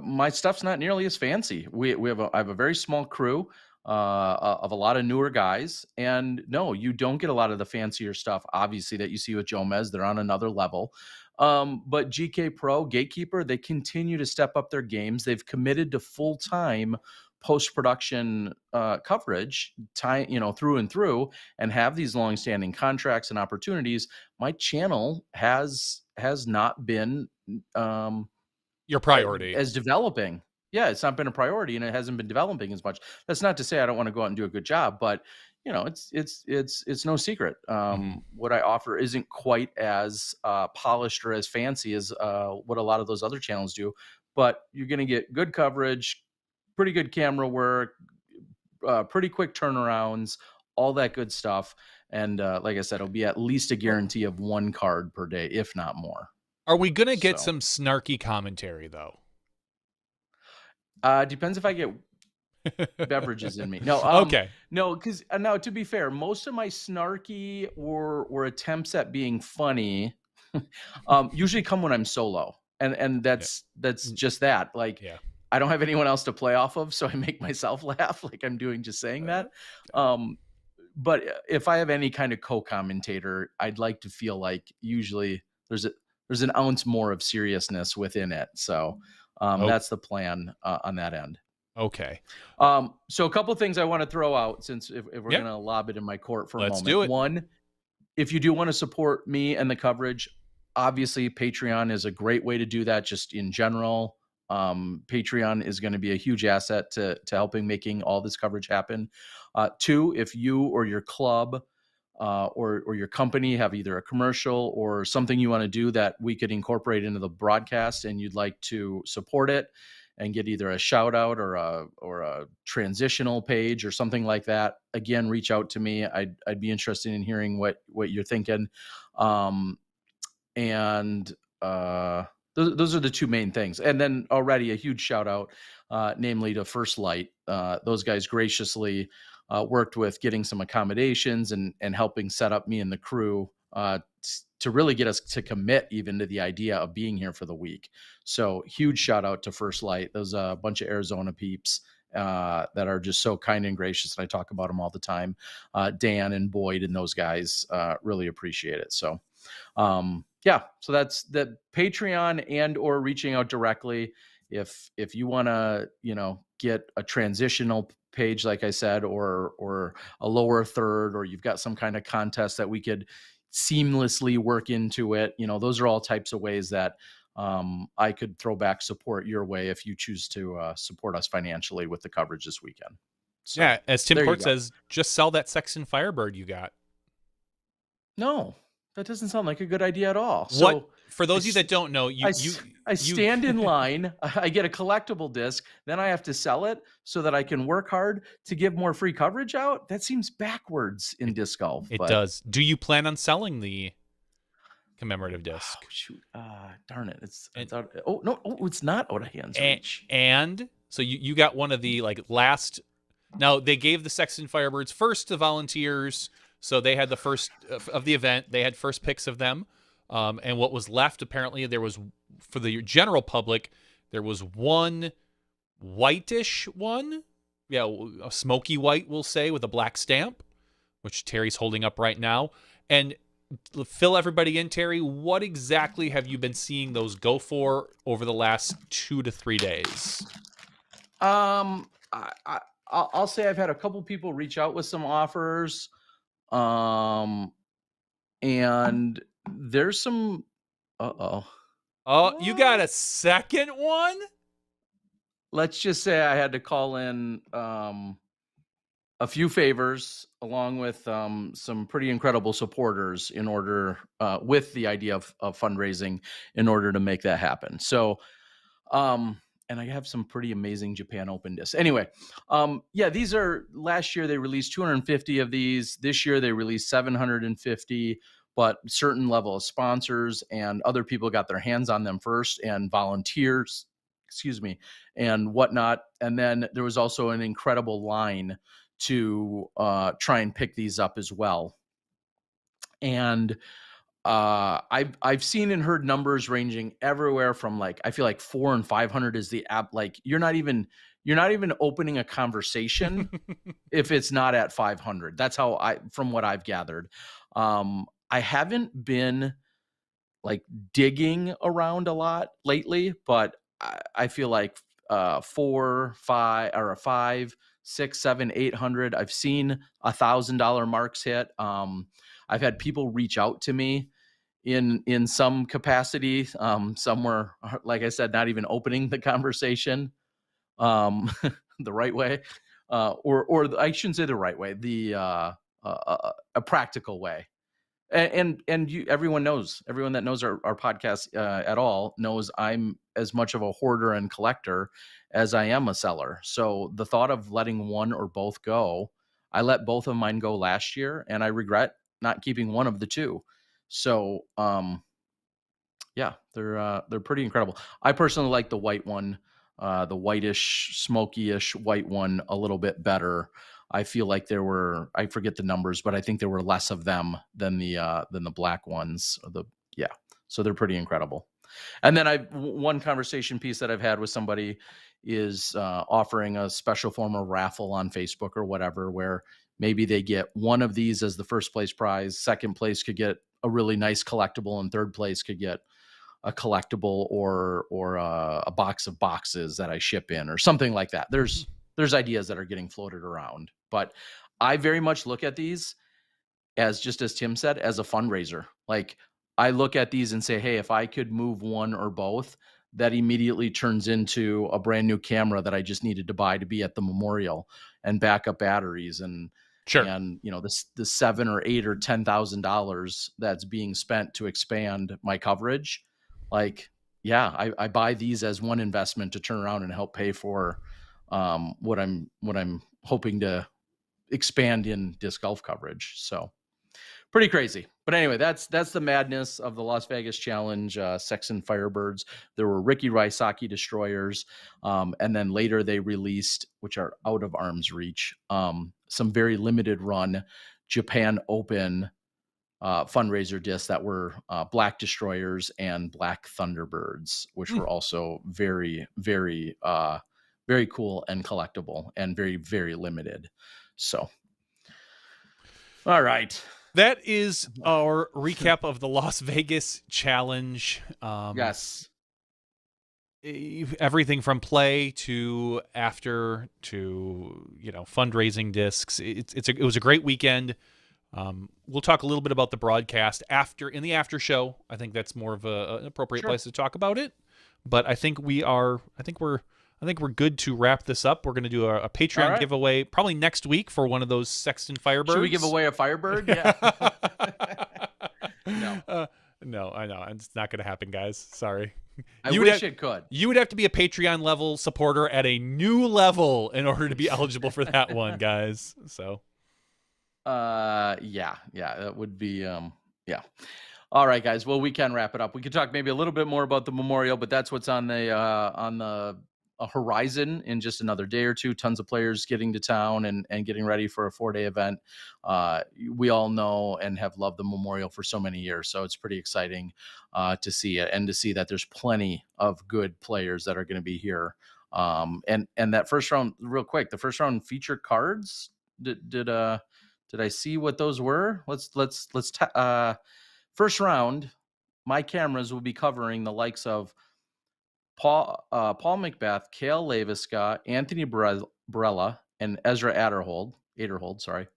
my stuff's not nearly as fancy. I have a very small crew of a lot of newer guys, and no, you don't get a lot of the fancier stuff. Obviously, that you see with Jomez, they're on another level. But GK Pro, Gatekeeper, they continue to step up their games. They've committed to full-time post-production coverage, through and through, and have these long-standing contracts and opportunities. My channel has not been Your priority. as developing. Yeah, it's not been a priority, and it hasn't been developing as much. That's not to say I don't want to go out and do a good job, but it's no secret. What I offer isn't quite as polished or as fancy as what a lot of those other channels do. But you're going to get good coverage, pretty good camera work, pretty quick turnarounds, all that good stuff. And like I said, it'll be at least a guarantee of 1 card per day, if not more. Are we going to get So. some snarky commentary, though? Depends if I get beverages in me. No, Okay. No, because now to be fair, most of my snarky or attempts at being funny usually come when I'm solo, and that's just that. Like, Yeah. I don't have anyone else to play off of, so I make myself laugh, like I'm doing just saying that. But if I have any kind of co-commentator, I'd like to feel like usually there's an ounce more of seriousness within it. So that's the plan on that end. Okay. So a couple things I want to throw out, since if we're Yep. going to lob it in my court for a Let's moment. do it. One, if you do want to support me and the coverage, obviously Patreon is a great way to do that. Just in general, Patreon is going to be a huge asset to helping making all this coverage happen. 2, if you or your club or your company have either a commercial or something you want to do that we could incorporate into the broadcast, and you'd like to support it and get either a shout out or a transitional page or something like that, again, reach out to me. I'd be interested in hearing what you're thinking. And those are the 2 main things. And then already a huge shout out, namely to First Light. Those guys graciously worked with getting some accommodations and helping set up me and the crew to really get us to commit even to the idea of being here for the week. So huge shout out to First Light. Those a bunch of Arizona peeps that are just so kind and gracious, and I talk about them all the time. Dan and Boyd and those guys really appreciate it. So yeah, so that's the Patreon and or reaching out directly. If you want to, get a transitional page, like I said, or a lower third, or you've got some kind of contest that we could seamlessly work into it, those are all types of ways that I could throw back support your way if you choose to support us financially with the coverage this weekend. So, Yeah, as Tim there you Court go. says, just sell that Sexton Firebird you got. No, that doesn't sound like a good idea at all. What So for those of you that don't know, I stand in line, I get a collectible disc, then I have to sell it so that I can work hard to give more free coverage out. That seems backwards in disc golf. It but, does. Do you plan on selling the commemorative disc? Oh, shoot. Darn it. It's out. Oh, no. Oh, it's not out of hands reach. And so you got one of the last. Now they gave the Sexton Firebirds first to volunteers, so they had the first of the event. They had first picks of them, and what was left, apparently, there was for the general public, there was one whitish one, yeah, a smoky white, we'll say, with a black stamp, which Terry's holding up right now. And fill everybody in, Terry. What exactly have you been seeing those go for over the last 2 to 3 days? I'll say I've had a couple people reach out with some offers, and there's some. Oh, you got a second one? Let's just say I had to call in a few favors along with some pretty incredible supporters in order with the idea of fundraising in order to make that happen. So, and I have some pretty amazing Japan Open discs. Anyway, yeah, these are last year they released 250 of these. This year they released 750, but certain level of sponsors and other people got their hands on them first, and volunteers, and whatnot. And then there was also an incredible line to try and pick these up as well. And I've seen and heard numbers ranging everywhere from I feel like 400 and 500 is the app. You're not even opening a conversation if it's not at 500. That's how from what I've gathered. I haven't been digging around a lot lately, but I feel like 4, 5, or 5, 6, 7, 800. I've seen $1,000 marks hit. I've had people reach out to me in some capacity. Some were, like I said, not even opening the conversation the right way, or I shouldn't say the right way, a practical way. And everyone that knows our podcast at all knows I'm as much of a hoarder and collector as I am a seller. So the thought of letting one or both go, I let both of mine go last year, and I regret not keeping one of the two. So yeah, they're pretty incredible. I personally like the white one, the whitish, smoky-ish white one a little bit better. I feel like I forget the numbers, but I think there were less of them than the black ones. So they're pretty incredible. And then one conversation piece that I've had with somebody is offering a special form of raffle on Facebook or whatever, where maybe they get one of these as the first place prize, second place could get a really nice collectible, and third place could get a collectible or a box of boxes that I ship in or something like that. There's ideas that are getting floated around, but I very much look at these as, just as Tim said, as a fundraiser. I look at these and say, hey, if I could move one or both, that immediately turns into a brand new camera that I just needed to buy to be at the memorial, and backup batteries, and sure, and the $7,000 or $8,000 or $10,000 that's being spent to expand my coverage. I buy these as one investment to turn around and help pay for what I'm hoping to expand in disc golf coverage. So pretty crazy. But anyway, that's the madness of the Las Vegas Challenge. Sexton Firebirds. There were Ricky Raisaki Destroyers, and then later they released, which are out of arm's reach, some very limited run Japan Open fundraiser discs that were Black Destroyers and Black Thunderbirds, which were also very, very, very cool and collectible and very, very limited. So, all right. That is our recap of the Las Vegas challenge. Yes. Everything from play to after to fundraising discs. It was a great weekend. We'll talk a little bit about the broadcast in the after show. I think that's more of an appropriate place to talk about it. But I think we're good to wrap this up. We're going to do a Patreon giveaway probably next week for one of those Sexton Firebirds. Should we give away a Firebird? Yeah. No. No, I know. It's not going to happen, guys. Sorry. I wish it could. You would have to be a Patreon level supporter at a new level in order to be eligible for that one, guys. So. Yeah, that would be, yeah. All right, guys. Well, we can wrap it up. We could talk maybe a little bit more about the memorial, but that's what's on the horizon in just another day or two. Tons of players getting to town and getting ready for a 4-day event. We all know and have loved the memorial for so many years, so it's pretty exciting to see it and to see that there's plenty of good players that are going to be here. And that first round, real quick, the first round feature cards. Did I see what those were? First round, my cameras will be covering the likes of Paul McBeth, Cale Laviska, Anthony Barella, and Ezra Aderhold, sorry.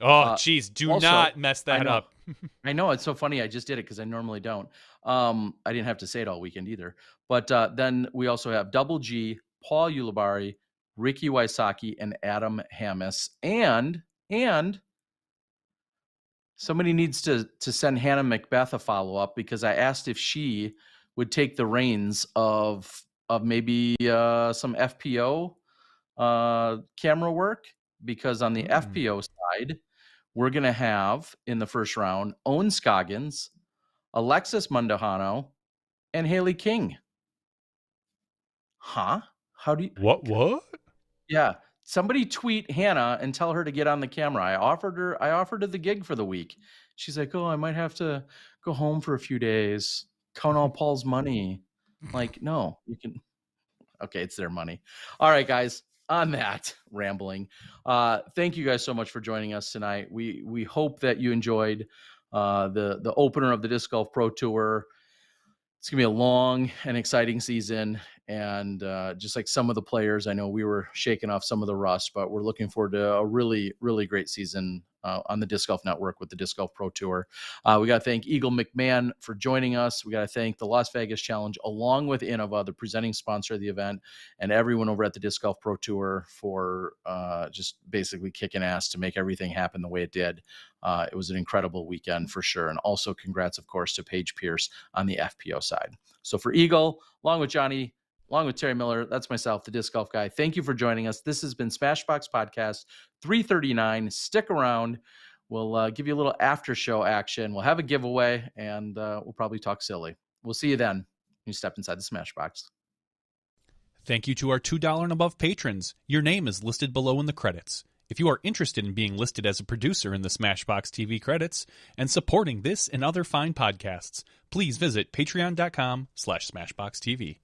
Oh, geez, do not mess that up. I know, it's so funny. I just did it because I normally don't. I didn't have to say it all weekend either. But then we also have Double G, Paul Ulibarri, Ricky Wysocki, and Adam Hammis. And somebody needs to send Hannah McBeth a follow-up, because I asked if she would take the reins of maybe some FPO camera work, because on the FPO side, we're going to have in the first round Owen Scoggins, Alexis Mundahano, and Haley King. Huh? How do you... What? Yeah. Somebody tweet Hannah and tell her to get on the camera. I offered her the gig for the week. She's like, oh, I might have to go home for a few days, count all Paul's money. Like, no, you can. Okay, it's their money. All right, guys. On that rambling, thank you guys so much for joining us tonight. We hope that you enjoyed the opener of the Disc Golf Pro Tour. It's gonna be a long and exciting season, and just like some of the players, I know we were shaking off some of the rust, but we're looking forward to a really, really great season on the Disc Golf Network with the Disc Golf Pro Tour. We got to thank Eagle McMahon for joining us. We got to thank the Las Vegas Challenge, along with Innova, the presenting sponsor of the event, and everyone over at the Disc Golf Pro Tour for just basically kicking ass to make everything happen the way it did. It was an incredible weekend for sure. And also congrats, of course, to Paige Pierce on the FPO side. So for Eagle, along with Johnny, along with Terry Miller, that's myself, the Disc Golf Guy. Thank you for joining us. This has been Smashbox Podcast 339. Stick around. We'll give you a little after show action. We'll have a giveaway, and we'll probably talk silly. We'll see you then when you step inside the Smashbox. Thank you to our $2 and above patrons. Your name is listed below in the credits. If you are interested in being listed as a producer in the SmashBoxxTV credits and supporting this and other fine podcasts, please visit patreon.com/SmashBoxxTV.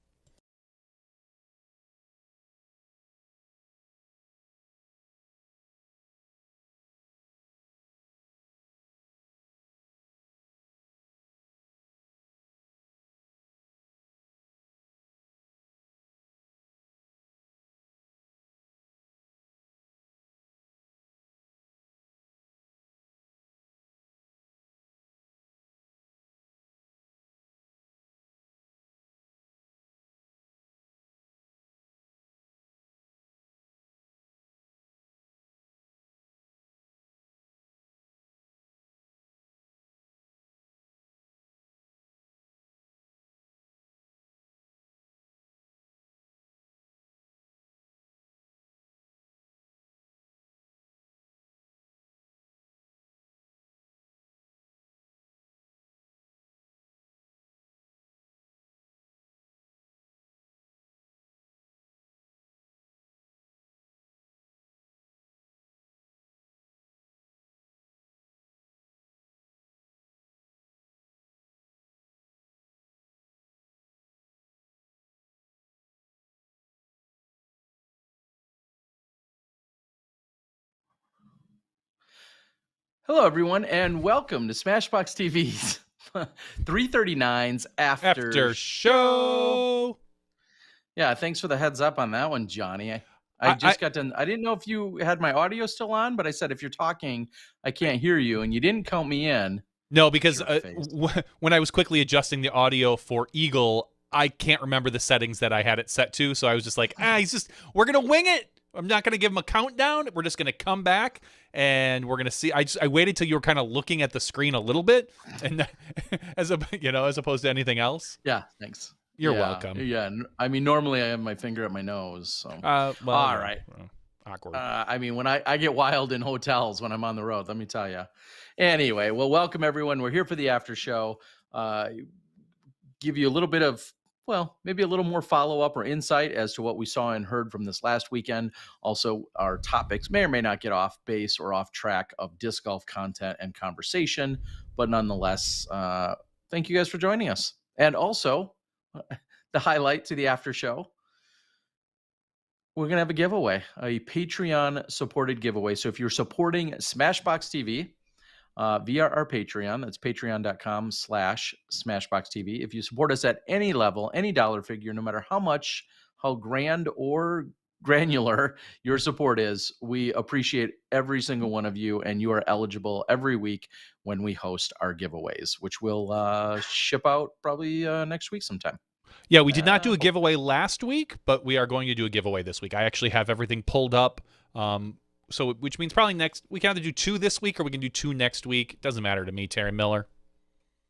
Hello, everyone, and welcome to SmashBox TV's 339's After Show. Yeah, thanks for the heads up on that one, Johnny. I just got done. I didn't know if you had my audio still on, but I said if you're talking, I can't hear you, and you didn't count me in. No, because when I was quickly adjusting the audio for Eagle, I can't remember the settings that I had it set to, so I was just like, we're going to wing it. I'm not going to give him a countdown. We're just going to come back, and we're going to see. I waited till you were kind of looking at the screen a little bit, and as opposed to anything else. Yeah, thanks. You're welcome. Yeah, I mean, normally I have my finger at my nose. So, all right. Awkward. I mean, when I get wild in hotels when I'm on the road, let me tell you. Anyway, well, welcome everyone. We're here for the after show. Give you a little bit of, well, maybe a little more follow-up or insight as to what we saw and heard from this last weekend. Also, our topics may or may not get off base or off track of disc golf content and conversation, but nonetheless, thank you guys for joining us. And also, the highlight to the after show, we're going to have a giveaway, a Patreon-supported giveaway. So if you're supporting SmashBox TV via our Patreon, that's patreon.com/SmashBoxTV. If you support us at any level, any dollar figure, no matter how grand or granular your support is, we appreciate every single one of you, and you are eligible every week when we host our giveaways, which will ship out probably next week sometime. Yeah, we did not do a giveaway last week, but we are going to do a giveaway this week. I actually have everything pulled up, so which means probably we can either do 2 this week or we can do 2 next week. It doesn't matter to me, Terry Miller.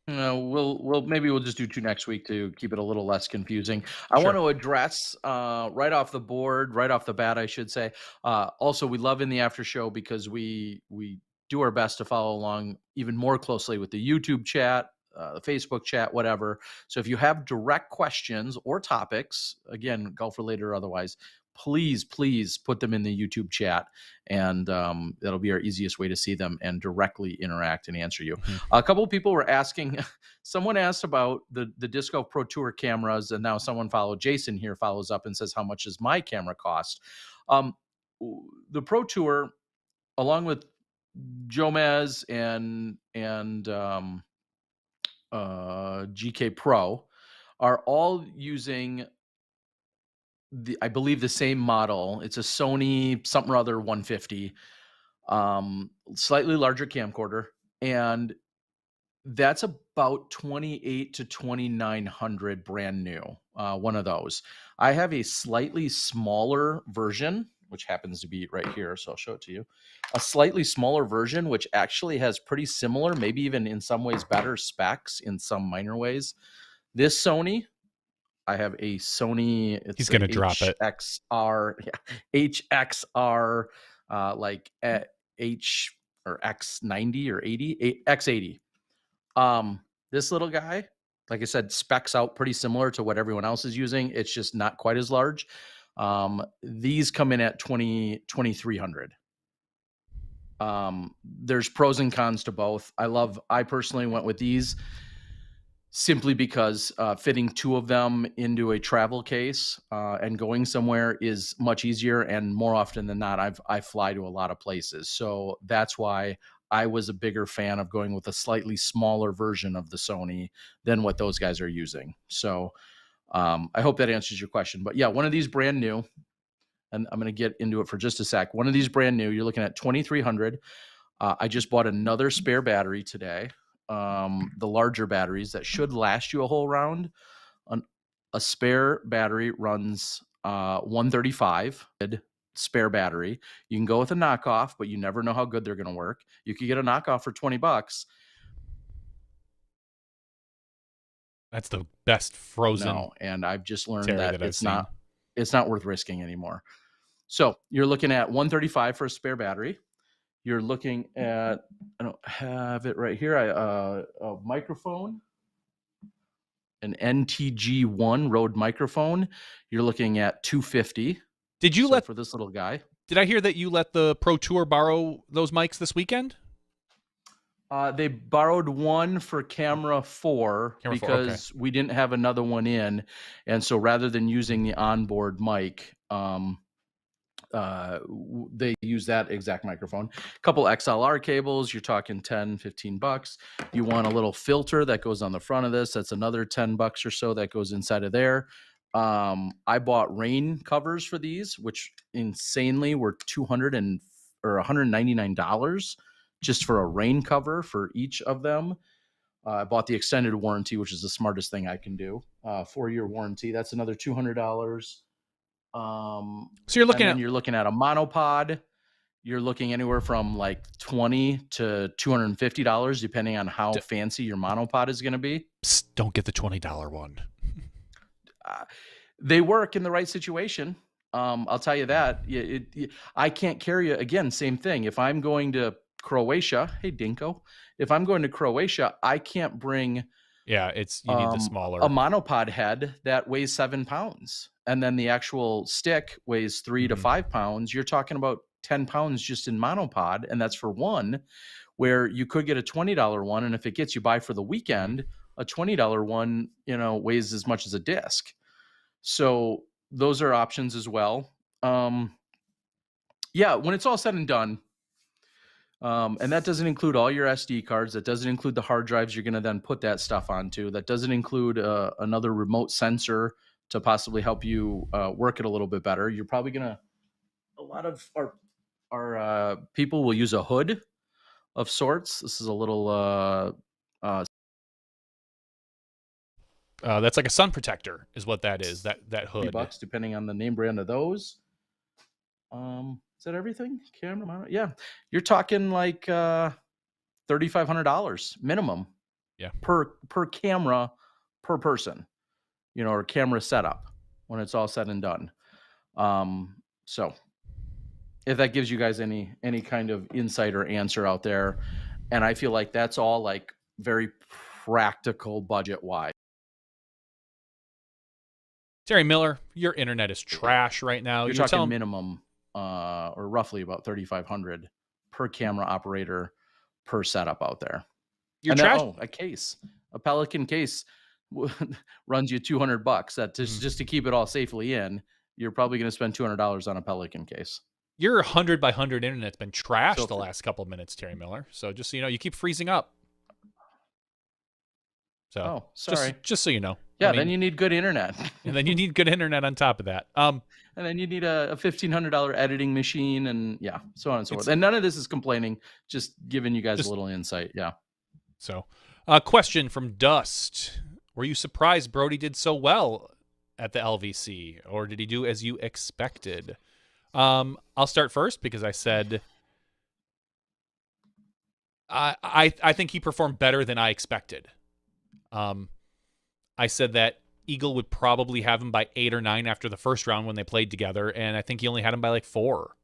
Maybe we'll just do 2 next week to keep it a little less confusing. I want to address right off the board, right off the bat, I should say. Also, we love in the after show because we do our best to follow along even more closely with the YouTube chat, the Facebook chat, whatever. So if you have direct questions or topics, again, golf related or otherwise, please put them in the YouTube chat, and that'll be our easiest way to see them and directly interact and answer you. A couple of people were asking, someone asked about the Disc Golf Pro Tour cameras, and now someone Jason here follows up and says, how much does my camera cost? The Pro Tour, along with Jomez and GK Pro, are all using I believe the same model. It's a Sony something or other 150, slightly larger camcorder, and that's about 28 to 2,900 brand new. One of those. I have a slightly smaller version, which happens to be right here, so I'll show it to you. A slightly smaller version, which actually has pretty similar, maybe even in some ways better specs in some minor ways. This Sony, I have a Sony. He's going to drop it. HXR, like H or X90 or 80, X80. This little guy, like I said, specs out pretty similar to what everyone else is using. It's just not quite as large. These come in at 2,300. There's pros and cons to both. I personally went with these simply because fitting 2 of them into a travel case and going somewhere is much easier. And more often than not, I fly to a lot of places. So that's why I was a bigger fan of going with a slightly smaller version of the Sony than what those guys are using. So I hope that answers your question. But yeah, one of these brand new, and I'm going to get into it for just a sec. One of these brand new, you're looking at 2,300. I just bought another spare battery today. The larger batteries that should last you a whole round. A spare battery runs 135. Spare battery. You can go with a knockoff, but you never know how good they're going to work. You could get a knockoff for $20. That's the best frozen. No, and I've just learned that it's not worth risking anymore. So you're looking at 135 for a spare battery. You're looking at, I don't have it right here, a microphone, an NTG1 Rode microphone. You're looking at $250. Did you for this little guy? Did I hear that you let the Pro Tour borrow those mics this weekend? They borrowed one for camera 4 because we didn't have another one in, and so rather than using the onboard mic, They use that exact microphone. A couple XLR cables, you're talking 10, 15 bucks. You want a little filter that goes on the front of this. That's another 10 bucks or so that goes inside of there. I bought rain covers for these, which insanely were $199 just for a rain cover for each of them. I bought the extended warranty, which is the smartest thing I can do. 4-year warranty. That's another $200. So you're looking at a monopod. You're looking anywhere from like $20 to $250, depending on how fancy your monopod is going to be. Psst, don't get the $20 one. They work in the right situation. I'll tell you that. I can't carry it. Again, same thing. If I'm going to Croatia, hey Dinko, if I'm going to Croatia, I can't bring you need the smaller a monopod head that weighs 7 pounds, and then the actual stick weighs 3 to 5 pounds. You're talking about 10 pounds just in monopod, and that's for one, where you could get a $20 one, and if it gets you by for the weekend, a $20 one, weighs as much as a disc. So those are options as well. When it's all said and done, and that doesn't include all your SD cards. That doesn't include the hard drives you're going to then put that stuff onto. That doesn't include another remote sensor to possibly help you work it a little bit better. You're probably going to, a lot of our people will use a hood of sorts. This is a little that's like a sun protector is what that is, that hood. $50 depending on the name brand of those. Is that everything? Camera monitor? Yeah. You're talking like $3,500 minimum. Yeah. Per camera per person, or camera setup when it's all said and done. So if that gives you guys any kind of insight or answer out there, and I feel like that's all like very practical budget wise. Terry Miller, your internet is trash right now. You're talking minimum, or roughly about $3,500 per camera operator per setup out there. A case, a Pelican case runs you $200. That just to keep it all safely in, you're probably going to spend $200 on a Pelican case. Your 100 by 100 internet's been trashed the last couple of minutes, Terry Miller. So just so you know, you keep freezing up. So sorry. Just so you know. Yeah, then you need good internet. And then you need good internet on top of that. And then you need a $1,500 editing machine, and so on and so forth. And none of this is complaining, just giving you guys a little insight. Yeah. So, question from Dust. Were you surprised Brody did so well at the LVC, or did he do as you expected? I'll start first because I said I think he performed better than I expected. I said that Eagle would probably have him by 8 or 9 after the first round when they played together, and I think he only had him by like 4.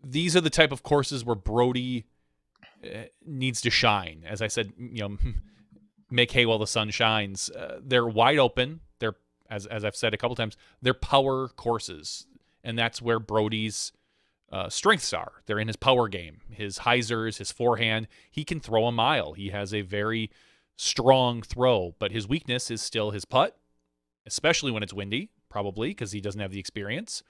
These are the type of courses where Brody needs to shine. As I said, make hay while the sun shines. They're wide open. They're, as I've said a couple times, they're power courses, and that's where Brody's strengths are. They're in his power game, his hyzers, his forehand. He can throw a mile. He has a very strong throw, but his weakness is still his putt, especially when it's windy, probably because he doesn't have the experience.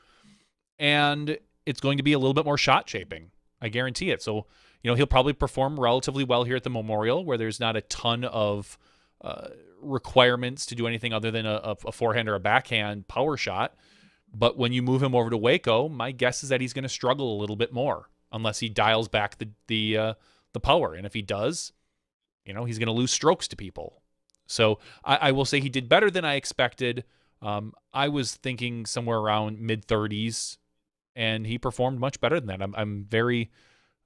And it's going to be a little bit more shot shaping. I guarantee it. So, he'll probably perform relatively well here at the Memorial, where there's not a ton of requirements to do anything other than a forehand or a backhand power shot. But when you move him over to Waco, my guess is that he's going to struggle a little bit more unless he dials back the power. And if he does, he's going to lose strokes to people. So I will say he did better than I expected. I was thinking somewhere around mid-30s, and he performed much better than that. I'm very,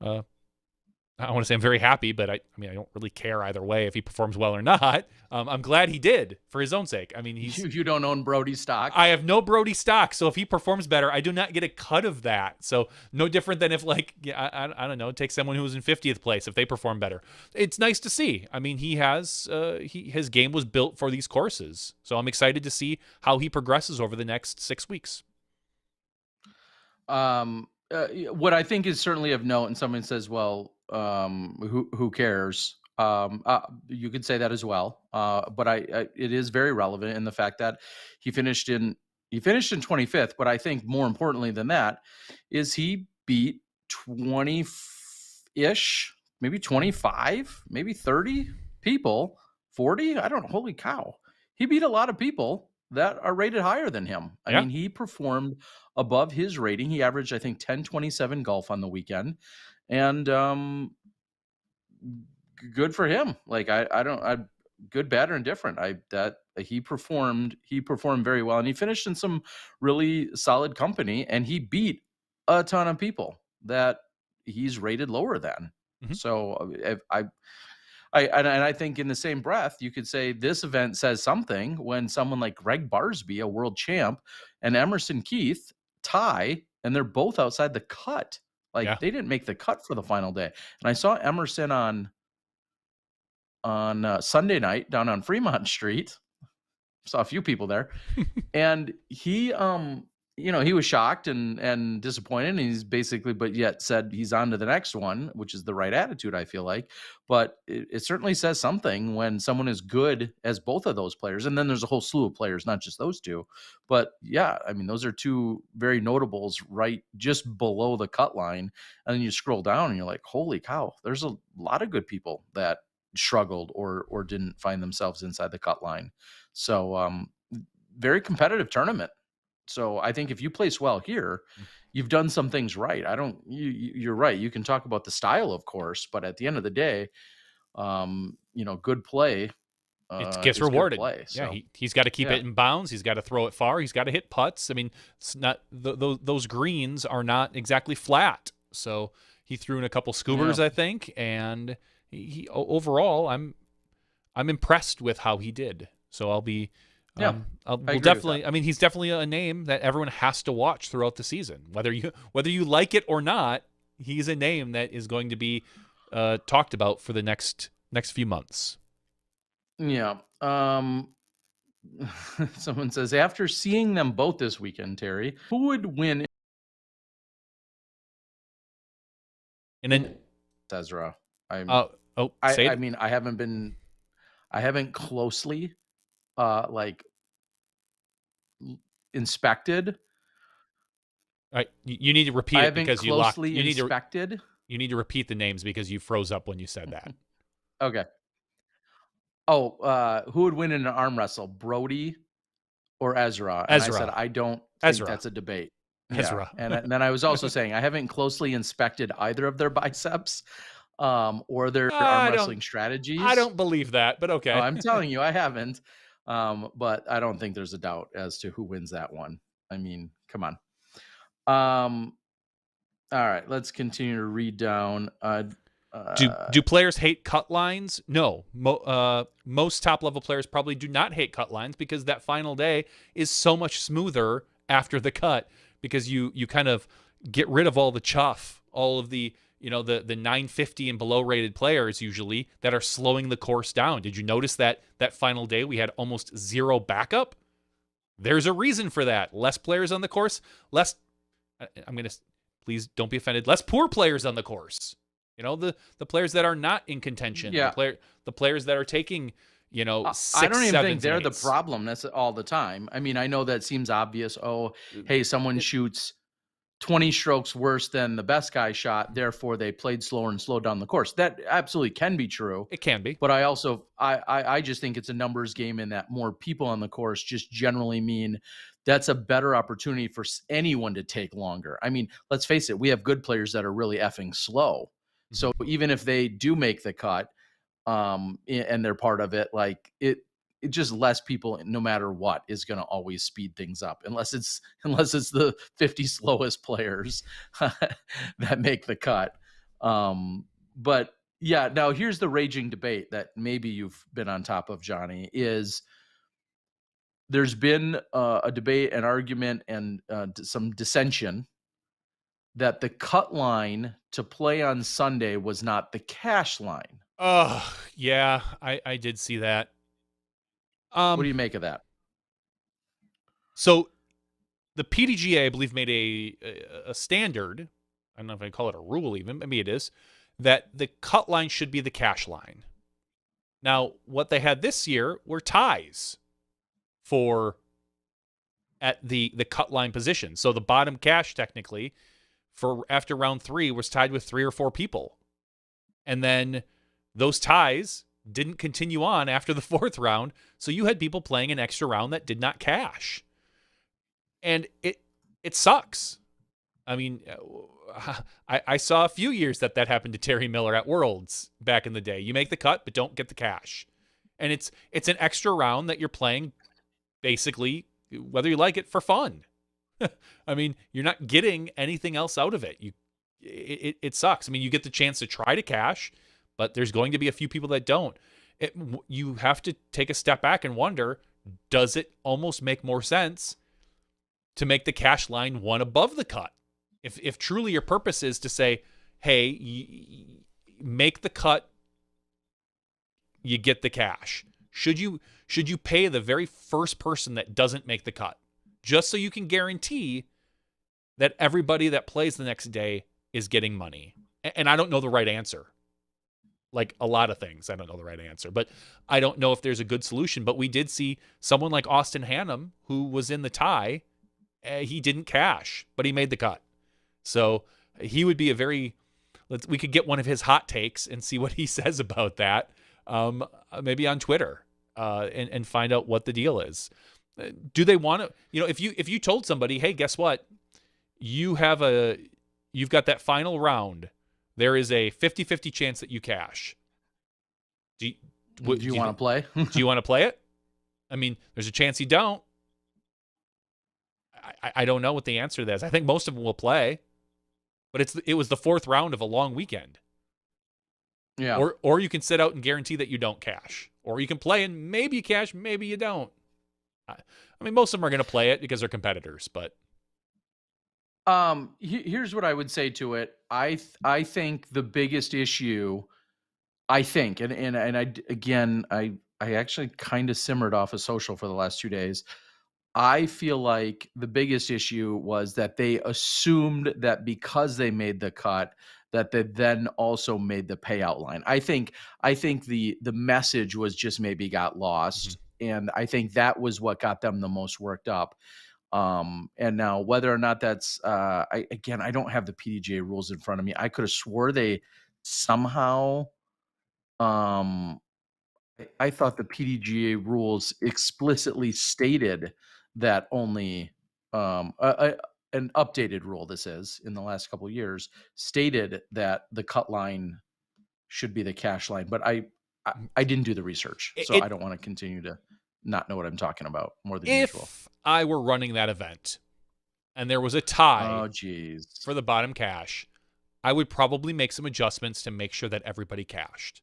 I want to say I'm very happy, but I don't really care either way if he performs well or not. I'm glad he did for his own sake. You don't own Brody stock. I have no Brody stock, so if he performs better, I do not get a cut of that. So no different than if I don't know, take someone who was in 50th place if they perform better. It's nice to see. He has his game was built for these courses, so I'm excited to see how he progresses over the next 6 weeks. What I think is certainly of note, and someone says, well, who cares? You could say that as well. But it is very relevant in the fact that he finished in He finished in 25th, but I think more importantly than that is he beat 20-ish, maybe 25, maybe 30 people, 40. I don't know. Holy cow. He beat a lot of people that are rated higher than him. I Yeah. mean, he performed above his rating. He averaged, I think, 10.27 golf on the weekend. And good for him. Like good, bad, or indifferent. He performed very well, and he finished in some really solid company, and he beat a ton of people that he's rated lower than. Mhm. So I think in the same breath, you could say this event says something when someone like Greg Barsby, a world champ, and Emerson Keith tie, and they're both outside the cut. Like Yeah. they didn't make the cut for the final day. And I saw Emerson on Sunday night down on Fremont Street. Saw a few people there, and he he was shocked and disappointed, and he's basically, but yet said he's on to the next one, which is the right attitude, I feel like. But it certainly says something when someone is good as both of those players, and then there's a whole slew of players, not just those two. But yeah, I mean, those are two very notables right just below the cut line, and then you scroll down and you're like, holy cow, there's a lot of good people that struggled or didn't find themselves inside the cut line. So very competitive tournament. So I think if you place well here, you've done some things right. You're right. You can talk about the style, of course, but at the end of the day, good play. It gets is good rewarded. play. So, Yeah, he's got to keep it in bounds. He's got to throw it far. He's got to hit putts. I mean, it's not those greens are not exactly flat. So he threw in a couple scoobers, I think, and he overall, I'm impressed with how he did. So I'll be. We'll definitely. I mean, he's definitely a name that everyone has to watch throughout the season, whether you like it or not. He's a name that is going to be talked about for the next few months. Yeah. Someone says, after seeing them both this weekend, Terry, who would win? And then Ezra. I mean, I haven't closely inspected. All right, you need to repeat it because you locked. You inspected. You need to repeat the names because you froze up when you said that. Okay. Oh, who would win in an arm wrestle, Brody or Ezra? And Ezra. I said I don't think that's a debate. Ezra. Yeah. And then I was also saying I haven't closely inspected either of their biceps or their arm wrestling strategies. I don't believe that, but okay. I'm telling you, I haven't. But I don't think there's a doubt as to who wins that one. I mean, come on. All right, let's continue to read down. Do players hate cut lines? No. Most top-level players probably do not hate cut lines because that final day is so much smoother after the cut because you kind of get rid of all the chuff, all of the the 950 and below rated players usually that are slowing the course down. Did you notice that final day we had almost zero backup? There's a reason for that. Less players on the course, less please don't be offended, less poor players on the course. The players that are not in contention. Yeah. The players that are taking, 6, I don't even 7s, think they're and the 8s. problem all the time. I mean, I know that seems obvious. Oh, hey, someone shoots 20 strokes worse than the best guy shot, therefore they played slower and slowed down the course. That absolutely can be true. It can be. But I also I just think it's a numbers game in that more people on the course just generally mean that's a better opportunity for anyone to take longer. I mean, let's face it, we have good players that are really effing slow. So even if they do make the cut, and they're part of it, like it just less people, no matter what, is going to always speed things up, unless it's the 50 slowest players that make the cut. But yeah, now here's the raging debate that maybe you've been on top of, Johnny, is there's been a debate, an argument, and some dissension that the cut line to play on Sunday was not the cash line. Oh, yeah, I did see that. What do you make of that? So the PDGA, I believe, made a standard. I don't know if I call it a rule even. Maybe it is. That the cut line should be the cash line. Now, what they had this year were ties for at the cut line position. So the bottom cash technically for after round 3 was tied with 3 or 4 people. And then those ties didn't continue on after the 4th round, so you had people playing an extra round that did not cash. And it sucks. I mean, I saw a few years that happened to Terry Miller at Worlds back in the day. You make the cut, but don't get the cash. And it's an extra round that you're playing basically, whether you like it, for fun. I mean, you're not getting anything else out of it. It sucks. I mean, you get the chance to try to cash, but there's going to be a few people that don't. You have to take a step back and wonder, does it almost make more sense to make the cash line one above the cut? If truly your purpose is to say, hey, make the cut, you get the cash. Should you pay the very first person that doesn't make the cut, just so you can guarantee that everybody that plays the next day is getting money? And I don't know the right answer. Like a lot of things, I don't know the right answer, but I don't know if there's a good solution. But we did see someone like Austin Hannum, who was in the tie. He didn't cash, but he made the cut. So he would be a very, we could get one of his hot takes and see what he says about that, maybe on Twitter, and find out what the deal is. Do they want to, if you told somebody, hey, guess what? You've got that final round. There is a 50-50 chance that you cash. Do you want to play? Do you want to play it? I mean, there's a chance you don't. I don't know what the answer to that is. I think most of them will play, but it was the 4th round of a long weekend. Yeah. Or you can sit out and guarantee that you don't cash, or you can play and maybe you cash, maybe you don't. I mean, most of them are going to play it because they're competitors, but. Here's what I would say to it. I think the biggest issue, and I actually kind of simmered off of social for the last 2 days. I feel like the biggest issue was that they assumed that because they made the cut, that they then also made the payout line. I think the message was just maybe got lost, and I think that was what got them the most worked up. And now whether or not that's I don't have the PDGA rules in front of me. I could have swore they somehow I thought the PDGA rules explicitly stated that only an updated rule, this is in the last couple of years, stated that the cut line should be the cash line, but I didn't do the research, so I don't want to continue to not know what I'm talking about more than usual. If I were running that event and there was a tie for the bottom cash, I would probably make some adjustments to make sure that everybody cashed.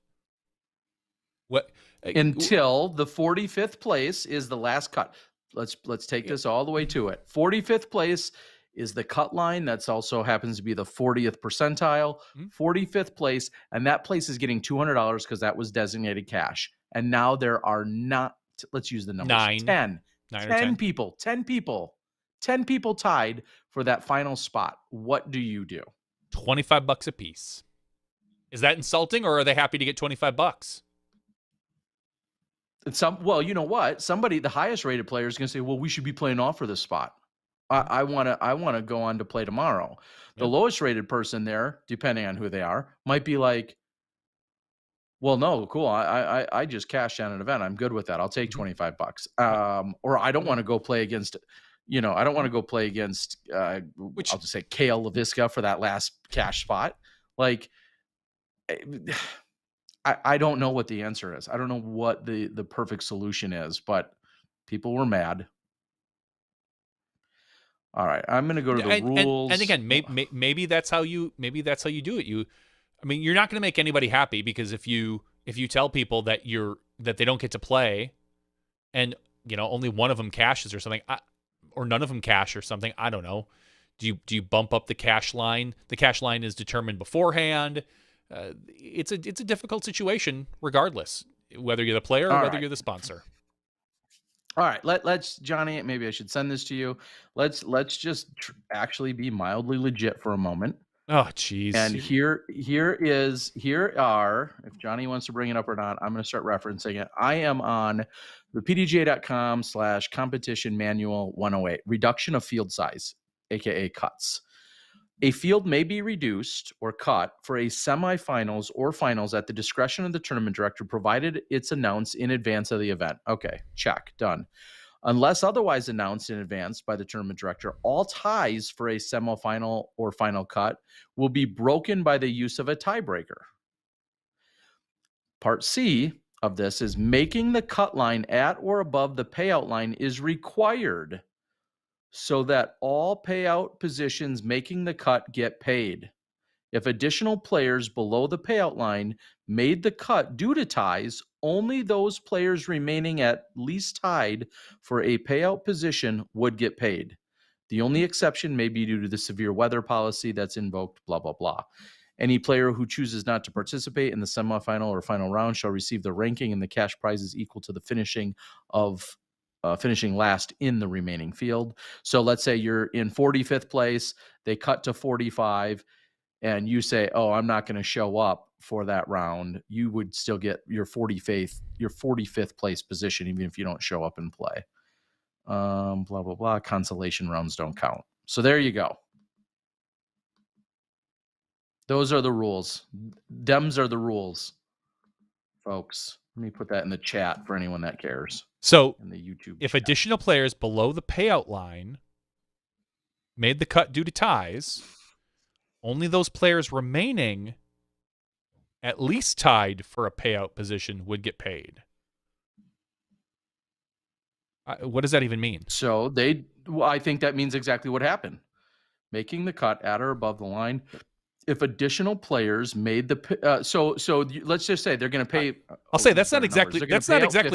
Until the 45th place is the last cut. Let's take this all the way to it. 45th place is the cut line. That's also happens to be the 40th percentile. 45th place, and that place is getting $200 because that was designated cash. And now there are not, let's use the numbers, 10 people tied for that final spot. What do you do? $25 a piece. Is that insulting, or are they happy to get $25? Well, you know what? Somebody, the highest rated player, is going to say, "Well, we should be playing off for this spot. I want to go on to play tomorrow." The lowest rated person there, depending on who they are, might be like, "Well, no, cool. I just cashed on an event. I'm good with that. I'll take $25." Or I don't want to go play against, I don't want to go play against, I'll just say Kale LaVisca for that last cash spot. Like, I don't know what the answer is. I don't know what the perfect solution is, but people were mad. All right, I'm going to go to the rules. And again, maybe that's how you do it. You're not going to make anybody happy, because if you tell people that they don't get to play, and only one of them cashes or something, or none of them cash or something, I don't know. Do you bump up the cash line? The cash line is determined beforehand. It's a difficult situation, regardless, whether you're the player or whether you're the sponsor. All right, let's Johnny. Maybe I should send this to you. Let's just actually be mildly legit for a moment. Oh, geez. And here are. If Johnny wants to bring it up or not, I'm going to start referencing it. I am on The PDGA.com/competition manual 108, reduction of field size, aka cuts. A field may be reduced or cut for a semifinals or finals at the discretion of the tournament director, provided it's announced in advance of the event. Okay, check, done. Unless otherwise announced in advance by the tournament director, all ties for a semifinal or final cut will be broken by the use of a tiebreaker. Part C of this is making the cut line at or above the payout line is required so that all payout positions making the cut get paid. If additional players below the payout line made the cut due to ties, only those players remaining at least tied for a payout position would get paid. The only exception may be due to the severe weather policy that's invoked, blah, blah, blah. Any player who chooses not to participate in the semifinal or final round shall receive the ranking and the cash prizes equal to the finishing last in the remaining field. So let's say you're in 45th place, they cut to 45, and you say, oh, I'm not going to show up for that round. You would still get your 45th place position, even if you don't show up and play. Blah, blah, blah. Consolation rounds don't count. So there you go. Those are the rules. Dems are the rules, folks. Let me put that in the chat for anyone that cares. So in the YouTube if chat. additional players below the payout line made the cut due to ties, only those players remaining at least tied for a payout position would get paid. What does that even mean? So I think that means exactly what happened. Making the cut at or above the line. If additional players made the so let's just say they're going to pay. I'll say that's not exactly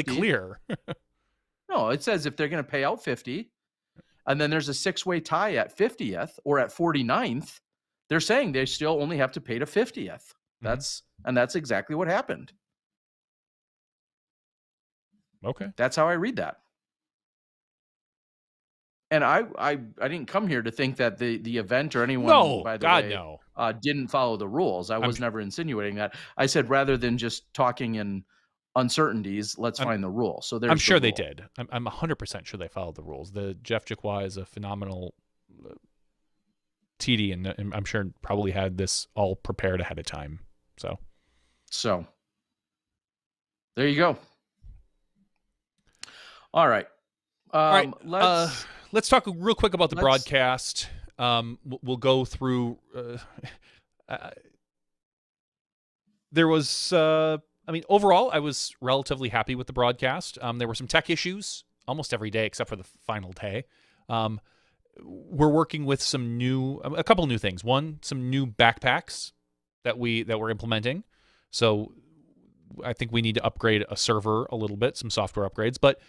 clear. No, it says if they're going to pay out 50, and then there's a 6-way tie at 50th or at 49th, they're saying they still only have to pay to 50th. That's exactly what happened. Okay, that's how I read that. And I didn't come here to think that the event or anyone, by the way, didn't follow the rules. I was never insinuating that. I said rather than just talking in uncertainties, let's find the rule. So I'm sure they did. I'm 100% sure they followed the rules. The Jeff Jacquois is a phenomenal TD, and I'm sure probably had this all prepared ahead of time. So there you go. All right. Let's talk real quick about the broadcast. We'll go through. There was, overall, I was relatively happy with the broadcast. There were some tech issues almost every day except for the final day. We're working with a couple new things. One, some new backpacks that we're implementing. So I think we need to upgrade a server a little bit, some software upgrades, but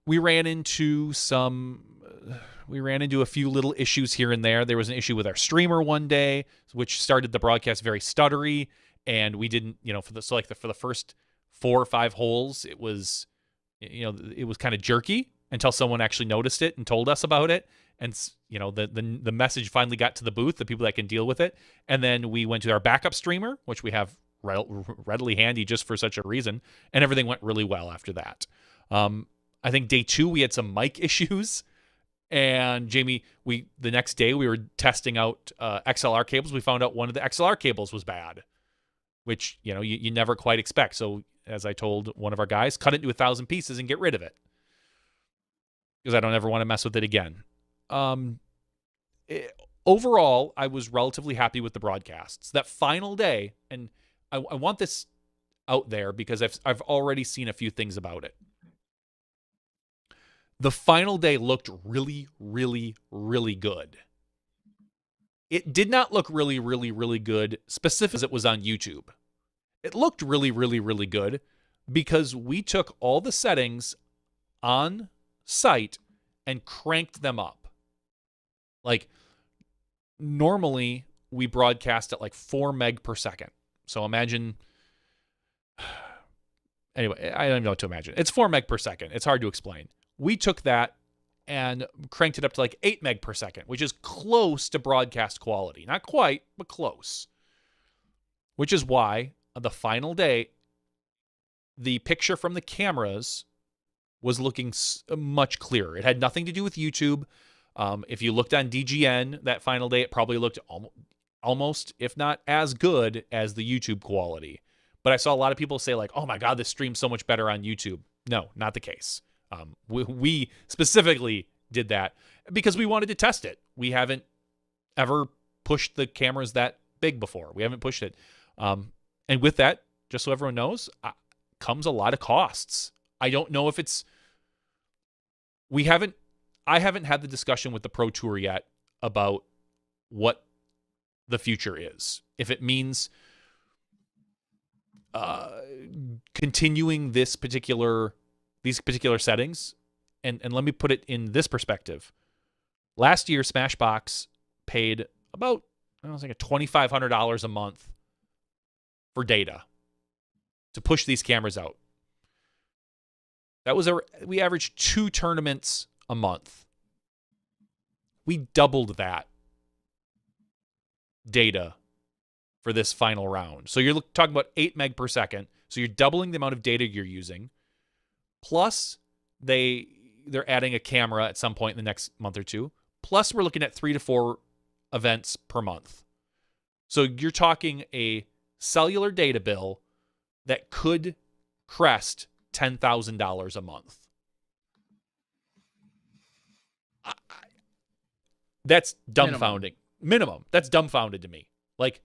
we ran into a few little issues here and there. There was an issue with our streamer one day, which started the broadcast very stuttery, and we didn't, for the first 4 or 5 holes, it was kind of jerky until someone actually noticed it and told us about it. And the message finally got to the booth, the people that can deal with it. And then we went to our backup streamer, which we have readily handy just for such a reason, and everything went really well after that. I think day 2 we had some mic issues, and Jamie, the next day we were testing out XLR cables. We found out one of the XLR cables was bad, which you never quite expect. So as I told one of our guys, cut it into 1,000 pieces and get rid of it, because I don't ever want to mess with it again. Overall, I was relatively happy with the broadcasts. That final day, and I want this out there because I've already seen a few things about it. The final day looked really, really, really good. It did not look really, really, really good specifically as it was on YouTube. It looked really, really, really good because we took all the settings on site and cranked them up. Like, normally we broadcast at like 4 meg per second. So imagine, anyway, I don't even know what to imagine. It's 4 meg per second. It's hard to explain. We took that and cranked it up to like 8 meg per second, which is close to broadcast quality. Not quite, but close. Which is why on the final day, the picture from the cameras was looking much clearer. It had nothing to do with YouTube. If you looked on DGN that final day, it probably looked almost, if not as good as the YouTube quality. But I saw a lot of people say like, oh my God, this stream's so much better on YouTube. No, not the case. We specifically did that because we wanted to test it. We haven't ever pushed the cameras that big before. We haven't pushed it. And with that, just so everyone knows, comes a lot of costs. I don't know if it's, I haven't had the discussion with the Pro Tour yet about what the future is. If it means continuing these particular settings, and let me put it in this perspective. Last year, Smashbox paid about, I don't know, like $2,500 a month for data to push these cameras out. That was we averaged 2 tournaments a month. We doubled that data for this final round. So you're talking about 8 meg per second. So you're doubling the amount of data you're using. Plus, they're adding a camera at some point in the next month or two. Plus, we're looking at 3 to 4 events per month. So you're talking a cellular data bill that could crest $10,000 a month. That's dumbfounding. Minimum. That's dumbfounded to me. Like,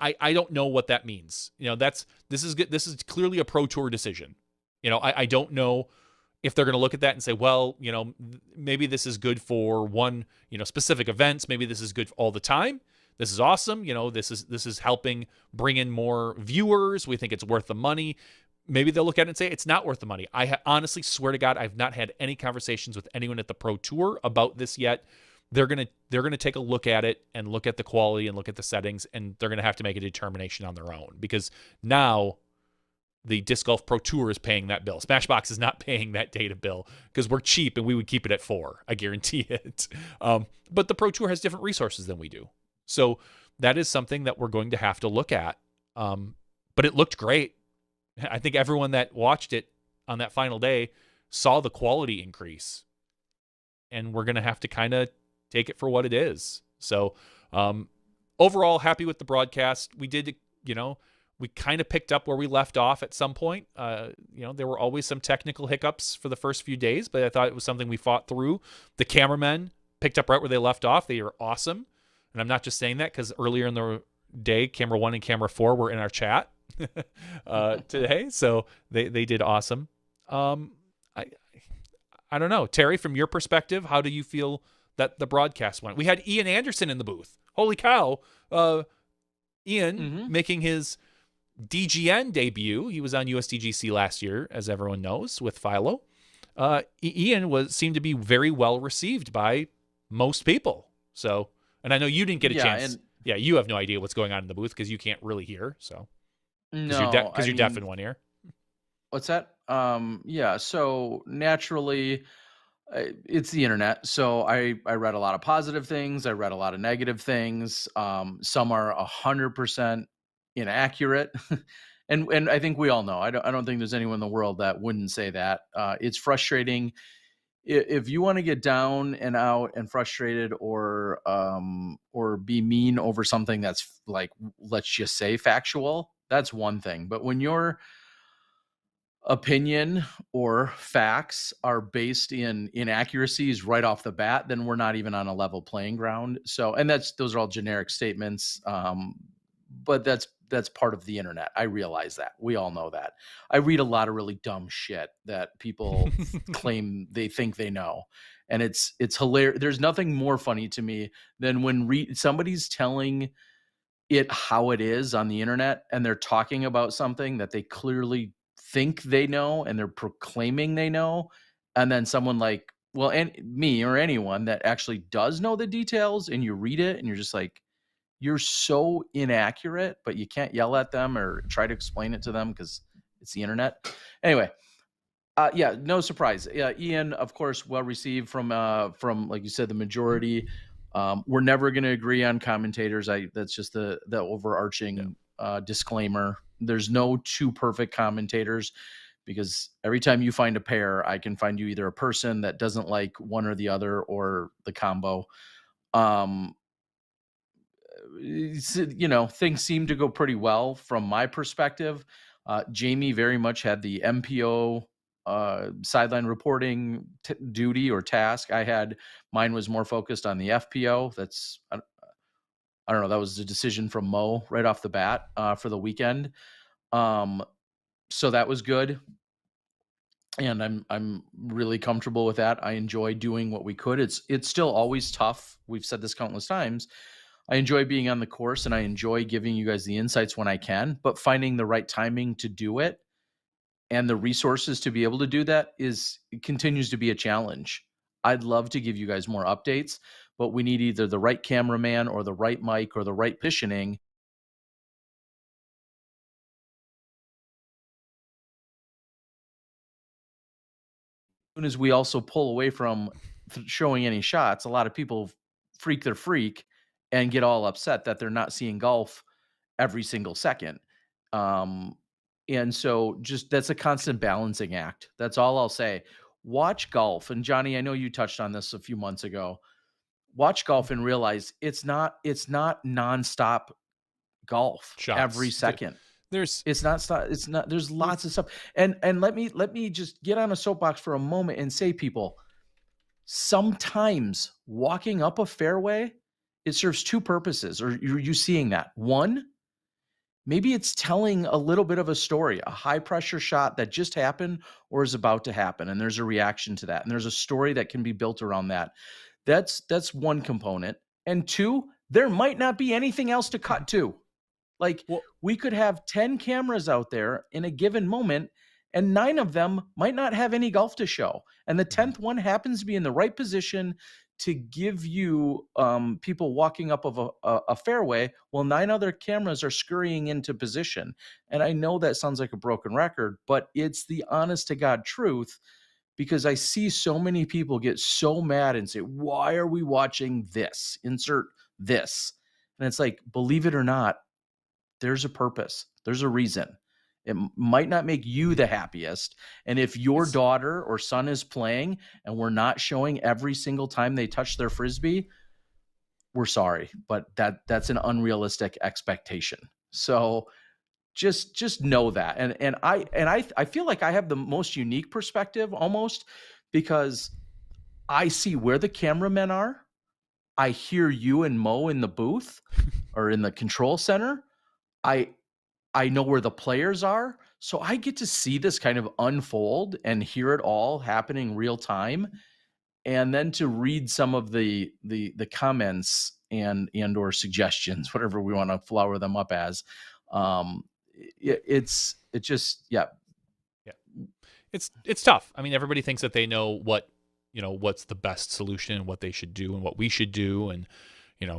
I don't know what that means. You know, this is good. This is clearly a Pro Tour decision. You know, I don't know if they're going to look at that and say, well, you know, maybe this is good for one, you know, specific events. Maybe this is good all the time. This is awesome. You know, this is helping bring in more viewers. We think it's worth the money. Maybe they'll look at it and say it's not worth the money. I honestly swear to God, I've not had any conversations with anyone at the Pro Tour about this yet. They're gonna take a look at it and look at the quality and look at the settings, and they're gonna have to make a determination on their own, because now the Disc Golf Pro Tour is paying that bill. Smashbox is not paying that data bill because we're cheap and we would keep it at 4. I guarantee it. But the Pro Tour has different resources than we do. So that is something that we're going to have to look at. But it looked great. I think everyone that watched it on that final day saw the quality increase. And we're going to have to kind of take it for what it is. So overall, happy with the broadcast. We did, you know, we kind of picked up where we left off at some point. You know, there were always some technical hiccups for the first few days, but I thought it was something we fought through. The cameramen picked up right where they left off. They are awesome. And I'm not just saying that because earlier in the day, camera 1 and camera 4 were in our chat today. So they did awesome. I don't know. Terry, from your perspective, how do you feel that the broadcast went? We had Ian Anderson in the booth. Holy cow. Ian making his DGN debut. He was on USDGC last year, as everyone knows, with Philo. Ian seemed to be very well received by most people. So, and I know you didn't get a chance. Yeah, you have no idea what's going on in the booth because you can't really hear. So, because you're deaf in one ear. What's that? Yeah. So naturally, it's the internet. So I read a lot of positive things. I read a lot of negative things. Some are 100% inaccurate. And I think we all know, I don't think there's anyone in the world that wouldn't say that. It's frustrating. If you want to get down and out and frustrated or be mean over something that's like, let's just say factual, that's one thing. But when your opinion or facts are based in inaccuracies right off the bat, then we're not even on a level playing ground. So, and those are all generic statements. But that's part of the internet. I realize that. We all know that. I read a lot of really dumb shit that people claim they think they know. And it's hilarious. There's nothing more funny to me than when somebody's telling it how it is on the internet and they're talking about something that they clearly think they know and they're proclaiming they know. And then someone like, well, and me or anyone that actually does know the details, and you read it and you're just like, you're so inaccurate, but you can't yell at them or try to explain it to them because it's the internet. Anyway, yeah, no surprise. Yeah, Ian, of course, well received from like you said, the majority. We're never going to agree on commentators. That's just the overarching disclaimer. There's no two perfect commentators. because every time you find a pair, I can find you either a person that doesn't like one or the other or the combo. Um, things seem to go pretty well from my perspective. Jamie very much had the MPO sideline reporting duty or task. Mine was more focused on the FPO. I don't know. That was a decision from Mo right off the bat for the weekend. So that was good. And I'm really comfortable with that. I enjoy doing what we could. It's still always tough. We've said this countless times. I enjoy being on the course and I enjoy giving you guys the insights when I can, but finding the right timing to do it and the resources to be able to do that continues to be a challenge. I'd love to give you guys more updates, but we need either the right cameraman or the right mic or the right positioning. As soon as we also pull away from showing any shots, a lot of people freak their freak and get all upset that they're not seeing golf every single second. And so just that's a constant balancing act. That's all I'll say. Watch golf. And Johnny, I know you touched on this a few months ago. Watch golf and realize it's not nonstop golf every Shots. second. There's It's not stop. It's not. There's lots of stuff. And let me just get on a soapbox for a moment and say, people, sometimes walking up a fairway, it serves two purposes. Or are you seeing that? One, maybe it's telling a little bit of a story, a high pressure shot that just happened or is about to happen, and there's a reaction to that, and there's a story that can be built around that. That's one component. And two, there might not be anything else to cut to. Like, well, we could have 10 cameras out there in a given moment, and 9 of them might not have any golf to show. And the 10th one happens to be in the right position to give you people walking up of a fairway while 9 other cameras are scurrying into position. And I know that sounds like a broken record, but it's the honest to God truth, because I see so many people get so mad and say, why are we watching this? Insert this. And it's like, believe it or not, there's a purpose. There's a reason. It might not make you the happiest. And if your daughter or son is playing and we're not showing every single time they touch their Frisbee, we're sorry, but that's an unrealistic expectation. So just know that. And I feel like I have the most unique perspective almost, because I see where the cameramen are. I hear you and Mo in the booth or in the control center. I know where the players are, so I get to see this kind of unfold and hear it all happening real time, and then to read some of the comments and or suggestions, whatever we want to flower them up as. It just yeah, it's tough. I mean, everybody thinks that they know what's the best solution, what they should do, and what we should do, and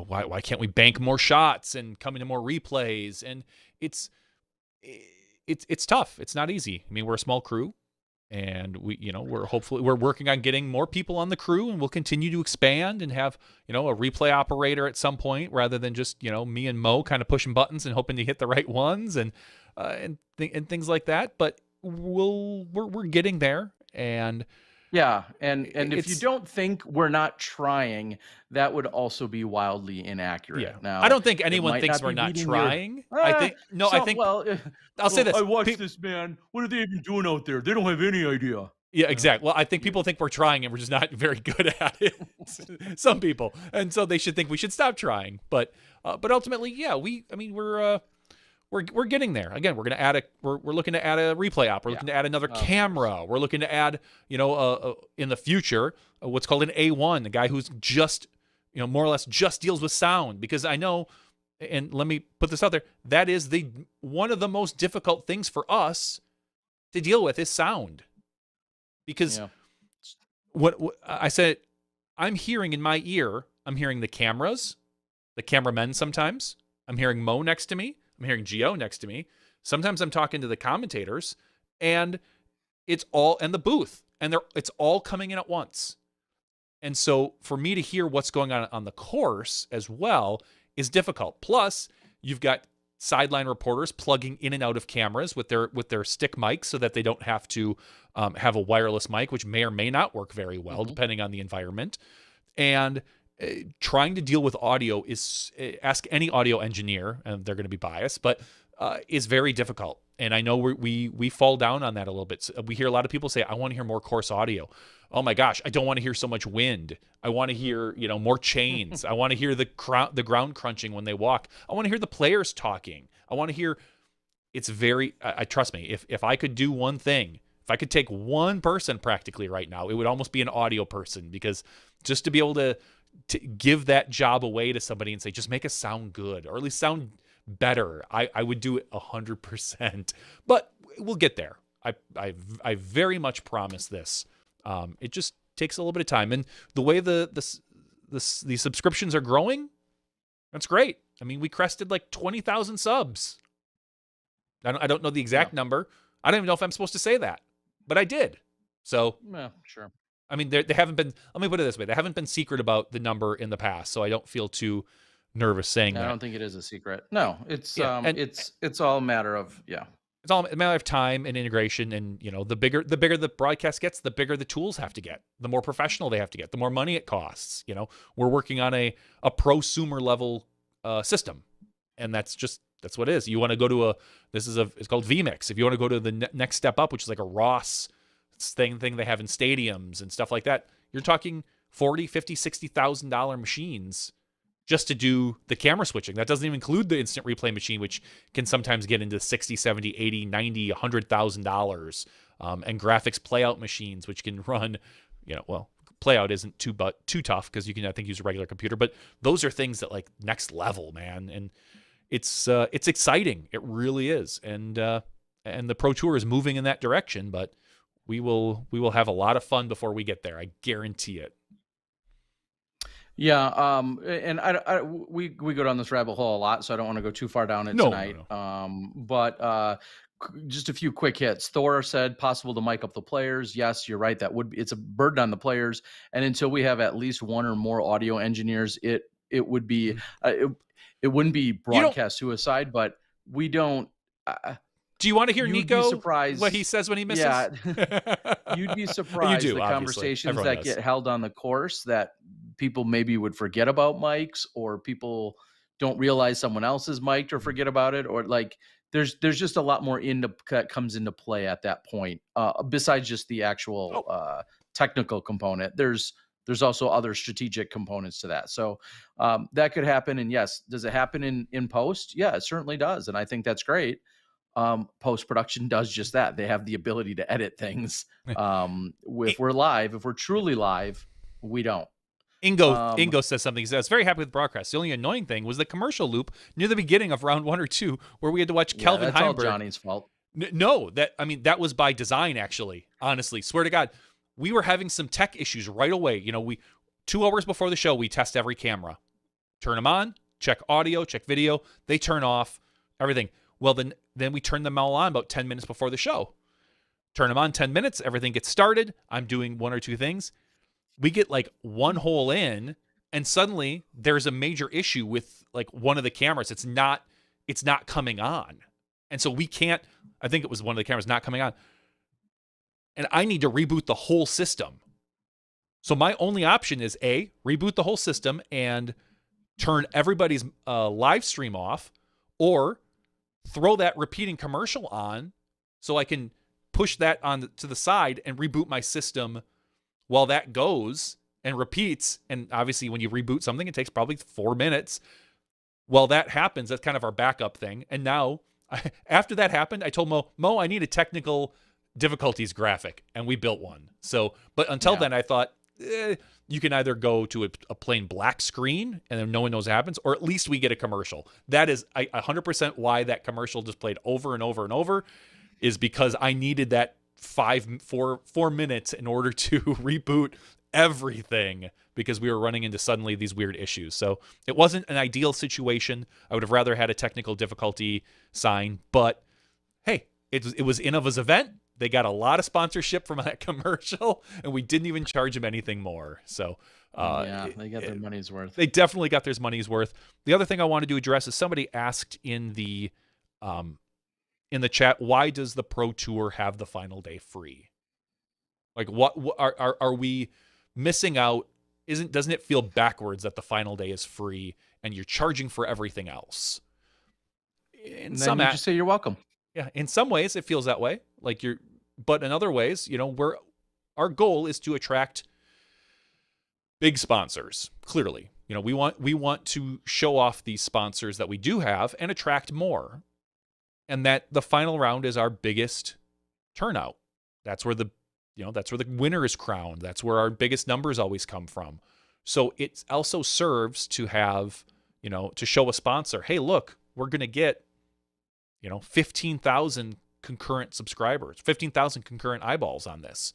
why can't we bank more shots and come into more replays? And it's tough. It's not easy. I mean, we're a small crew, and we're working on getting more people on the crew, and we'll continue to expand and have a replay operator at some point, rather than just me and Mo kind of pushing buttons and hoping to hit the right ones and things like that. But we're getting there, and yeah, and if you don't think we're not trying, that would also be wildly inaccurate. Yeah. Now, I don't think anyone thinks we're not trying. I think I'll say this. I watched this, man. What are they even doing out there? They don't have any idea. Yeah, exactly. Well, I think people think we're trying and we're just not very good at it. Some people, and so they should think we should stop trying. But ultimately, yeah, we're getting there. Again, we're looking to add a replay op. We're looking to add another camera. We're looking to add, in the future, what's called an A1, a guy who's just, more or less just deals with sound. Because I know, and let me put this out there, that is one of the most difficult things for us to deal with is sound. Because what I said, I'm hearing in my ear, I'm hearing the cameras, the cameramen sometimes. I'm hearing Mo next to me. I'm hearing Gio next to me. Sometimes I'm talking to the commentators, and it's all in the booth, and it's all coming in at once. And so for me to hear what's going on the course as well is difficult. Plus, you've got sideline reporters plugging in and out of cameras with their stick mics so that they don't have to have a wireless mic, which may or may not work very well depending on the environment. And trying to deal with audio is, ask any audio engineer, and they're going to be biased, but is very difficult. And I know we fall down on that a little bit. So we hear a lot of people say, I want to hear more coarse audio. Oh my gosh, I don't want to hear so much wind. I want to hear, more chains. I want to hear the ground crunching when they walk. I want to hear the players talking. I want to hear, it's very, trust me, if I could do one thing, if I could take one person practically right now, it would almost be an audio person, because just to be able to give that job away to somebody and say, just make us sound good, or at least sound better, I would do it 100%. But we'll get there. I very much promise this. It just takes a little bit of time, and the way the subscriptions are growing, that's great. I mean, we crested like 20,000 subs. I don't know the exact number. I don't even know if I'm supposed to say that, but I did. So, yeah, sure. I mean, they haven't been, let me put it this way, they haven't been secret about the number in the past, so I don't feel too nervous saying that. I don't think it is a secret. No, it's and it's all a matter of, it's all a matter of time and integration. And the bigger the broadcast gets, the bigger the tools have to get, the more professional they have to get, the more money it costs. We're working on a prosumer level system, and that's what it is. You want to go to it's called vMix. If you want to go to the next step up, which is like a Ross thing they have in stadiums and stuff like that, you're talking $40,000, $50,000, $60,000 machines just to do the camera switching. That doesn't even include the instant replay machine, which can sometimes get into $60,000, $70,000, $80,000, $90,000, $100,000, and graphics playout machines, which can run, playout isn't too tough because you can, I think, use a regular computer, but those are things that like next level, man. And it's exciting. It really is. And the Pro Tour is moving in that direction, but we will have a lot of fun before we get there. I guarantee it. Yeah, and we go down this rabbit hole a lot, so I don't want to go too far down it tonight. No. But just a few quick hits. Thor said possible to mic up the players. Yes, you're right. It's a burden on the players, and until we have at least one or more audio engineers, it would be it wouldn't be broadcast suicide, but we don't. Do you want to hear Nico surprised what he says when he misses? Yeah, you'd be surprised you do, the obviously. conversations Everyone that does. get held on the course that people maybe would forget about mics, or people don't realize someone else is mic'd or forget about it, or like there's just a lot more that comes into play at that point. Besides just the actual technical component, there's also other strategic components to that. So that could happen. And yes, does it happen in post? Yeah, it certainly does. And I think that's great. Post-production does just that. They have the ability to edit things. If we're live, if we're truly live, we don't. Ingo says something. He says, very happy with the broadcast. The only annoying thing was the commercial loop near the beginning of round 1 or 2, where we had to watch Kelvin that's Heimberg. All Johnny's fault. No, that was by design, actually. Honestly, swear to God, we were having some tech issues right away. 2 hours before the show, we test every camera, turn them on, check audio, check video. They turn off everything. Well, then we turn them all on about 10 minutes before the show. Turn them on 10 minutes. Everything gets started. I'm doing 1 or 2 things. We get like 1 hole in, and suddenly there's a major issue with like one of the cameras. It's not coming on. And so we can't, I think it was one of the cameras not coming on. And I need to reboot the whole system. So my only option is A, reboot the whole system and turn everybody's live stream off, or throw that repeating commercial on so I can push that on to the side and reboot my system while that goes and repeats. And obviously when you reboot something, it takes probably 4 minutes. While that happens, that's kind of our backup thing. And now, after that happened, I told Mo, I need a technical difficulties graphic, and we built one. So, but until then, I thought, you can either go to a plain black screen and then no one knows what happens, or at least we get a commercial. That is 100% why that commercial just played over and over and over, is because I needed that 4 minutes in order to reboot everything, because we were running into suddenly these weird issues. So it wasn't an ideal situation. I would have rather had a technical difficulty sign, but hey, it was Innova's event. they got a lot of sponsorship from that commercial, and we didn't even charge them anything more. So yeah, they got their money's worth. They definitely got their money's worth. The other thing I wanted to address is somebody asked in the chat, why does the Pro Tour have the final day free? Like, what are we missing out? Doesn't it feel backwards that the final day is free and you're charging for everything else? And then you just say you're welcome. Yeah, in some ways it feels that way. But in other ways, our goal is to attract big sponsors. Clearly, we want to show off these sponsors that we do have and attract more, and that the final round is our biggest turnout. That's where the winner is crowned. That's where our biggest numbers always come from. So it also serves to have, to show a sponsor, hey, look, we're going to get, 15,000 concurrent subscribers, 15,000 concurrent eyeballs on this,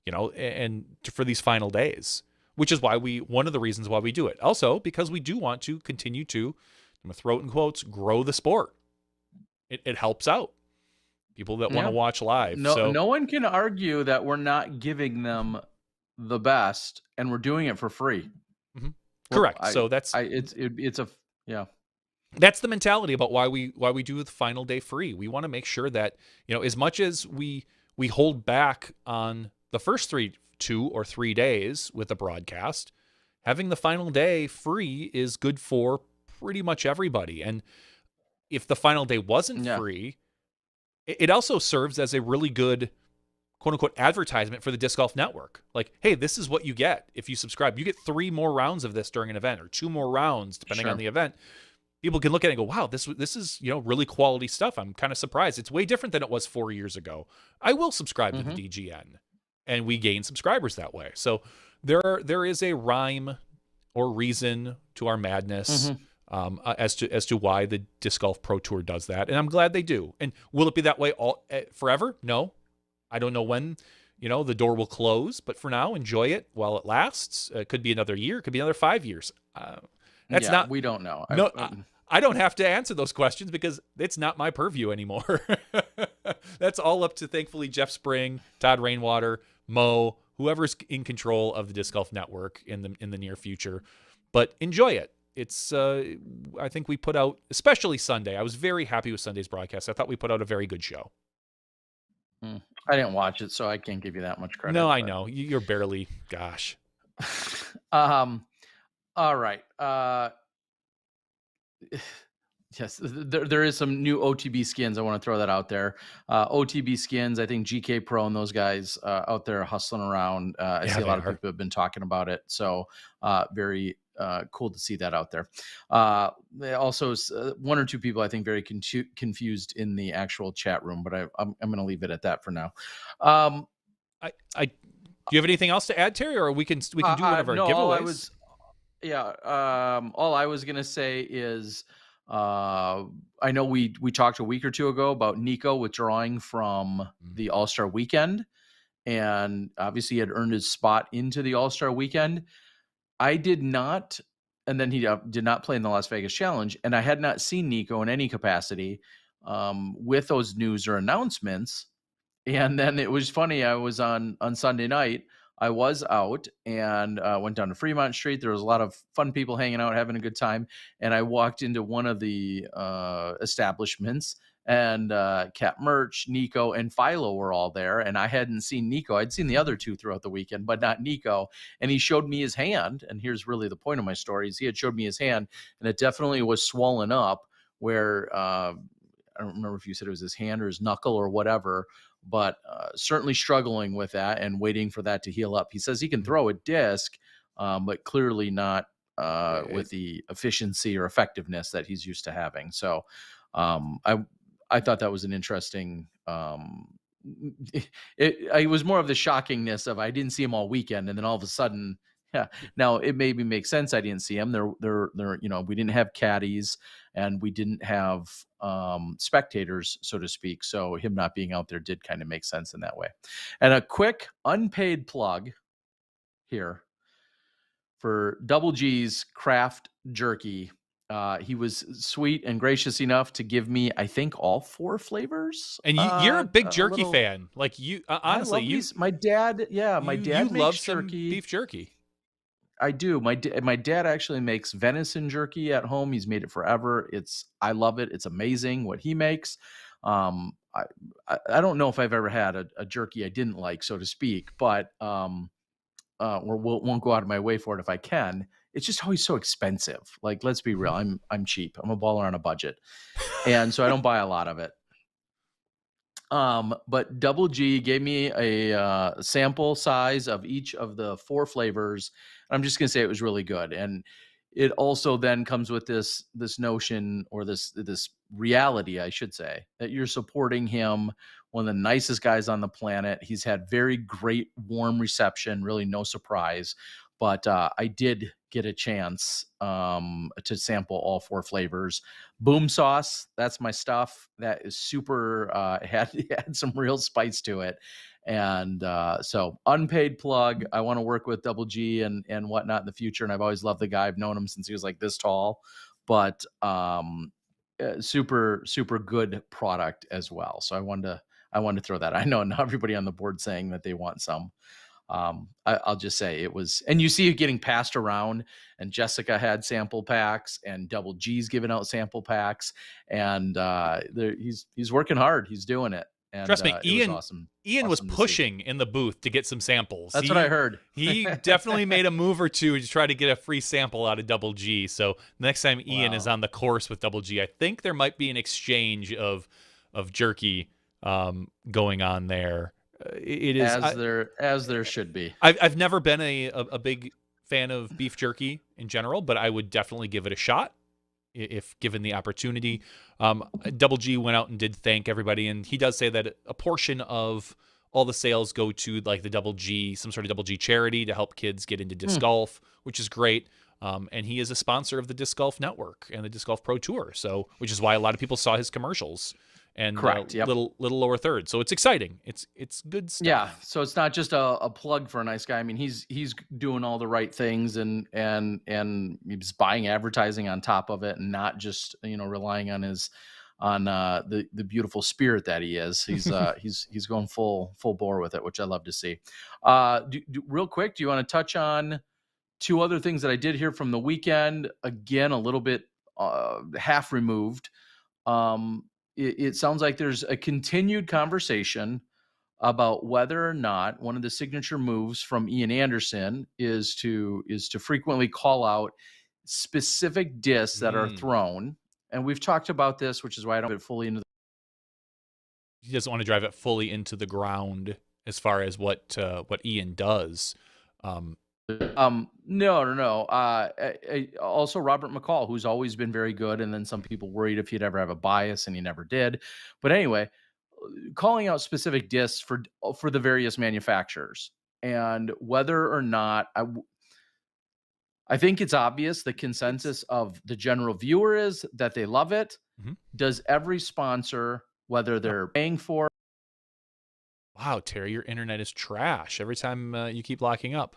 and for these final days, which is one of the reasons why we do it. Also, because we do want to continue to, I'm going to throw it in quotes, grow the sport. It helps out people that want to watch live. No one can argue that we're not giving them the best and we're doing it for free. Mm-hmm. Correct. So that's that's the mentality about why we do the final day free. We want to make sure that, as much as we hold back on the first 2 or 3 days with the broadcast, having the final day free is good for pretty much everybody. And if the final day wasn't free, it also serves as a really good, quote unquote, advertisement for the Disc Golf Network. Like, hey, this is what you get if you subscribe. You get 3 more rounds of this during an event, or 2 more rounds depending on the event. People can look at it and go, wow, this is really quality stuff. I'm kind of surprised. It's way different than it was 4 years ago. I will subscribe to the DGN, and we gain subscribers that way. So there is a rhyme or reason to our madness. As to why the Disc Golf Pro Tour does that, and I'm glad they do. And will it be that way forever? No, I don't know when the door will close, but for now, enjoy it while it lasts. It could be another year, it could be another 5 years. We don't know. I don't have to answer those questions because it's not my purview anymore. That's all up to, thankfully, Jeff Spring, Todd Rainwater, Mo, whoever's in control of the Disc Golf Network in the near future. But enjoy it. It's I think we put out, especially Sunday, I was very happy with Sunday's broadcast. I thought we put out a very good show. I didn't watch it, so I can't give you that much credit. No, I know. You're barely, gosh. All right. Yes, there is some new OTB skins. I want to throw that out there. OTB skins, I think GK Pro and those guys out there hustling around. I see a lot of people have been talking about it. So very cool to see that out there. Also, 1 or 2 people, I think, very confused in the actual chat room, but I'm going to leave it at that for now. Do you have anything else to add, Terry, or we can do one of our giveaways? All I was going to say is, I know we talked a week or 2 ago about Nico withdrawing from the All-Star Weekend, and obviously he had earned his spot into the All-Star Weekend. I did not, and then he did not play in the Las Vegas Challenge, and I had not seen Nico in any capacity with those news or announcements. And then it was funny, I was on Sunday night, I was out and went down to Fremont Street. There was a lot of fun people hanging out, having a good time. And I walked into one of the establishments, and Cap Merch, Nico, and Philo were all there. And I hadn't seen Nico. I'd seen the other 2 throughout the weekend, but not Nico. And he showed me his hand. And here's really the point of my story, is he had showed me his hand, and it definitely was swollen up where I don't remember if you said it was his hand or his knuckle or whatever, but certainly struggling with that and waiting for that to heal up. He says he can throw a disc, but clearly not with the efficiency or effectiveness that he's used to having. So I thought that was an interesting, it was more of the shockingness of, I didn't see him all weekend, and then all of a sudden, now it maybe makes sense I didn't see him. We didn't have caddies, and we didn't have spectators, so to speak. So him not being out there did kind of make sense in that way. And a quick unpaid plug here for Double G's Craft Jerky. He was sweet and gracious enough to give me, I think, all 4 flavors. And you're a big A jerky little. fan. Like you, I honestly, love these. My dad, yeah, my you dad love makes some jerky. beef jerky. I do. My dad actually makes venison jerky at home. He's made it forever. I love it. It's amazing what he makes. Um, I I don't know if I've ever had a jerky I didn't like, so to speak, but or won't go out of my way for it if I can. It's just always so expensive. Like, let's be real. I'm cheap. I'm a baller on a budget, and so I don't buy a lot of it. But Double G gave me a sample size of each of the 4 flavors. I'm just gonna say it was really good, and it also then comes with this notion, or this reality, I should say, that you're supporting him, one of the nicest guys on the planet. He's had very great warm reception, really no surprise. But I did get a chance to sample all 4 flavors. Boom sauce, that's my stuff. That is super. Had some real spice to it, and so unpaid plug. I want to work with Double G and whatnot in the future, and I've always loved the guy. I've known him since he was like this tall, but super good product as well. So I wanted to throw that. I know not everybody on the board saying that they want some. I'll just say it was, and you see it getting passed around, and Jessica had sample packs, and Double G's giving out sample packs, and he's working hard. He's doing it. And Trust me, it Ian. was awesome. Ian was Awesome to see. pushing in the booth to get some samples. That's what I heard. He definitely made a move or two to try to get a free sample out of Double G. So the next time Ian is on the course with Double G, I think there might be an exchange of jerky going on there. It is as there should be. I've never been a big fan of beef jerky in general, but I would definitely give it a shot if given the opportunity. Double G went out and did thank everybody, and he does say that a portion of all the sales go to like the Double G, some sort of Double G charity to help kids get into disc golf, which is great. And he is a sponsor of the Disc Golf Network and the Disc Golf Pro Tour, so which is why a lot of people saw his commercials. And correct, yep. little lower third, so it's exciting. It's good stuff. Yeah, so it's not just a plug for a nice guy. I mean, he's doing all the right things, and he's buying advertising on top of it, and not just relying on the beautiful spirit that he is. He's going full bore with it, which I love to see. Real quick, do you want to touch on 2 other things that I did hear from the weekend? Again, a little bit half removed. It sounds like there's a continued conversation about whether or not one of the signature moves from Ian Anderson is to frequently call out specific discs that are thrown. And we've talked about this, which is why I don't get fully into. He doesn't want to drive it fully into the ground as far as what Ian does. No. Also Robert McCall, who's always been very good, and then some people worried if he'd ever have a bias, and he never did. But anyway, calling out specific discs for the various manufacturers, and whether or not I think it's obvious the consensus of the general viewer is that they love it. Does every sponsor, whether they're paying for. Wow, Terry, your internet is trash every time you keep locking up.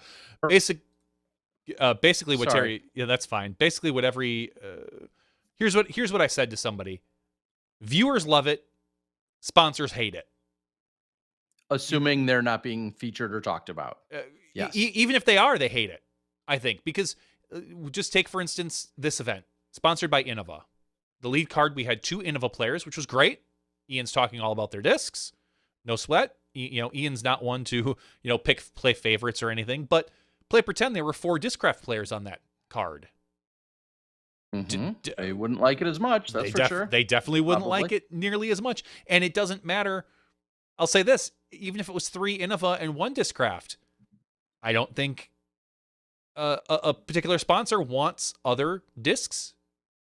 Basically what Terry, yeah, that's fine. Basically what here's what I said to somebody. Viewers love it, sponsors hate it. Assuming they're not being featured or talked about. Yes. Even if they are, they hate it, I think, because just take, for instance, this event, sponsored by Innova. The lead card, we had 2 Innova players, which was great. Ian's talking all about their discs. No sweat. Ian's not one to, play favorites or anything, but play pretend there were 4 Discraft players on that card. They wouldn't like it as much, that's for sure. They definitely wouldn't like it nearly as much. And it doesn't matter. I'll say this, even if it was 3 Innova and 1 Discraft, I don't think a particular sponsor wants other discs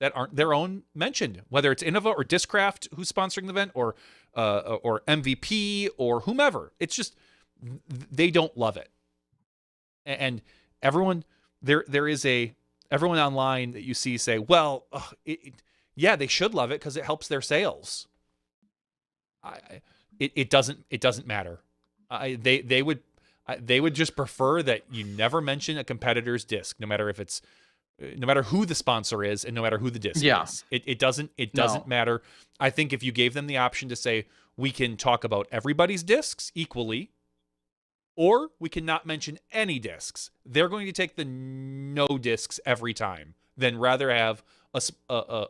that aren't their own mentioned, whether it's Innova or Discraft who's sponsoring the event, or MVP or whomever. It's just they don't love it, and everyone everyone online that you see say, well, yeah, they should love it because it helps their sales. It doesn't matter. They would just prefer that you never mention a competitor's disc, no matter if it's no matter who the sponsor is and no matter who the disc Yeah. is. It doesn't No. matter. I think if you gave them the option to say, we can talk about everybody's discs equally, or we cannot mention any discs, they're going to take the no discs every time, than rather have a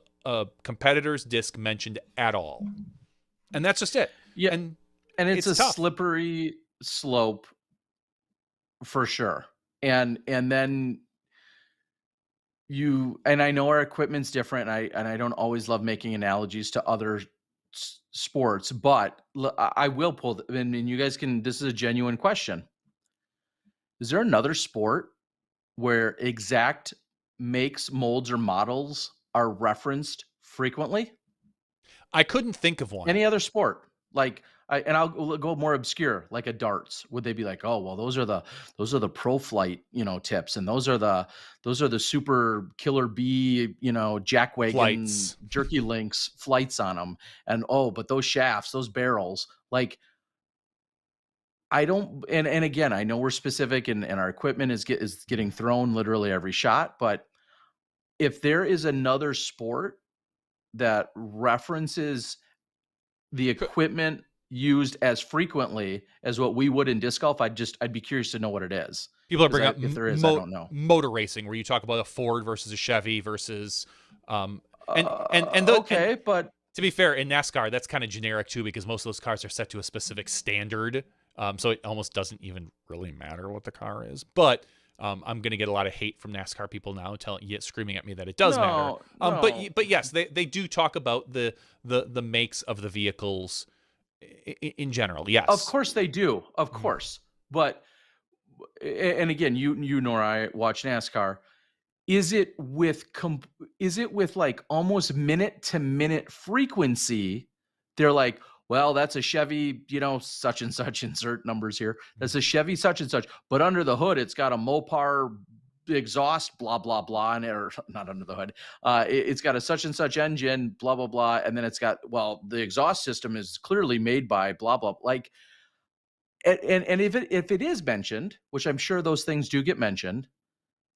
competitor's disc mentioned at all. And that's just it. Yeah. And it's a tough. slippery slope for sure. And then and I know our equipment's different, and I don't always love making analogies to other sports, but I will pull and you guys can, this is a genuine question. Is there another sport where exact makes, molds, or models are referenced frequently? I couldn't think of one. Any other sport? Like, I'll go more obscure, like a darts. Would they be like, oh, well, those are the pro flight, tips, and those are the super killer bee, jack wagon Flights. jerky links flights on them, and but those shafts, those barrels, like, I don't, and again, I know we're specific, and our equipment is getting thrown literally every shot, but if there is another sport that references the equipment used as frequently as what we would in disc golf, I'd be curious to know what it is. People are bringing up if there is, I don't know. Motor racing, where you talk about a Ford versus a Chevy versus, okay, but to be fair, in NASCAR, that's kind of generic too, because most of those cars are set to a specific standard, so it almost doesn't even really matter what the car is. But I'm going to get a lot of hate from NASCAR people now, screaming at me that it does matter. But yes, they do talk about the makes of the vehicles in general. Yes, of course they do, of course. But and again, you nor I watch NASCAR. Is it with like almost minute to minute frequency? They're like, well, that's a Chevy, such and such, insert numbers here. That's a Chevy such and such, but under the hood, it's got a Mopar exhaust, blah, blah, blah, or not under the hood. It's got a such and such engine, blah, blah, blah. And then it's got, well, the exhaust system is clearly made by blah, blah, like, and if it is mentioned, which I'm sure those things do get mentioned,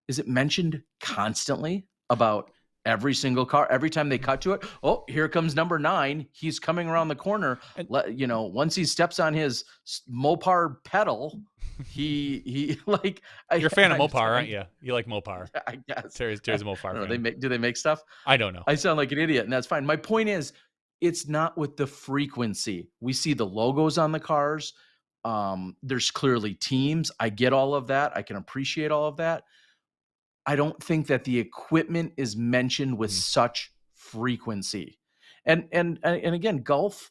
is it mentioned constantly about every single car? Every time they cut to it, oh, here comes number 9. He's coming around the corner. Once he steps on his Mopar pedal, he like. You're a fan of Mopar, aren't you? You like Mopar? I guess. Terry's a Mopar fan. Do they make stuff? I don't know. I sound like an idiot, and that's fine. My point is, it's not with the frequency. We see the logos on the cars. There's clearly teams. I get all of that. I can appreciate all of that. I don't think that the equipment is mentioned with such frequency. And again, golf,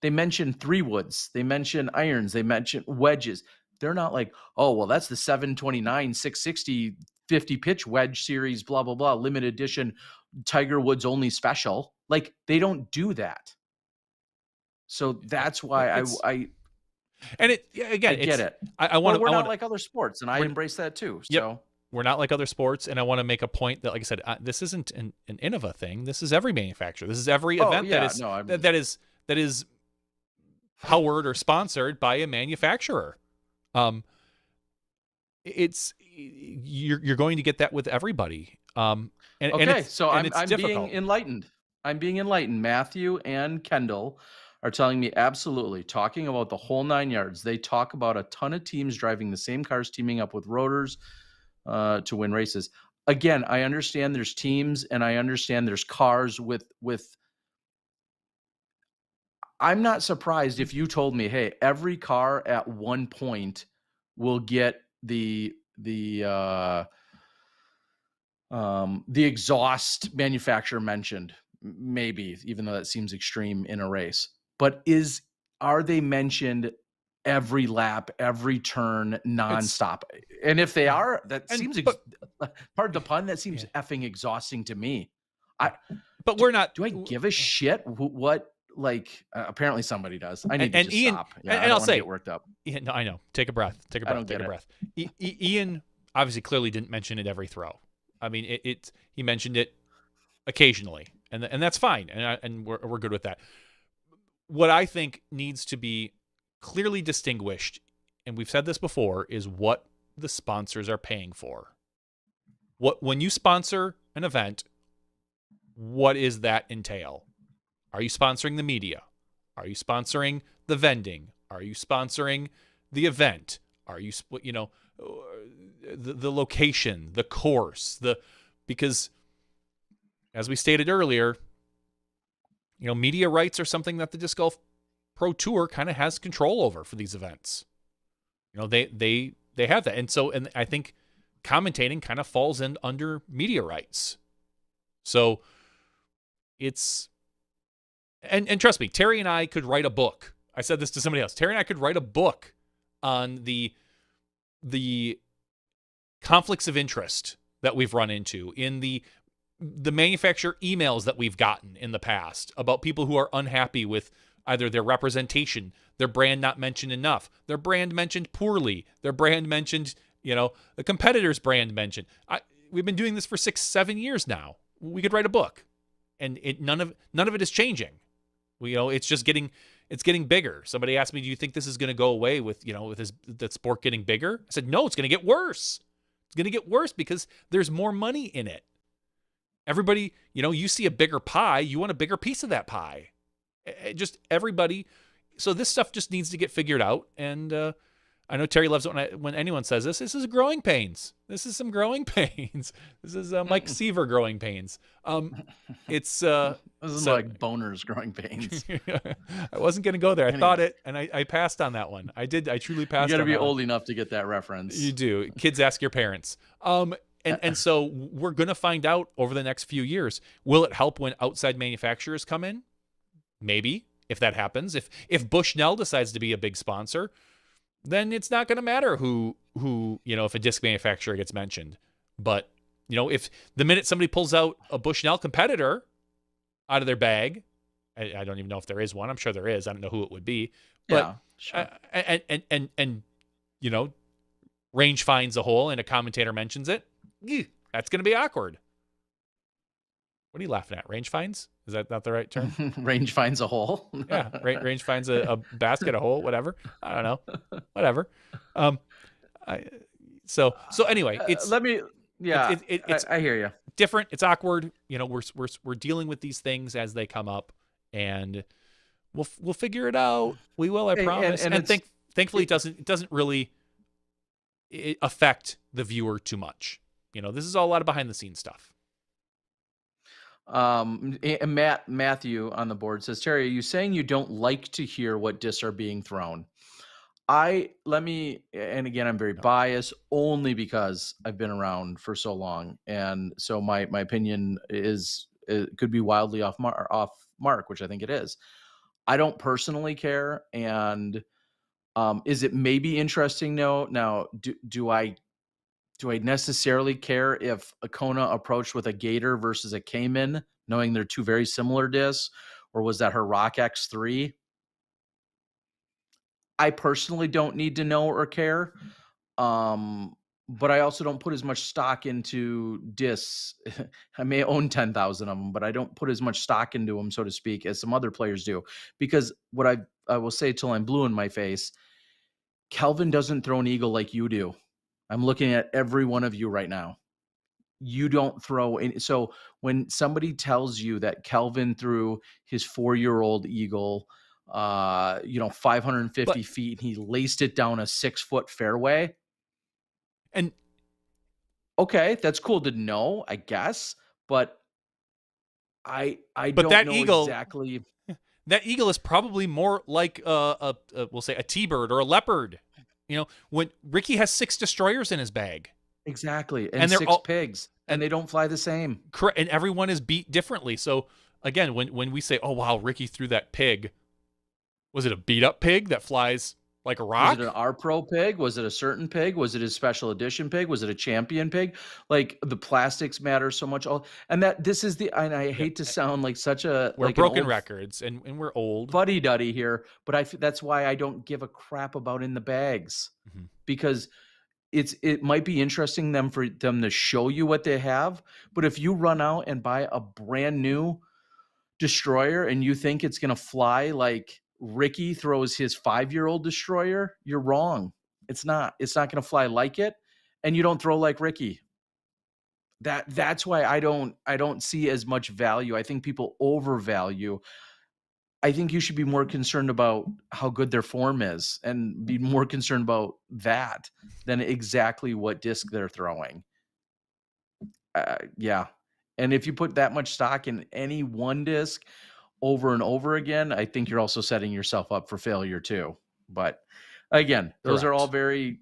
they mention 3-woods, they mention irons, they mention wedges. They're not like, oh, well, that's the 729, 660, 50 pitch wedge series, blah, blah, blah, limited edition, Tiger Woods only special. Like, they don't do that. So that's why I get it. I want to. We're not like other sports, and I embrace that too. Yep. So we're not like other sports, and I want to make a point that, like I said, this isn't an Innova thing. This is every manufacturer. This is every event that is powered or sponsored by a manufacturer. You're going to get that with everybody. So I'm difficult. being enlightened. I'm being enlightened. Matthew and Kendall are telling me absolutely, talking about the whole 9 yards. They talk about a ton of teams driving the same cars, teaming up with rotors to win races. Again, I understand there's teams, and I understand there's cars with. I'm not surprised if you told me, hey, every car at one point will get the exhaust manufacturer mentioned, maybe, even though that seems extreme in a race. But are they mentioned every lap, every turn, nonstop? And if they are, that seems, pardon the pun, that seems effing exhausting to me. But we're not. Do I give a shit what? Like, apparently somebody does. I need to just Ian, stop. Yeah, and I'll say, get worked up. Yeah, no, I know. Take a breath. Take a breath. Ian obviously clearly didn't mention it every throw. I mean, he mentioned it occasionally, and that's fine, and we're good with that. What I think needs to be clearly distinguished, and we've said this before, is what the sponsors are paying for. When you sponsor an event, what does that entail? Are you sponsoring the media? Are you sponsoring the vending? Are you sponsoring the event? Are you, the location, the course, because as we stated earlier, media rights are something that the Disc Golf Pro Tour kind of has control over for these events. They have that. And I think commentating kind of falls in under media rights. So it's, and trust me, Terry and I could write a book. I said this to somebody else. Terry and I could write a book on the conflicts of interest that we've run into in the manufacturer emails that we've gotten in the past about people who are unhappy with either their representation, their brand not mentioned enough, their brand mentioned poorly, their brand mentioned, the competitor's brand mentioned. We've been doing this for 6-7 years now. We could write a book, and none of it is changing. It's just getting bigger. Somebody asked me, "Do you think this is going to go away with the sport getting bigger?" I said, "No, it's going to get worse. It's going to get worse because there's more money in it. Everybody, you see a bigger pie, you want a bigger piece of that pie. Just everybody. So this stuff just needs to get figured out. And I know Terry loves it when anyone says this. This is growing pains. This is some growing pains. This is Mike Seaver growing pains. It's this is like boners growing pains. I wasn't going to go there. I thought it, and I passed on that one. I did. I truly passed. You got to be old one. Enough to get that reference. You do. Kids, ask your parents. And so we're going to find out over the next few years. Will it help when outside manufacturers come in? Maybe, if that happens. If Bushnell decides to be a big sponsor, then it's not going to matter who if a disc manufacturer gets mentioned. But, if the minute somebody pulls out a Bushnell competitor out of their bag, I don't even know if there is one. I'm sure there is. I don't know who it would be. But, yeah, sure. And range finds a hole and a commentator mentions it, that's going to be awkward. What are you laughing at? Range finds? Is that not the right term? Range finds a hole. Yeah, range finds a basket, a hole, whatever. I don't know, whatever. So anyway, it's I hear you. Different. It's awkward. We're dealing with these things as they come up, and we'll figure it out. We will, I promise. And thankfully, it doesn't really affect the viewer too much. This is all a lot of behind the scenes stuff. Matthew on the board says, Terry, are you saying you don't like to hear what discs are being thrown? And again, I'm very biased only because I've been around for so long. And so my opinion could be wildly off mark, which I think it is. I don't personally care. And is it maybe interesting? No. Now, do I necessarily care if a Kona approached with a Gator versus a Cayman, knowing they're two very similar discs, or was that her Rock X3? I personally don't need to know or care. But I also don't put as much stock into discs. I may own 10,000 of them, but I don't put as much stock into them, so to speak, as some other players do. Because what I will say till I'm blue in my face, Kelvin doesn't throw an eagle like you do. I'm looking at every one of you right now. You don't throw any. So when somebody tells you that Kelvin threw his 4-year-old eagle, 550 feet, and he laced it down a 6-foot fairway. And okay, that's cool to know, I guess. But I don't that know eagle, exactly. That eagle is probably more like we'll say a T-bird or a leopard. When Ricky has 6 destroyers in his bag. Exactly. And they're 6 pigs. And they don't fly the same. Correct. And everyone is beat differently. So again, when we say, oh wow, Ricky threw that pig, was it a beat up pig that flies like a rock? Was it an R Pro pig? Was it a certain pig? Was it a special edition pig? Was it a champion pig? Like the plastics matter so much. And I hate to sound like such a we're broken records and we're old fuddy duddy here, but that's why I don't give a crap about in the bags, because it might be interesting for them to show you what they have, but if you run out and buy a brand new destroyer and you think it's going to fly like Ricky throws his 5-year-old destroyer, you're wrong. It's not going to fly like it, and you don't throw like Ricky. That's why I don't see as much value. I think people overvalue. I think you should be more concerned about how good their form is and be more concerned about that than exactly what disc they're throwing. Yeah. And if you put that much stock in any one disc over and over again, I think you're also setting yourself up for failure too. But again, those are all Correct. very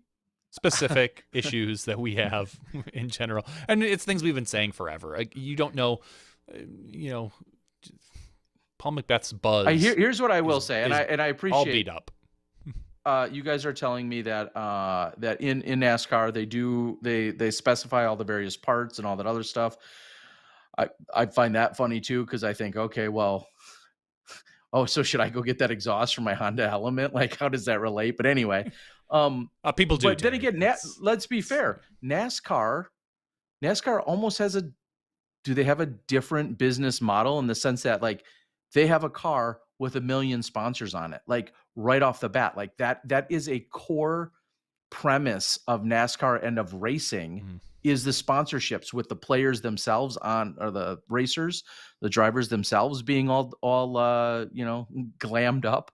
Specific issues that we have in general, and it's things we've been saying forever. Like, you don't know, you know, Paul McBeth's buzz. here's what I will say, and is I appreciate all beat up. you guys are telling me that that in NASCAR they specify all the various parts and all that other stuff. I find that funny too, because I think, okay, well, oh, so should I go get that exhaust from my Honda Element? Like, how does that relate? But anyway, People do. but then Terry. again, let's be fair. NASCAR almost has a. Do they have a different business model in the sense that, like, they have a car with 1 million sponsors on it, like, right off the bat? Like, that is a core premise of NASCAR and of racing, Mhm. is the sponsorships with the players themselves on, or the racers, the drivers themselves being all glammed up.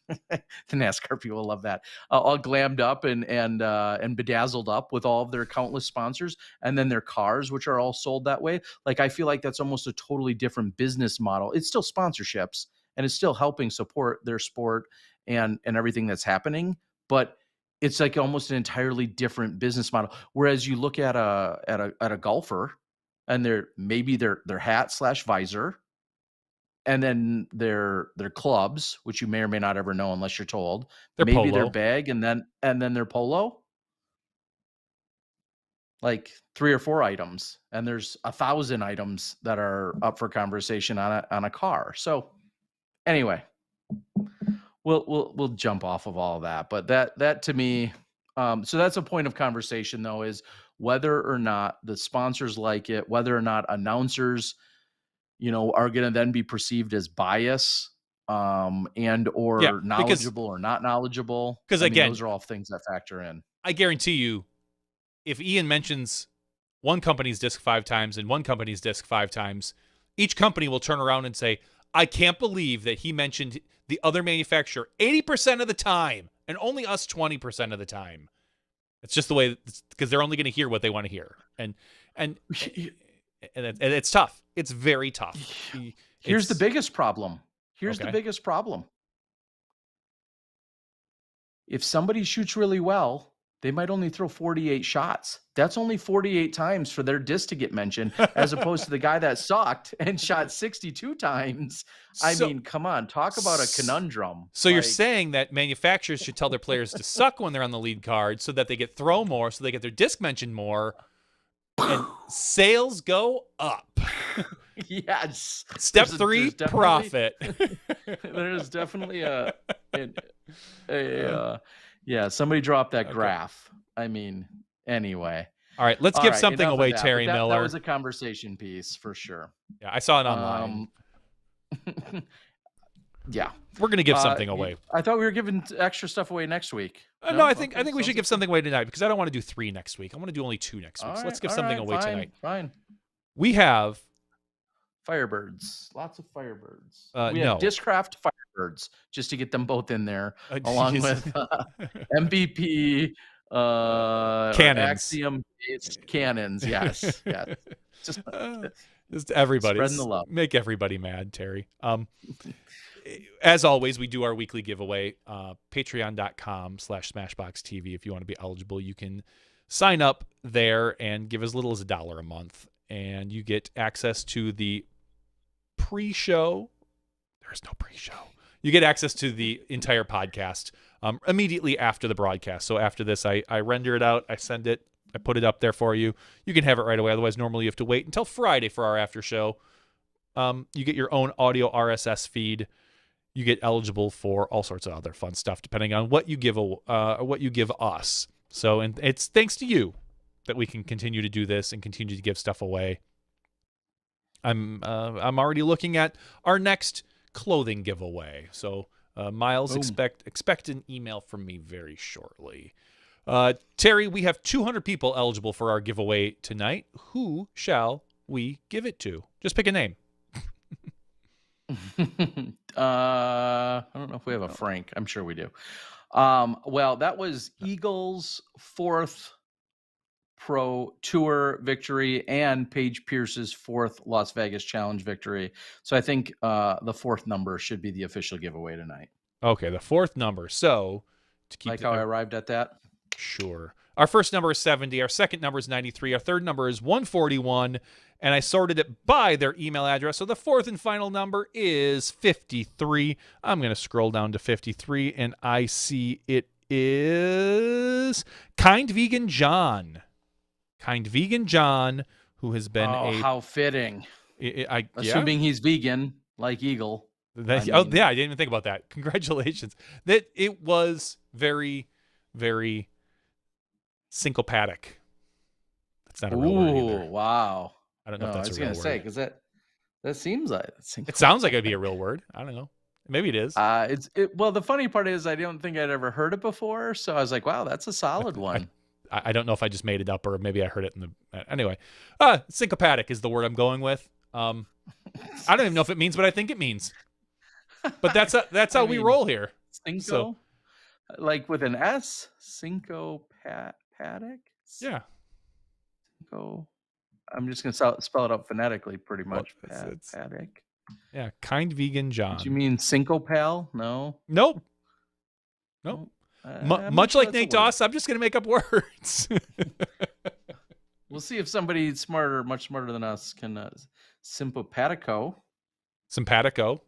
The NASCAR people love that. All glammed up and bedazzled up with all of their countless sponsors, and then their cars, which are all sold that way. Like, I feel like that's almost a totally different business model. It's still sponsorships, and it's still helping support their sport and everything that's happening, but it's like almost an entirely different business model. Whereas you look at a golfer, and their hat slash visor, and then their clubs, which you may or may not ever know unless you're told, Their maybe their polo. bag, and then their polo, like 3 or 4 items, and there's 1,000 items that are up for conversation on a car. So anyway, we'll jump off of all of that, but that to me, so that's a point of conversation though, is whether or not the sponsors like it, whether or not announcers, are going to then be perceived as bias, and Yeah, or knowledgeable or not knowledgeable. because I mean, again, those are all things that factor in. I guarantee you, if Ian mentions one company's disc 5 times and one company's disc 5 times, each company will turn around and say, I can't believe that he mentioned the other manufacturer 80% of the time and only us 20% of the time. It's just the way, because they're only going to hear what they want to hear. And it's tough. It's very tough. Here's the biggest problem. Okay. If somebody shoots really well, they might only throw 48 shots. That's only 48 times for their disc to get mentioned, as opposed to the guy that sucked and shot 62 times. I mean, come on, talk about a conundrum. So you're saying that manufacturers should tell their players to suck when they're on the lead card so that they get throw more, so they get their disc mentioned more, and sales go up. Yes. Step 3, profit. There's definitely somebody dropped that graph. I mean, anyway. All right, let's give something away, Terry Miller. That was a conversation piece for sure. Yeah, I saw it online. Yeah. We're going to give something away. I thought we were giving extra stuff away next week. No, I think we should give something away tonight, because I don't want to do 3 next week. I want to do only 2 next week. So let's give something away tonight. Fine. We have Firebirds. Lots of Firebirds. We no. have Discraft Firebirds, just to get them both in there, along with MVP, cannons. Axiom cannons. Yes. Just everybody. Spreading the love. Make everybody mad, Terry. As always, we do our weekly giveaway. Patreon.com/SmashBoxxTV. If you want to be eligible, you can sign up there and give as little as $1 a month, and you get access to the pre-show. There's no pre-show. You get access to the entire podcast immediately after the broadcast. So after this, I render it out, I send it, I put it up there for you. You can have it right away. Otherwise, normally you have to wait until Friday for our after show. You get your own audio RSS feed. You get eligible for all sorts of other fun stuff depending on what you give us. So, and it's thanks to you that we can continue to do this and continue to give stuff away. I'm already looking at our next clothing giveaway. So, Miles, expect an email from me very shortly. Terry, we have 200 people eligible for our giveaway tonight. Who shall we give it to? Just pick a name. I don't know if we have a Frank. I'm sure we do. Well, that was Eagles' 4th Pro Tour victory and Paige Pierce's 4th Las Vegas Challenge victory. So I think the 4th number should be the official giveaway tonight. Okay, the 4th number. So to keep like how I arrived at that. Sure. Our first number is 70. Our second number is 93. Our third number is 141. And I sorted it by their email address. So the 4th and final number is 53. I'm going to scroll down to 53, and I see it is Kind Vegan John. Kind Vegan John, who has been how fitting. Assuming he's vegan, like Eagle. I didn't even think about that. Congratulations. That it was very, very syncopatic. That's not a real word either. Wow. I don't know if that's a real word. I was going to say, because that seems like it sounds like it'd be a real word. I don't know. Maybe it is. Well, the funny part is I don't think I'd ever heard it before, so I was like, wow, that's a solid one. I don't know if I just made it up or maybe I heard it in the anyway. Syncopatic is the word I'm going with. I don't even know if it means what I think it means. But that's how we roll here. Cinco, so, like with an S, syncopatic. Yeah. Cinco. I'm just gonna spell it out phonetically, pretty much. Patic. Yeah, Kind Vegan John. Do you mean syncopal? No. Nope. Much like Nate Doss, I'm just gonna make up words. We'll see if somebody smarter, much smarter than us, can simpatico. Simpatico.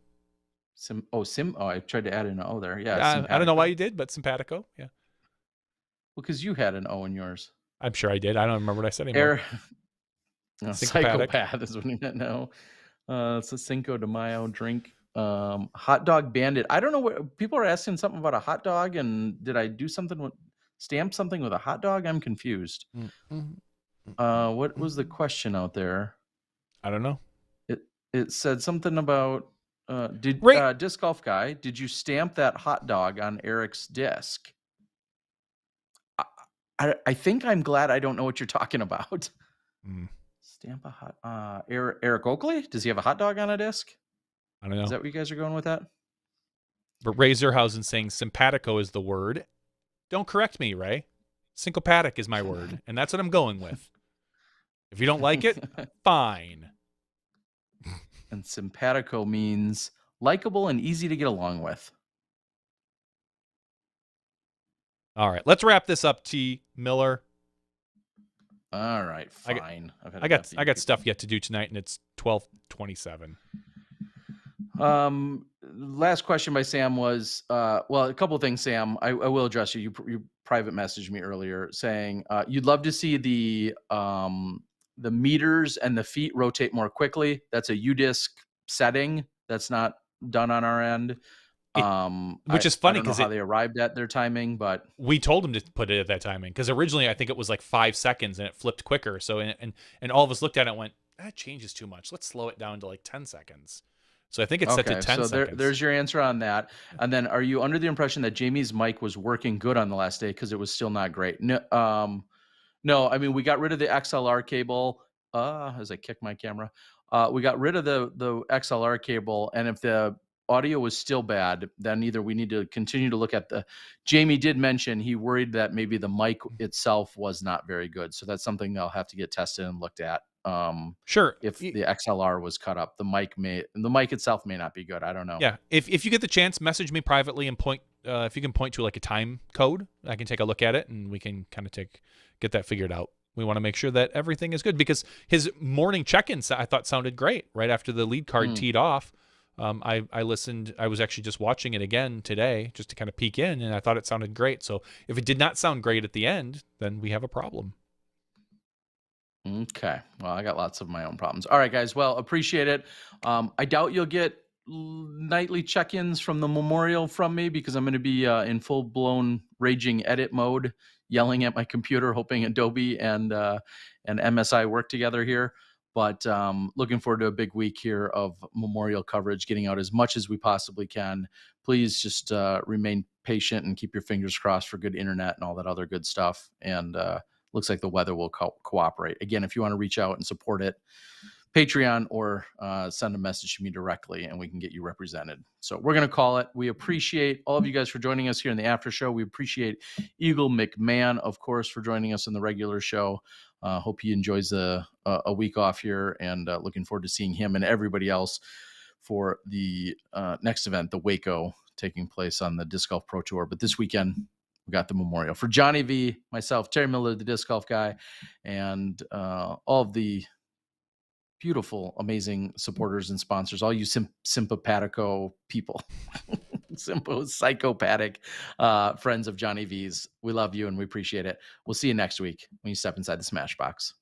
I tried to add an O there. Yeah. I don't know why you did, but simpatico. Yeah. Well, because you had an O in yours. I'm sure I did. I don't remember what I said anymore. Psychopath is what he meant. No. It's a Cinco de Mayo drink. Hot dog bandit. I don't know what people are asking something about a hot dog, and did I do something stamp something with a hot dog? I'm confused. What was the question out there? I don't know. It said something about disc golf guy, did you stamp that hot dog on Eric's disc? I think I'm glad I don't know what you're talking about. Stamp a hot Eric Oakley? Does he have a hot dog on a disc? I don't know. Is that what you guys are going with that? But Ray Zerhausen saying simpatico is the word. Don't correct me, Ray. Syncopatic is my word, and that's what I'm going with. If you don't like it, fine. And simpatico means likable and easy to get along with. All right, let's wrap this up, T. Miller. All right, fine. I got stuff yet to do tonight, and it's 12:27. Last question by Sam was, well, a couple of things, Sam. I will address you. You private messaged me earlier saying you'd love to see the meters and the feet rotate more quickly. That's a UDisc setting that's not done on our end. Which is funny because how they arrived at their timing, but we told them to put it at that timing because originally I think it was like 5 seconds and it flipped quicker. So and all of us looked at it and went, that changes too much. Let's slow it down to like 10 seconds. So I think it's set to 10 seconds. So there's your answer on that. And then, are you under the impression that Jamie's mic was working good on the last day because it was still not great? No, no. I mean, we got rid of the XLR cable. As I kick my camera, we got rid of the XLR cable, and if the audio was still bad, then either we need to continue to look at Jamie did mention he worried that maybe the mic itself was not very good. So that's something I'll have to get tested and looked at. Sure. If the XLR was cut up, the mic itself may not be good. I don't know. Yeah. If you get the chance, message me privately and point, if you can point to like a time code, I can take a look at it and we can kind of get that figured out. We want to make sure that everything is good because his morning check-ins I thought sounded great right after the lead card teed off. I listened. I was actually just watching it again today just to kind of peek in, and I thought it sounded great. So if it did not sound great at the end, then we have a problem. Okay. Well, I got lots of my own problems. All right, guys. Well, appreciate it. I doubt you'll get nightly check-ins from the memorial from me because I'm going to be in full-blown raging edit mode, yelling at my computer, hoping Adobe and MSI work together here. But looking forward to a big week here of Memorial coverage, getting out as much as we possibly can. Please just remain patient and keep your fingers crossed for good internet and all that other good stuff. And looks like the weather will cooperate. Again, if you want to reach out and support it, Patreon or send a message to me directly and we can get you represented. So we're going to call it. We appreciate all of you guys for joining us here in the after show. We appreciate Eagle McMahon, of course, for joining us in the regular show. Hope he enjoys a week off here, and looking forward to seeing him and everybody else for the next event, the Waco, taking place on the Disc Golf Pro Tour. But this weekend, we got the Memorial. For Johnny V, myself, Terry Miller, the Disc Golf Guy, and all of the beautiful, amazing supporters and sponsors, all you sympathico people, psychopathic friends of Johnny V's. We love you and we appreciate it. We'll see you next week when you step inside the Smash Box.